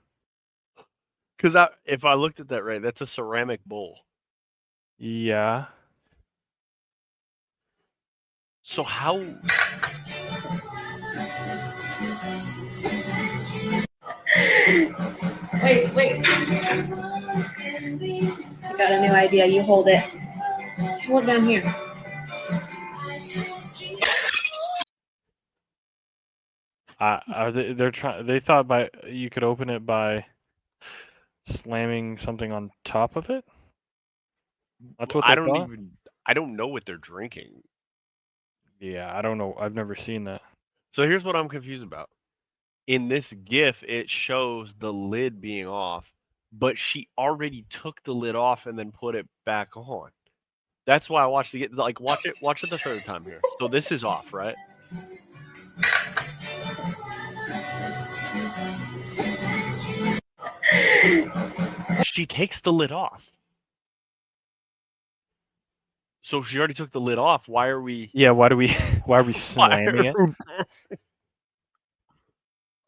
S1: Because if I looked at that right, that's a ceramic bowl.
S2: Yeah.
S1: So how?
S6: Wait. I got a new idea. You hold it. Hold down here.
S2: They thought you could open it by slamming something on top of it. That's what they thought?
S1: I don't know what they're drinking.
S2: Yeah, I don't know. I've never seen that.
S1: So here's what I'm confused about. In this GIF, it shows the lid being off, but she already took the lid off and then put it back on. That's why I watched it. Like, watch it the third time here. So this is off, right? She takes the lid off. So if she already took the lid off, why are we?
S2: Yeah, why are we slamming it?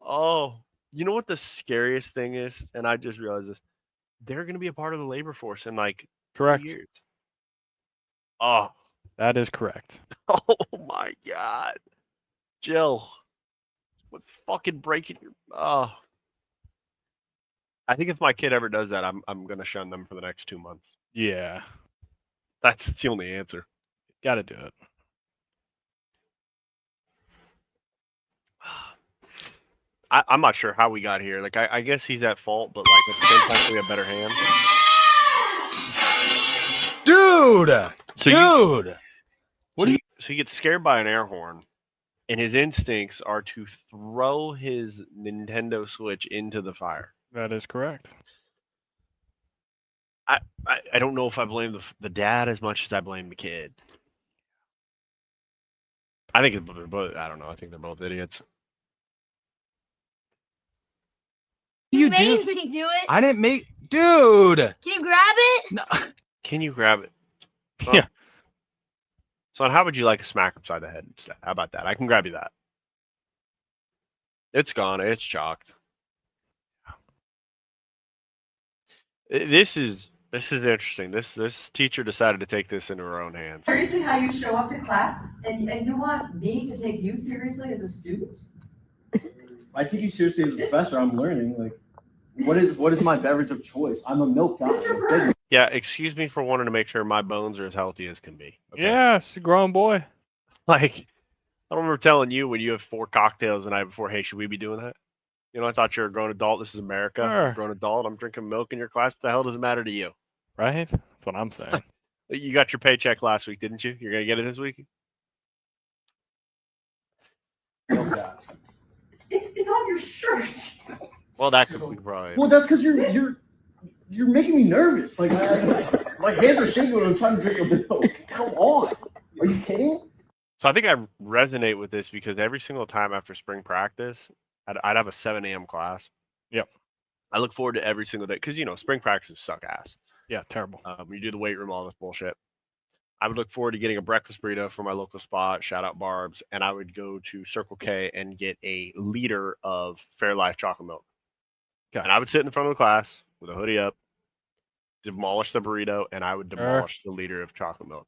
S1: Oh, you know what the scariest thing is? And I just realized this. They're going to be a part of the labor force in like 2
S2: Correct.
S1: years. Oh.
S2: That is correct.
S1: Oh my God. Jill. What fucking breaking your I think if my kid ever does that, I'm gonna shun them for the next 2 months.
S2: Yeah.
S1: That's the only answer.
S2: Gotta do it.
S1: I'm not sure how we got here. Like I guess he's at fault, but like at the same time we have better hand.
S3: Dude.
S1: So he gets scared by an air horn, and his instincts are to throw his Nintendo Switch into the fire.
S2: That is correct.
S1: I don't know if I blame the dad as much as I blame the kid. I think they're both. I don't know. I think they're both idiots.
S9: You
S6: made
S9: do?
S6: me do it.
S9: I didn't make, dude.
S6: Can you grab it?
S9: No.
S1: Can you grab it? Son?
S2: Yeah.
S1: Son, how would you like a smack upside the head instead? How about that? I can grab you that. It's gone. It's chalked. This is interesting. This teacher decided to take this into her own hands.
S10: Seriously, how you show up to class and you want me to take you seriously as a student?
S11: I take you seriously as a professor. I'm learning. Like, what is my beverage of choice? I'm a milk guy.
S1: Yeah, excuse me for wanting to make sure my bones are as healthy as can be. Okay?
S2: Yeah, it's a grown boy.
S1: Like, I remember telling you when you have 4 cocktails the night before, hey, should we be doing that? You know, I thought you're a grown adult. This is America.
S2: Sure.
S1: I'm a grown adult. I'm drinking milk in your class. What the hell does it matter to you?
S2: Right? That's what I'm saying.
S1: You got your paycheck last week, didn't you? You're going to get it this week?
S10: It's on your shirt.
S1: Well, that could be probably.
S11: Well, that's because you're making me nervous. Like my hands are shaking when I'm trying to drink a milk. Come on, are you kidding?
S1: So I think I resonate with this because every single time after spring practice, I'd have a 7 a.m. class.
S2: Yep.
S1: I look forward to every single day because, you know, spring practices suck ass.
S2: Yeah, terrible.
S1: You do the weight room, all this bullshit. I would look forward to getting a breakfast burrito from my local spot, shout out Barb's, and I would go to Circle K and get a liter of Fairlife chocolate milk.
S2: Okay.
S1: And I would sit in the front of the class with a hoodie up, demolish the burrito, and I would demolish the liter of chocolate milk.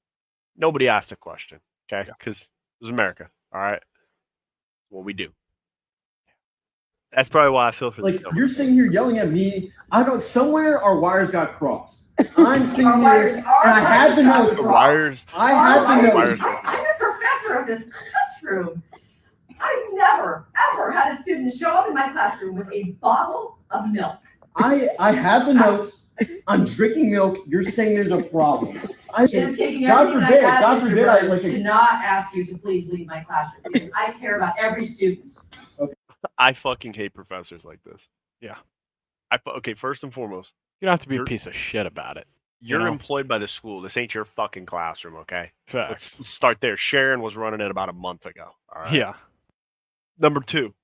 S1: Nobody asked a question, okay? Because it was America, all right? What we do. That's probably why I feel for
S11: like you're sitting here yelling at me. I don't. Somewhere our wires got crossed. I'm sitting here and I had the notes. I had the notes.
S10: I'm the professor of this classroom. I've never, ever had a student show up in my classroom with a bottle of milk.
S11: I have the notes. I'm drinking milk. You're saying there's a problem.
S10: It is taking everything I have, Mr. Burns, to not ask you to please leave my classroom because I care about every student.
S1: I fucking hate professors like this.
S2: Yeah.
S1: Okay, first and foremost,
S2: you don't have to be a piece of shit about it.
S1: You're employed by the school. This ain't your fucking classroom, okay?
S2: Facts.
S1: Let's start there. Sharon was running it about a month ago. All right.
S2: Yeah.
S1: Number 2,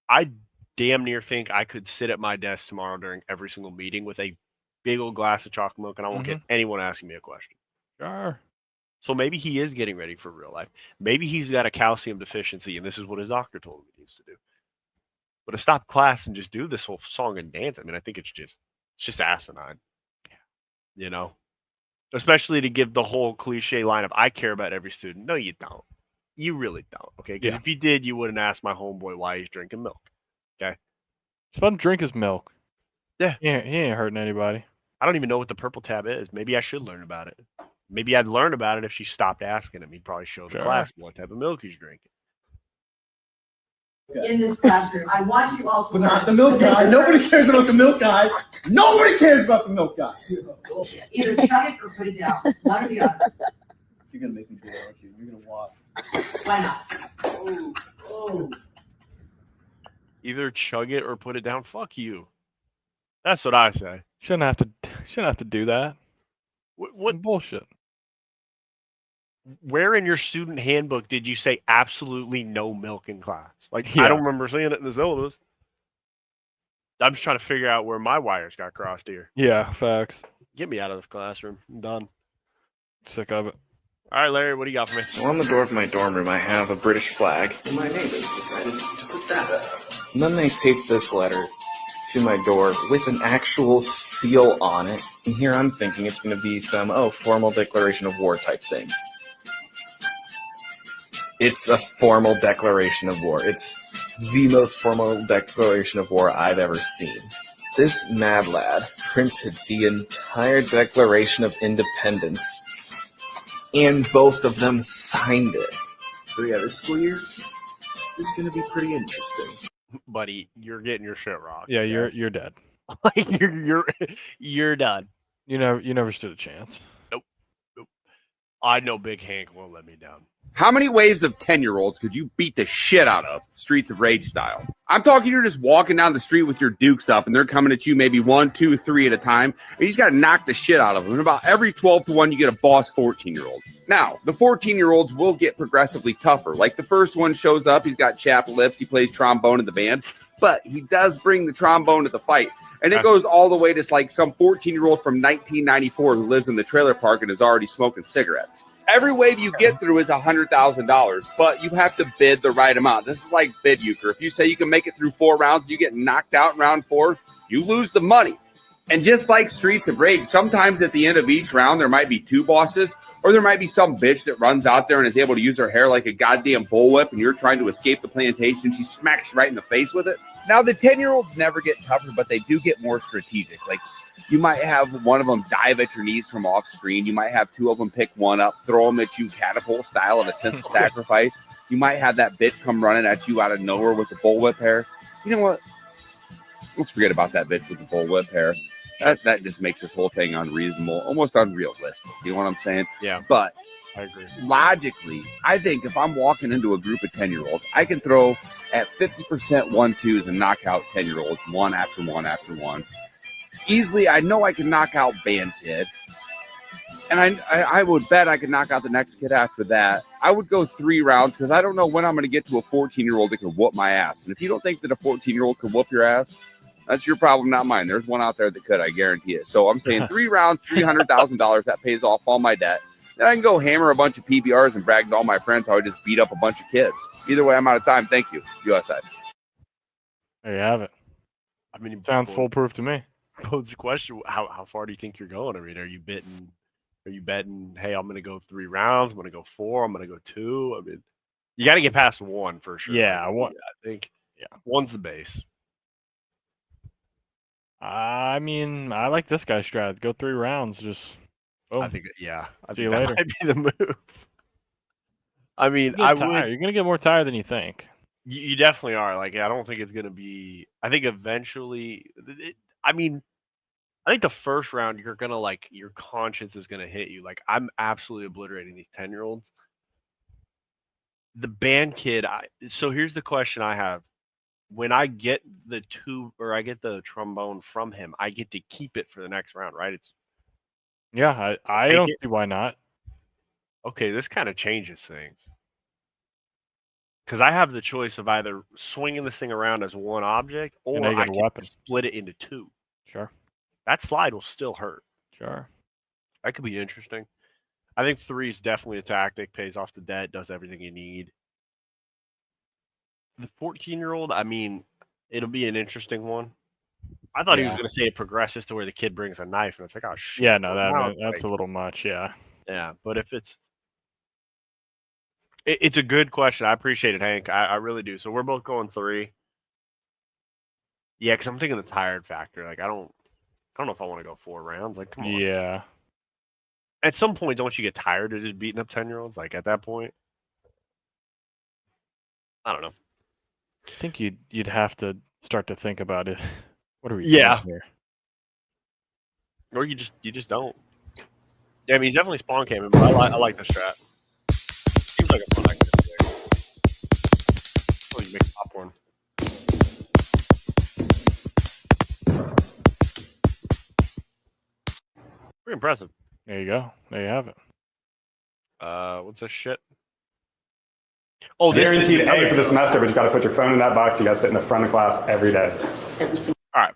S1: I damn near think I could sit at my desk tomorrow during every single meeting with a big old glass of chocolate milk, and I won't get anyone asking me a question.
S2: Sure.
S1: So maybe he is getting ready for real life. Maybe he's got a calcium deficiency, and this is what his doctor told him he needs to do. But to stop class and just do this whole song and dance, I mean, I think it's just asinine. You know? Especially to give the whole cliche line of, I care about every student. No, you don't. You really don't, okay? Because if you did, you wouldn't ask my homeboy why he's drinking milk, okay?
S2: Just let him drink his milk.
S1: Yeah.
S2: He ain't hurting anybody.
S1: I don't even know what the purple tab is. Maybe I should learn about it. Maybe I'd learn about it if she stopped asking him. He'd probably show the class what type of milk he's drinking.
S10: In this classroom, I want you all to
S11: But
S10: learn.
S11: not the milk guy. Nobody cares about the milk guy. Nobody cares about the milk guy.
S10: Either chug it or put it down. One or the other.
S11: You're gonna make me do it, aren't you? You're gonna watch.
S10: Why not?
S11: Oh.
S1: Either chug it or put it down. Fuck you. That's what I say.
S2: Shouldn't have to do that.
S1: What
S2: bullshit?
S1: Where in your student handbook did you say absolutely no milk in class? Like, I don't remember seeing it in the syllabus. I'm just trying to figure out where my wires got crossed here.
S2: Yeah, facts.
S1: Get me out of this classroom. I'm done.
S2: Sick of it.
S1: All right, Larry, what do you got for me?
S12: So on the door of my dorm room, I have a British flag. And my neighbors decided to put that up. And then they taped this letter to my door with an actual seal on it. And here I'm thinking it's going to be some, formal declaration of war type thing. It's a formal declaration of war. It's the most formal declaration of war I've ever seen. This mad lad printed the entire Declaration of Independence, and both of them signed it. So yeah, this school year is going to be pretty interesting.
S1: Buddy, you're getting your shit rocked.
S2: Yeah, you're dead.
S1: Like you're done.
S2: You never stood a chance.
S1: Nope. I know Big Hank won't let me down.
S13: How many waves of 10-year-olds could you beat the shit out of, Streets of Rage style? I'm talking you're just walking down the street with your dukes up, and they're coming at you maybe 1, 2, 3 at a time, and you just got to knock the shit out of them. And about every 12 to 1, you get a boss 14-year-old. Now, the 14-year-olds will get progressively tougher. Like the first one shows up, he's got chapped lips, he plays trombone in the band, but he does bring the trombone to the fight. And it goes all the way to like some 14-year-old from 1994 who lives in the trailer park and is already smoking cigarettes. Every wave you get through is $100,000, but you have to bid the right amount. This is like bid euchre. If you say you can make it through 4 rounds, you get knocked out in round 4, you lose the money. And just like Streets of Rage, sometimes at the end of each round, there might be 2 bosses, or there might be some bitch that runs out there and is able to use her hair like a goddamn bullwhip, and you're trying to escape the plantation. She smacks you right in the face with it. Now, the 10-year-olds never get tougher, but they do get more strategic. Like, you might have one of them dive at your knees from off screen. You might have 2 of them pick one up, throw them at you catapult style in a sense of sacrifice. You might have that bitch come running at you out of nowhere with the bullwhip hair. You know what? Let's forget about that bitch with the bullwhip hair. That just makes this whole thing unreasonable, almost unrealistic. You know what I'm saying?
S1: Yeah.
S13: But
S1: I agree.
S13: Logically, I think if I'm walking into a group of 10-year-olds, I can throw at 50% 1-2s and knock out 10-year-olds one after one after one. Easily, I know I can knock out Band Kid. And I would bet I could knock out the next kid after that. I would go 3 rounds because I don't know when I'm going to get to a 14-year-old that can whoop my ass. And if you don't think that a 14-year-old could whoop your ass, that's your problem, not mine. There's one out there that could, I guarantee it. So I'm saying 3 rounds, $300,000. That pays off all my debt. Then I can go hammer a bunch of PBRs and brag to all my friends how I just beat up a bunch of kids. Either way, I'm out of time. Thank you. USA.
S2: There you have it.
S1: I mean,
S2: sounds foolproof to me.
S1: Pose the question: How far do you think you're going? I mean, are you betting? Hey, I'm going to go 3 rounds. I'm going to go 4. I'm going to go 2. I mean, you got to get past 1 for sure.
S2: Yeah,
S1: I think 1's the base.
S2: I mean, I like this guy's strat. Go 3 rounds. Just boom.
S1: I think that
S2: See you later.
S1: might be the move. I mean,
S2: You're gonna get more tired than you think.
S1: You definitely are. Like, I don't think it's gonna be. I think eventually. I think the first round you're gonna your conscience is gonna hit you. Like, I'm absolutely obliterating these 10-year-olds. The Band Kid. So here's the question I have. When I get the trombone from him, I get to keep it for the next round, right?
S2: I don't see why not.
S1: Okay, this kind of changes things. Because I have the choice of either swinging this thing around as one object, or I can split it into 2.
S2: Sure.
S1: That slide will still hurt.
S2: Sure.
S1: That could be interesting. I think 3 is definitely a tactic, pays off the debt, does everything you need. The 14-year-old, I mean, it'll be an interesting one. I thought he was going to say it progresses to where the kid brings a knife, and it's like, oh, shit.
S2: Yeah, no, that's a little much, yeah.
S1: Yeah, but if it's a good question. I appreciate it, Hank. I really do. So we're both going 3. Yeah, because I'm thinking the tired factor. Like, I don't know if I want to go 4 rounds. Like, come on.
S2: Yeah.
S1: At some point, don't you get tired of just beating up 10-year-olds? Like, at that point, I don't know.
S2: I think you'd have to start to think about it. What are we
S1: doing
S2: here?
S1: Or you just don't. Yeah, I mean, he's definitely spawn camming, but I like the strat. Seems like a fun activity. Oh, you make popcorn. Pretty impressive.
S2: There you go. There you have it.
S1: What's this shit? Oh,
S14: guaranteed A for the semester, but you got to put your phone in that box. You got to sit in the front of class every day.
S1: All right.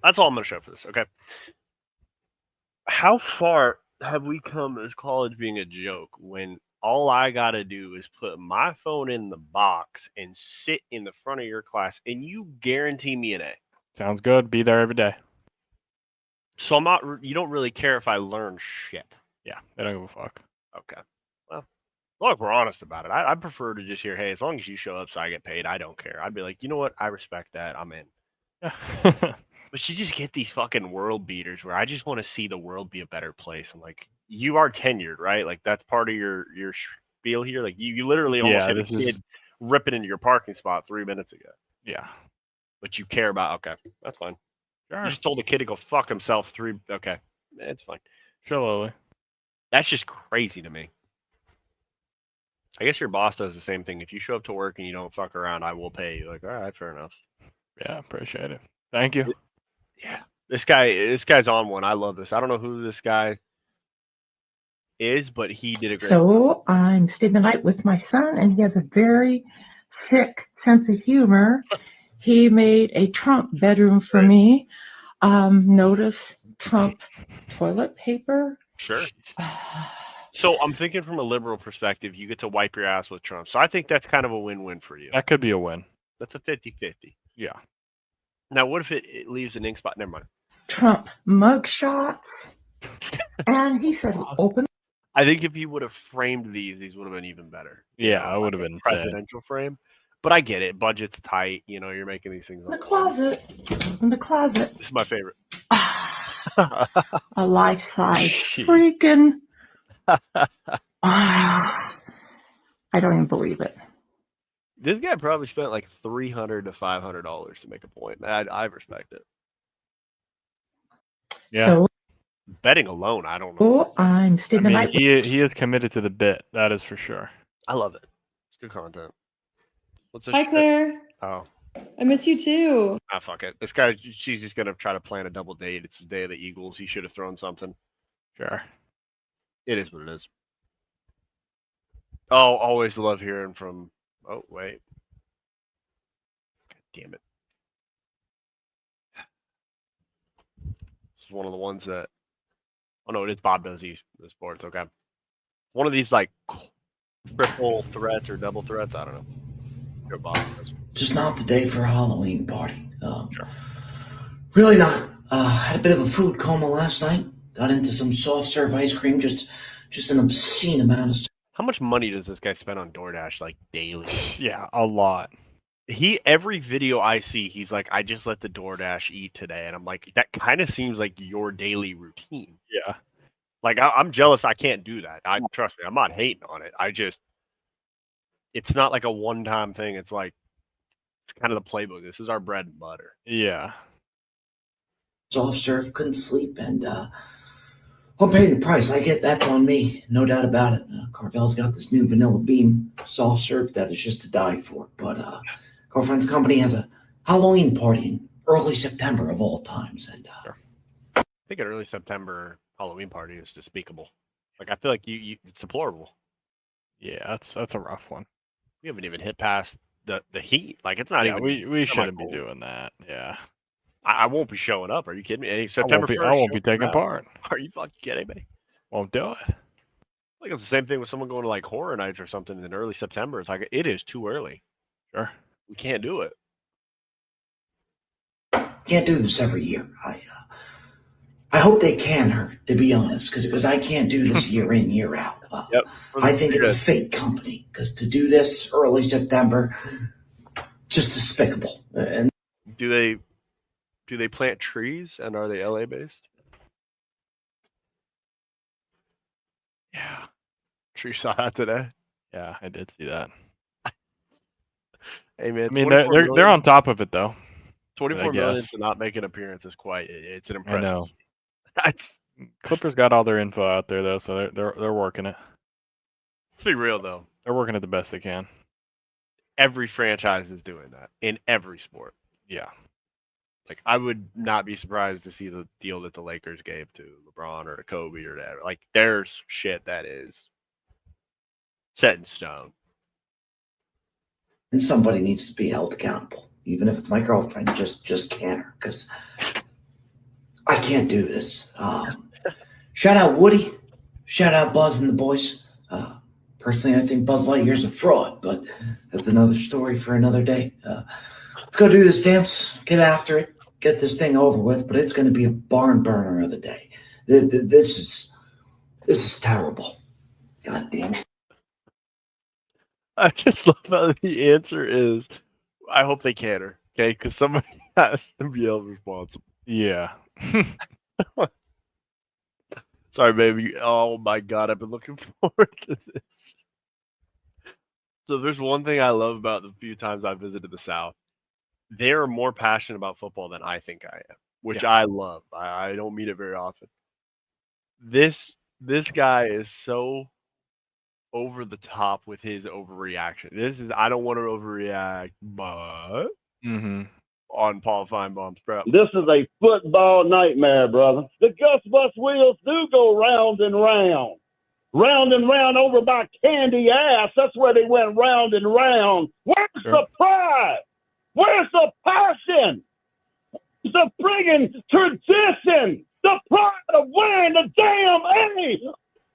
S1: That's all I'm going to show for this, okay? How far have we come as college being a joke when all I got to do is put my phone in the box and sit in the front of your class, and you guarantee me an A?
S2: Sounds good. Be there every day.
S1: So you don't really care if I learn shit.
S2: Yeah, they don't give a fuck.
S1: Okay. Well, look, we're honest about it. I prefer to just hear, hey, as long as you show up so I get paid, I don't care. I'd be like, you know what? I respect that. I'm in.
S2: Yeah.
S1: But you just get these fucking world beaters where I just want to see the world be a better place. I'm like, you are tenured, right? Like, that's part of your spiel here. Like, you literally almost hit a kid ripping into your parking spot 3 minutes ago.
S2: Yeah.
S1: But you care about, okay, that's fine.
S2: Sure.
S1: You just told a kid to go fuck himself 3, okay, it's fine.
S2: Sure, Lily.
S1: That's just crazy to me. I guess your boss does the same thing. If you show up to work and you don't fuck around, I will pay you. Like, all right, fair enough.
S2: Yeah, appreciate it. Thank you.
S1: Yeah. This guy's on one. I love this. I don't know who this guy is, but he did a great job.
S6: So I'm staying the night with my son, and he has a very sick sense of humor. He made a Trump bedroom for me. Notice Trump toilet paper.
S1: Sure. So I'm thinking from a liberal perspective, you get to wipe your ass with Trump. So I think that's kind of a win-win for you.
S2: That could be a win.
S1: That's a 50-50.
S2: Yeah.
S1: Now, what if it leaves an ink spot? Never mind.
S6: Trump mugshots. And he said, open.
S1: I think if he would have framed these would have been even better.
S2: Yeah, it would have been
S1: presidential frame. But I get it. Budget's tight. You know, you're making these things.
S6: In the closet. In the closet.
S1: This is my favorite.
S6: A life-size freaking. I don't even believe it.
S1: This guy probably spent like $300 to $500 to make a point. I respect it.
S2: Yeah.
S6: So,
S1: betting alone, I don't know.
S6: oh, I'm staying the night.
S2: He is committed to the bit. That is for sure.
S1: I love it. It's good content. What's this?
S15: Hi,
S1: shit?
S15: Claire.
S1: Oh.
S15: I miss you too.
S1: Ah, fuck it. This guy, she's just gonna try to plan a double date. It's the day of the Eagles. He should have thrown something.
S2: Sure.
S1: It is what it is. Oh, always love hearing from. Oh wait. God damn it. This is one of the ones that. Oh no, it is Bob does these the sports. Okay. One of these like triple threats or double threats. I don't know. Your Bob does.
S16: Just not the day for a Halloween party.
S1: Sure.
S16: Really not. Had a bit of a food coma last night. Got into some soft serve ice cream. Just an obscene amount of stuff.
S1: How much money does this guy spend on DoorDash like daily?
S2: Yeah, a lot.
S1: Every video I see, he's like, I just let the DoorDash eat today. And I'm like, that kind of seems like your daily routine.
S2: Yeah.
S1: Like I'm jealous I can't do that. Trust me, I'm not hating on it. It's not like a one-time thing. It's like, it's kind of the playbook. This is our bread and butter.
S2: Yeah.
S16: Soft serve, couldn't sleep, and I'm paying the price. I get that's on me, no doubt about it. Carvel's got this new vanilla bean soft serve that is just to die for. But girlfriend's company has a Halloween party in early September of all times, and
S1: I think an early September Halloween party is despicable. Like I feel like it's deplorable.
S2: Yeah, that's a rough one.
S1: We haven't even hit past the heat. Like it's not even.
S2: We shouldn't be doing that. Yeah.
S1: I won't be showing up. Are you kidding me? Hey, September 1st,
S2: I won't be taking part.
S1: Are you fucking kidding me?
S2: Won't do it.
S1: Like it's the same thing with someone going to like horror nights or something in early September. It's like it is too early.
S2: Sure.
S1: We can't do it.
S16: Can't do this every year. I hope they can, to be honest, because I can't do this year in, year out.
S1: Yep.
S16: I think it's a fake company, because to do this early September, just despicable. And
S1: do they plant trees, and are they LA based?
S2: Yeah.
S1: Sure you saw that today.
S2: Yeah, I did see that.
S1: Hey man,
S2: I mean they're on top of it though.
S1: 24 million to not make an appearance is it's an impressive.
S2: I know.
S1: That's
S2: Clippers got all their info out there though, so they're working it.
S1: Let's be real though.
S2: They're working it the best they can.
S1: Every franchise is doing that in every sport.
S2: Yeah.
S1: Like I would not be surprised to see the deal that the Lakers gave to LeBron or to Kobe or whatever. Like there's shit that is set in stone.
S16: And somebody needs to be held accountable, even if it's my girlfriend. Just can't, because I can't do this. Shout out Woody, shout out Buzz and the boys. Personally, I think Buzz Lightyear's a fraud, but that's another story for another day. Let's go do this dance, get after it, get this thing over with. But it's going to be a barn burner of the day. This is terrible. God damn it.
S1: I just love how the answer is, I hope they canter, okay? Because somebody has to be held responsible.
S2: Yeah.
S1: Sorry, baby. Oh my God, I've been looking forward to this. So there's one thing I love about the few times I visited the South. They're more passionate about football than I think I am, which I love. I don't meet it very often. This This guy is so over the top with his overreaction. I don't want to overreact, but on Paul Feinbaum's prep.
S17: This is a football nightmare, brother. The Gus Bus wheels do go round and round. Round and round over by Candy Ass. That's where they went round and round. Where's the pride? Where's the passion? Where's the friggin' tradition? The pride of wearing the damn A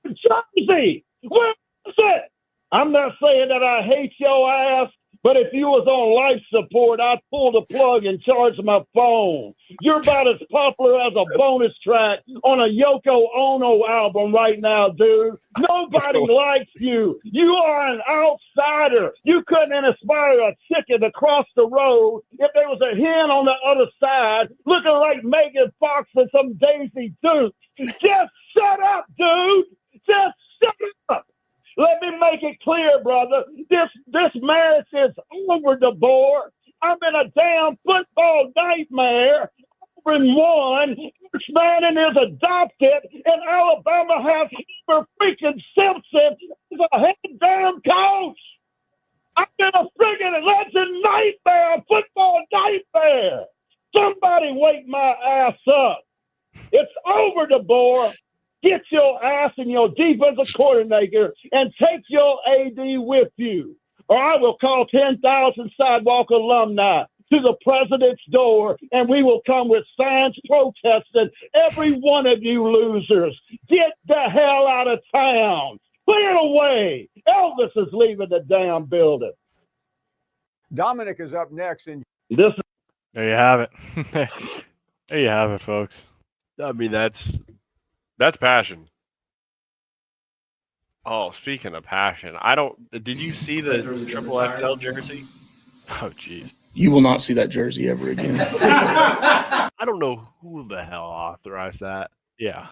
S17: jersey. Where is it? I'm not saying that I hate your ass, but if you was on life support, I'd pull the plug and charge my phone. You're about as popular as a bonus track on a Yoko Ono album right now, dude. Nobody likes you. You are an outsider. You couldn't inspire a chicken to cross the road if there was a hen on the other side looking like Megan Fox and some Daisy Dukes. Just shut up, dude. Just shut up. Let me make it clear, brother. This marriage is over, DeBoer. I'm in a damn football nightmare. Over in one, Rich Manning is adopted, and Alabama has Homer freaking Simpson as a head damn coach. I'm in a freaking legend nightmare, a football nightmare. Somebody wake my ass up. It's over, DeBoer. Get your ass and your defensive coordinator and take your AD with you, or I will call 10,000 sidewalk alumni to the president's door, and we will come with signs protesting every one of you losers. Get the hell out of town. Clear it away. Elvis is leaving the damn building.
S18: Dominic is up next. And
S2: There you have it. There you have it, folks.
S1: I mean, that's passion. Oh, speaking of passion, did you see the triple XL jersey? Oh, jeez.
S19: You will not see that jersey ever again.
S1: I don't know who the hell authorized that.
S2: Yeah.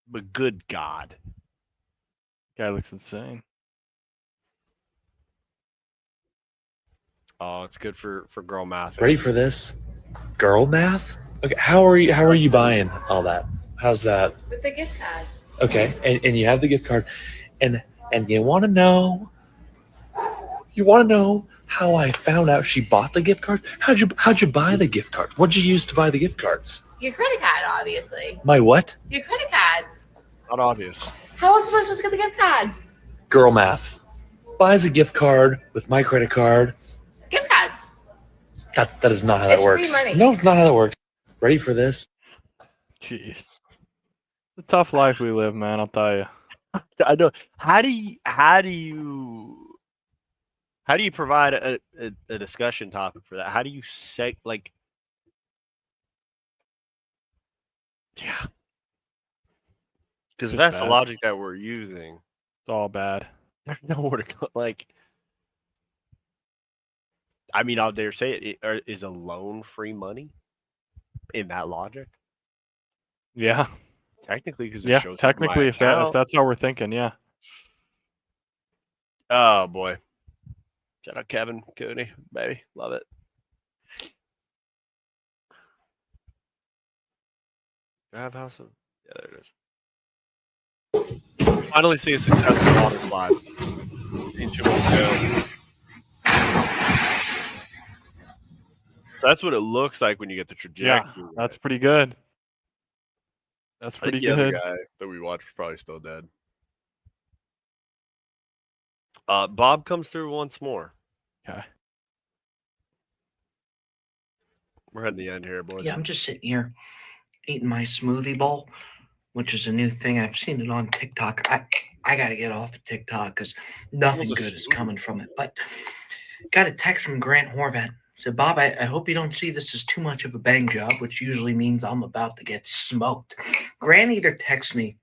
S1: But good God.
S2: Guy looks insane.
S1: Oh, it's good for girl math.
S20: Ready for this? Girl math? Okay, how are you buying all that? How's that?
S21: With the gift cards.
S20: Okay, and you have the gift card, and you want to know how I found out she bought the gift cards? How'd you buy the gift cards? What'd you use to buy the gift cards?
S21: Your credit card, obviously.
S20: My what?
S21: Your credit card.
S1: Not obvious.
S21: How else was I supposed to get the gift cards?
S20: Girl math. Buys a gift card with my credit card.
S21: Gift cards.
S20: That is not how that
S21: It's
S20: works.
S21: free money.
S20: No, it's not how that works. Ready for this?
S2: Jeez. It's a tough life we live, man, I'll tell you.
S1: I know. How do you provide a discussion topic for that? How do you say, like, yeah. Because that's the logic that we're using.
S2: It's all bad.
S1: There's nowhere to go. Like, I mean, I'll dare say it. Is a loan free money in that logic?
S2: Yeah.
S1: Technically, because
S2: yeah, technically, if that's how we're thinking, yeah.
S1: Oh boy! Shout out Kevin Cooney, baby, love it. Do I have house of? Yeah, there it is. Finally, see a successful water slide into a That's what it looks like when you get the trajectory.
S2: Yeah, that's pretty good. That's pretty
S1: the
S2: good.
S1: other guy that we watched was probably still dead. Bob comes through once more.
S2: Okay.
S1: We're heading to the end here, boys.
S16: Yeah, I'm just sitting here eating my smoothie bowl, which is a new thing. I've seen it on TikTok. I got to get off of TikTok because nothing good is coming from it. But got a text from Grant Horvat. Said, Bob, I hope you don't see this as too much of a bang job, which usually means I'm about to get smoked. Grant either texts me,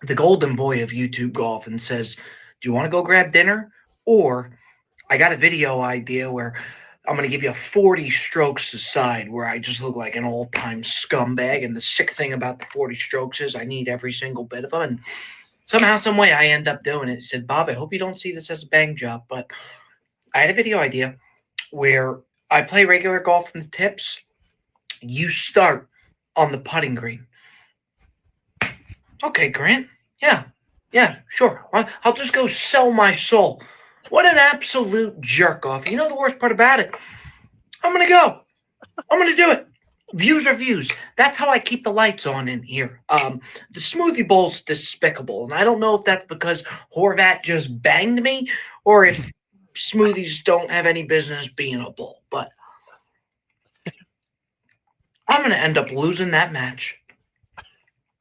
S16: the golden boy of YouTube golf, and says, do you want to go grab dinner? Or I got a video idea where I'm going to give you 40 strokes aside where I just look like an all-time scumbag. And the sick thing about the 40 strokes is I need every single bit of them. And somehow, some way, I end up doing it. He said, Bob, I hope you don't see this as a bang job, but I had a video idea where I play regular golf from the tips. You start on the putting green. Okay, Grant, Yeah, sure. I'll just go sell my soul. What an absolute jerk off. You know the worst part about it? I'm going to go. I'm going to do it. Views are views. That's how I keep the lights on in here. The smoothie bowl's despicable, and I don't know if that's because Horvat just banged me or if smoothies don't have any business being a bowl. But I'm going to end up losing that match.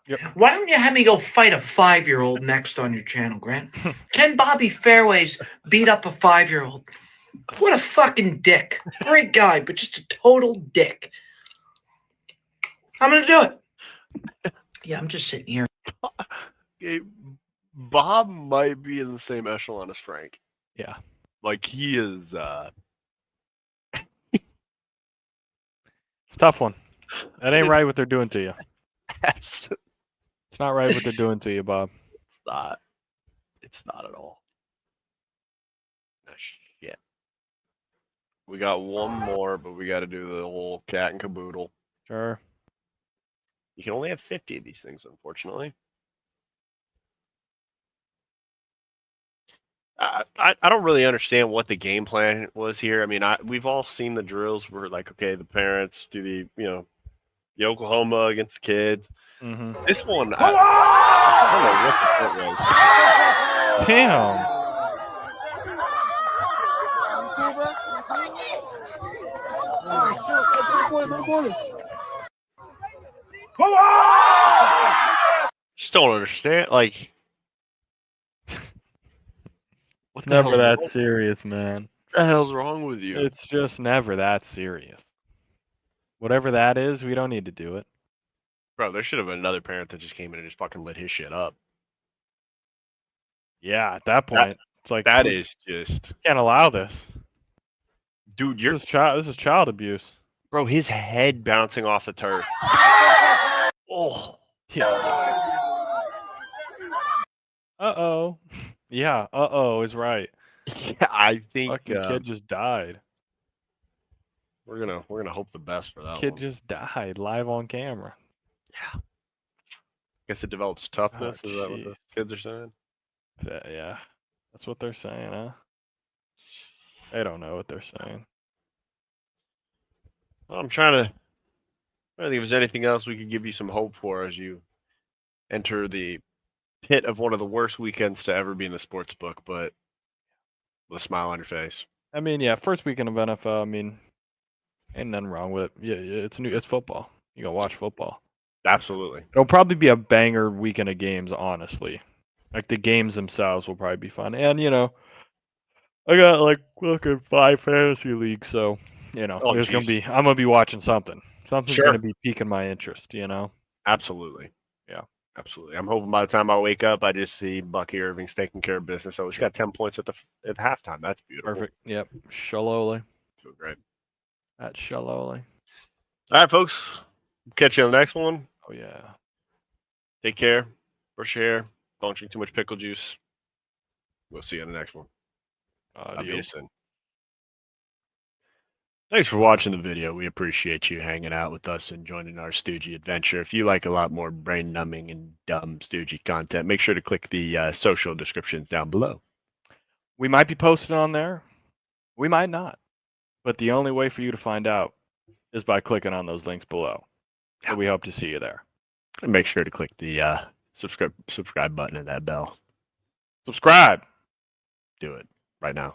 S2: Yep.
S16: Why don't you have me go fight a 5-year-old next on your channel, Grant? Can Bobby Fairways beat up a 5-year-old? What a fucking dick. Great guy, but just a total dick. I'm going to do it. Yeah, I'm just sitting here.
S1: Okay, Bob might be in the same echelon as Frank.
S2: Yeah.
S1: Like, he is...
S2: It's a tough one. That ain't right what they're doing to you.
S1: Absolutely.
S2: It's not right what they're doing to you, Bob.
S1: It's not. It's not at all. Oh, shit. We got one more, but we got to do the whole cat and caboodle.
S2: Sure.
S1: You can only have 50 of these things, unfortunately. I don't really understand what the game plan was here. I mean, we've all seen the drills where, like, okay, the parents do the Oklahoma against the kids.
S2: Mm-hmm.
S1: This one, I don't know what the point was.
S2: Damn.
S1: Just don't understand. Like, what the
S2: Never
S1: hell's
S2: that
S1: wrong?
S2: serious, man.
S1: What the hell's wrong with you?
S2: It's just never that serious. Whatever that is, we don't need to do it.
S1: Bro, there should have been another parent that just came in and just fucking lit his shit up.
S2: Yeah, at that point, it's like
S1: that is just
S2: can't allow this,
S1: dude.
S2: This is child abuse,
S1: bro. His head bouncing off the turf. Oh,
S2: yeah. Uh-oh. Yeah, uh-oh is right.
S1: Yeah, I think
S2: fucking kid just died.
S1: We're gonna hope the best for that
S2: Kid
S1: one.
S2: just died live on camera.
S1: Yeah. Guess it develops toughness.
S2: Oh,
S1: is that what the kids are saying?
S2: Yeah, that's what they're saying, huh? They don't know what they're saying.
S1: Well, I'm trying to think if there's anything else we could give you some hope for as you enter the pit of one of the worst weekends to ever be in the sports book, but with a smile on your face.
S2: I mean, yeah, first weekend of NFL. I mean, ain't nothing wrong with it. Yeah, it's football. You go watch football.
S1: Absolutely.
S2: It'll probably be a banger weekend of games, honestly. Like, the games themselves will probably be fun. And, I got, like, fucking 5 fantasy leagues, so,
S1: Oh,
S2: I'm going
S1: geez.
S2: to be watching something. Something's
S1: Sure.
S2: going to be piquing my interest,
S1: Absolutely.
S2: Yeah.
S1: Absolutely. I'm hoping by the time I wake up, I just see Bucky Irving's taking care of business. So he's got 10 points at halftime. That's beautiful.
S2: Perfect. Yep. Shaloli.
S1: Feel great.
S2: That's Shaloli.
S1: All right, folks. Catch you on the next one.
S2: Oh, yeah.
S1: Take care. Brush your hair. Don't drink too much pickle juice. We'll see you on the next one.
S2: Adios.
S1: Thanks for watching the video. We appreciate you hanging out with us and joining our Stoogie adventure. If you like a lot more brain-numbing and dumb Stoogie content, make sure to click the social descriptions down below.
S2: We might be posted on there. We might not. But the only way for you to find out is by clicking on those links below. So we hope to see you there.
S1: And make sure to click the subscribe button and that bell.
S2: Subscribe.
S1: Do it right now.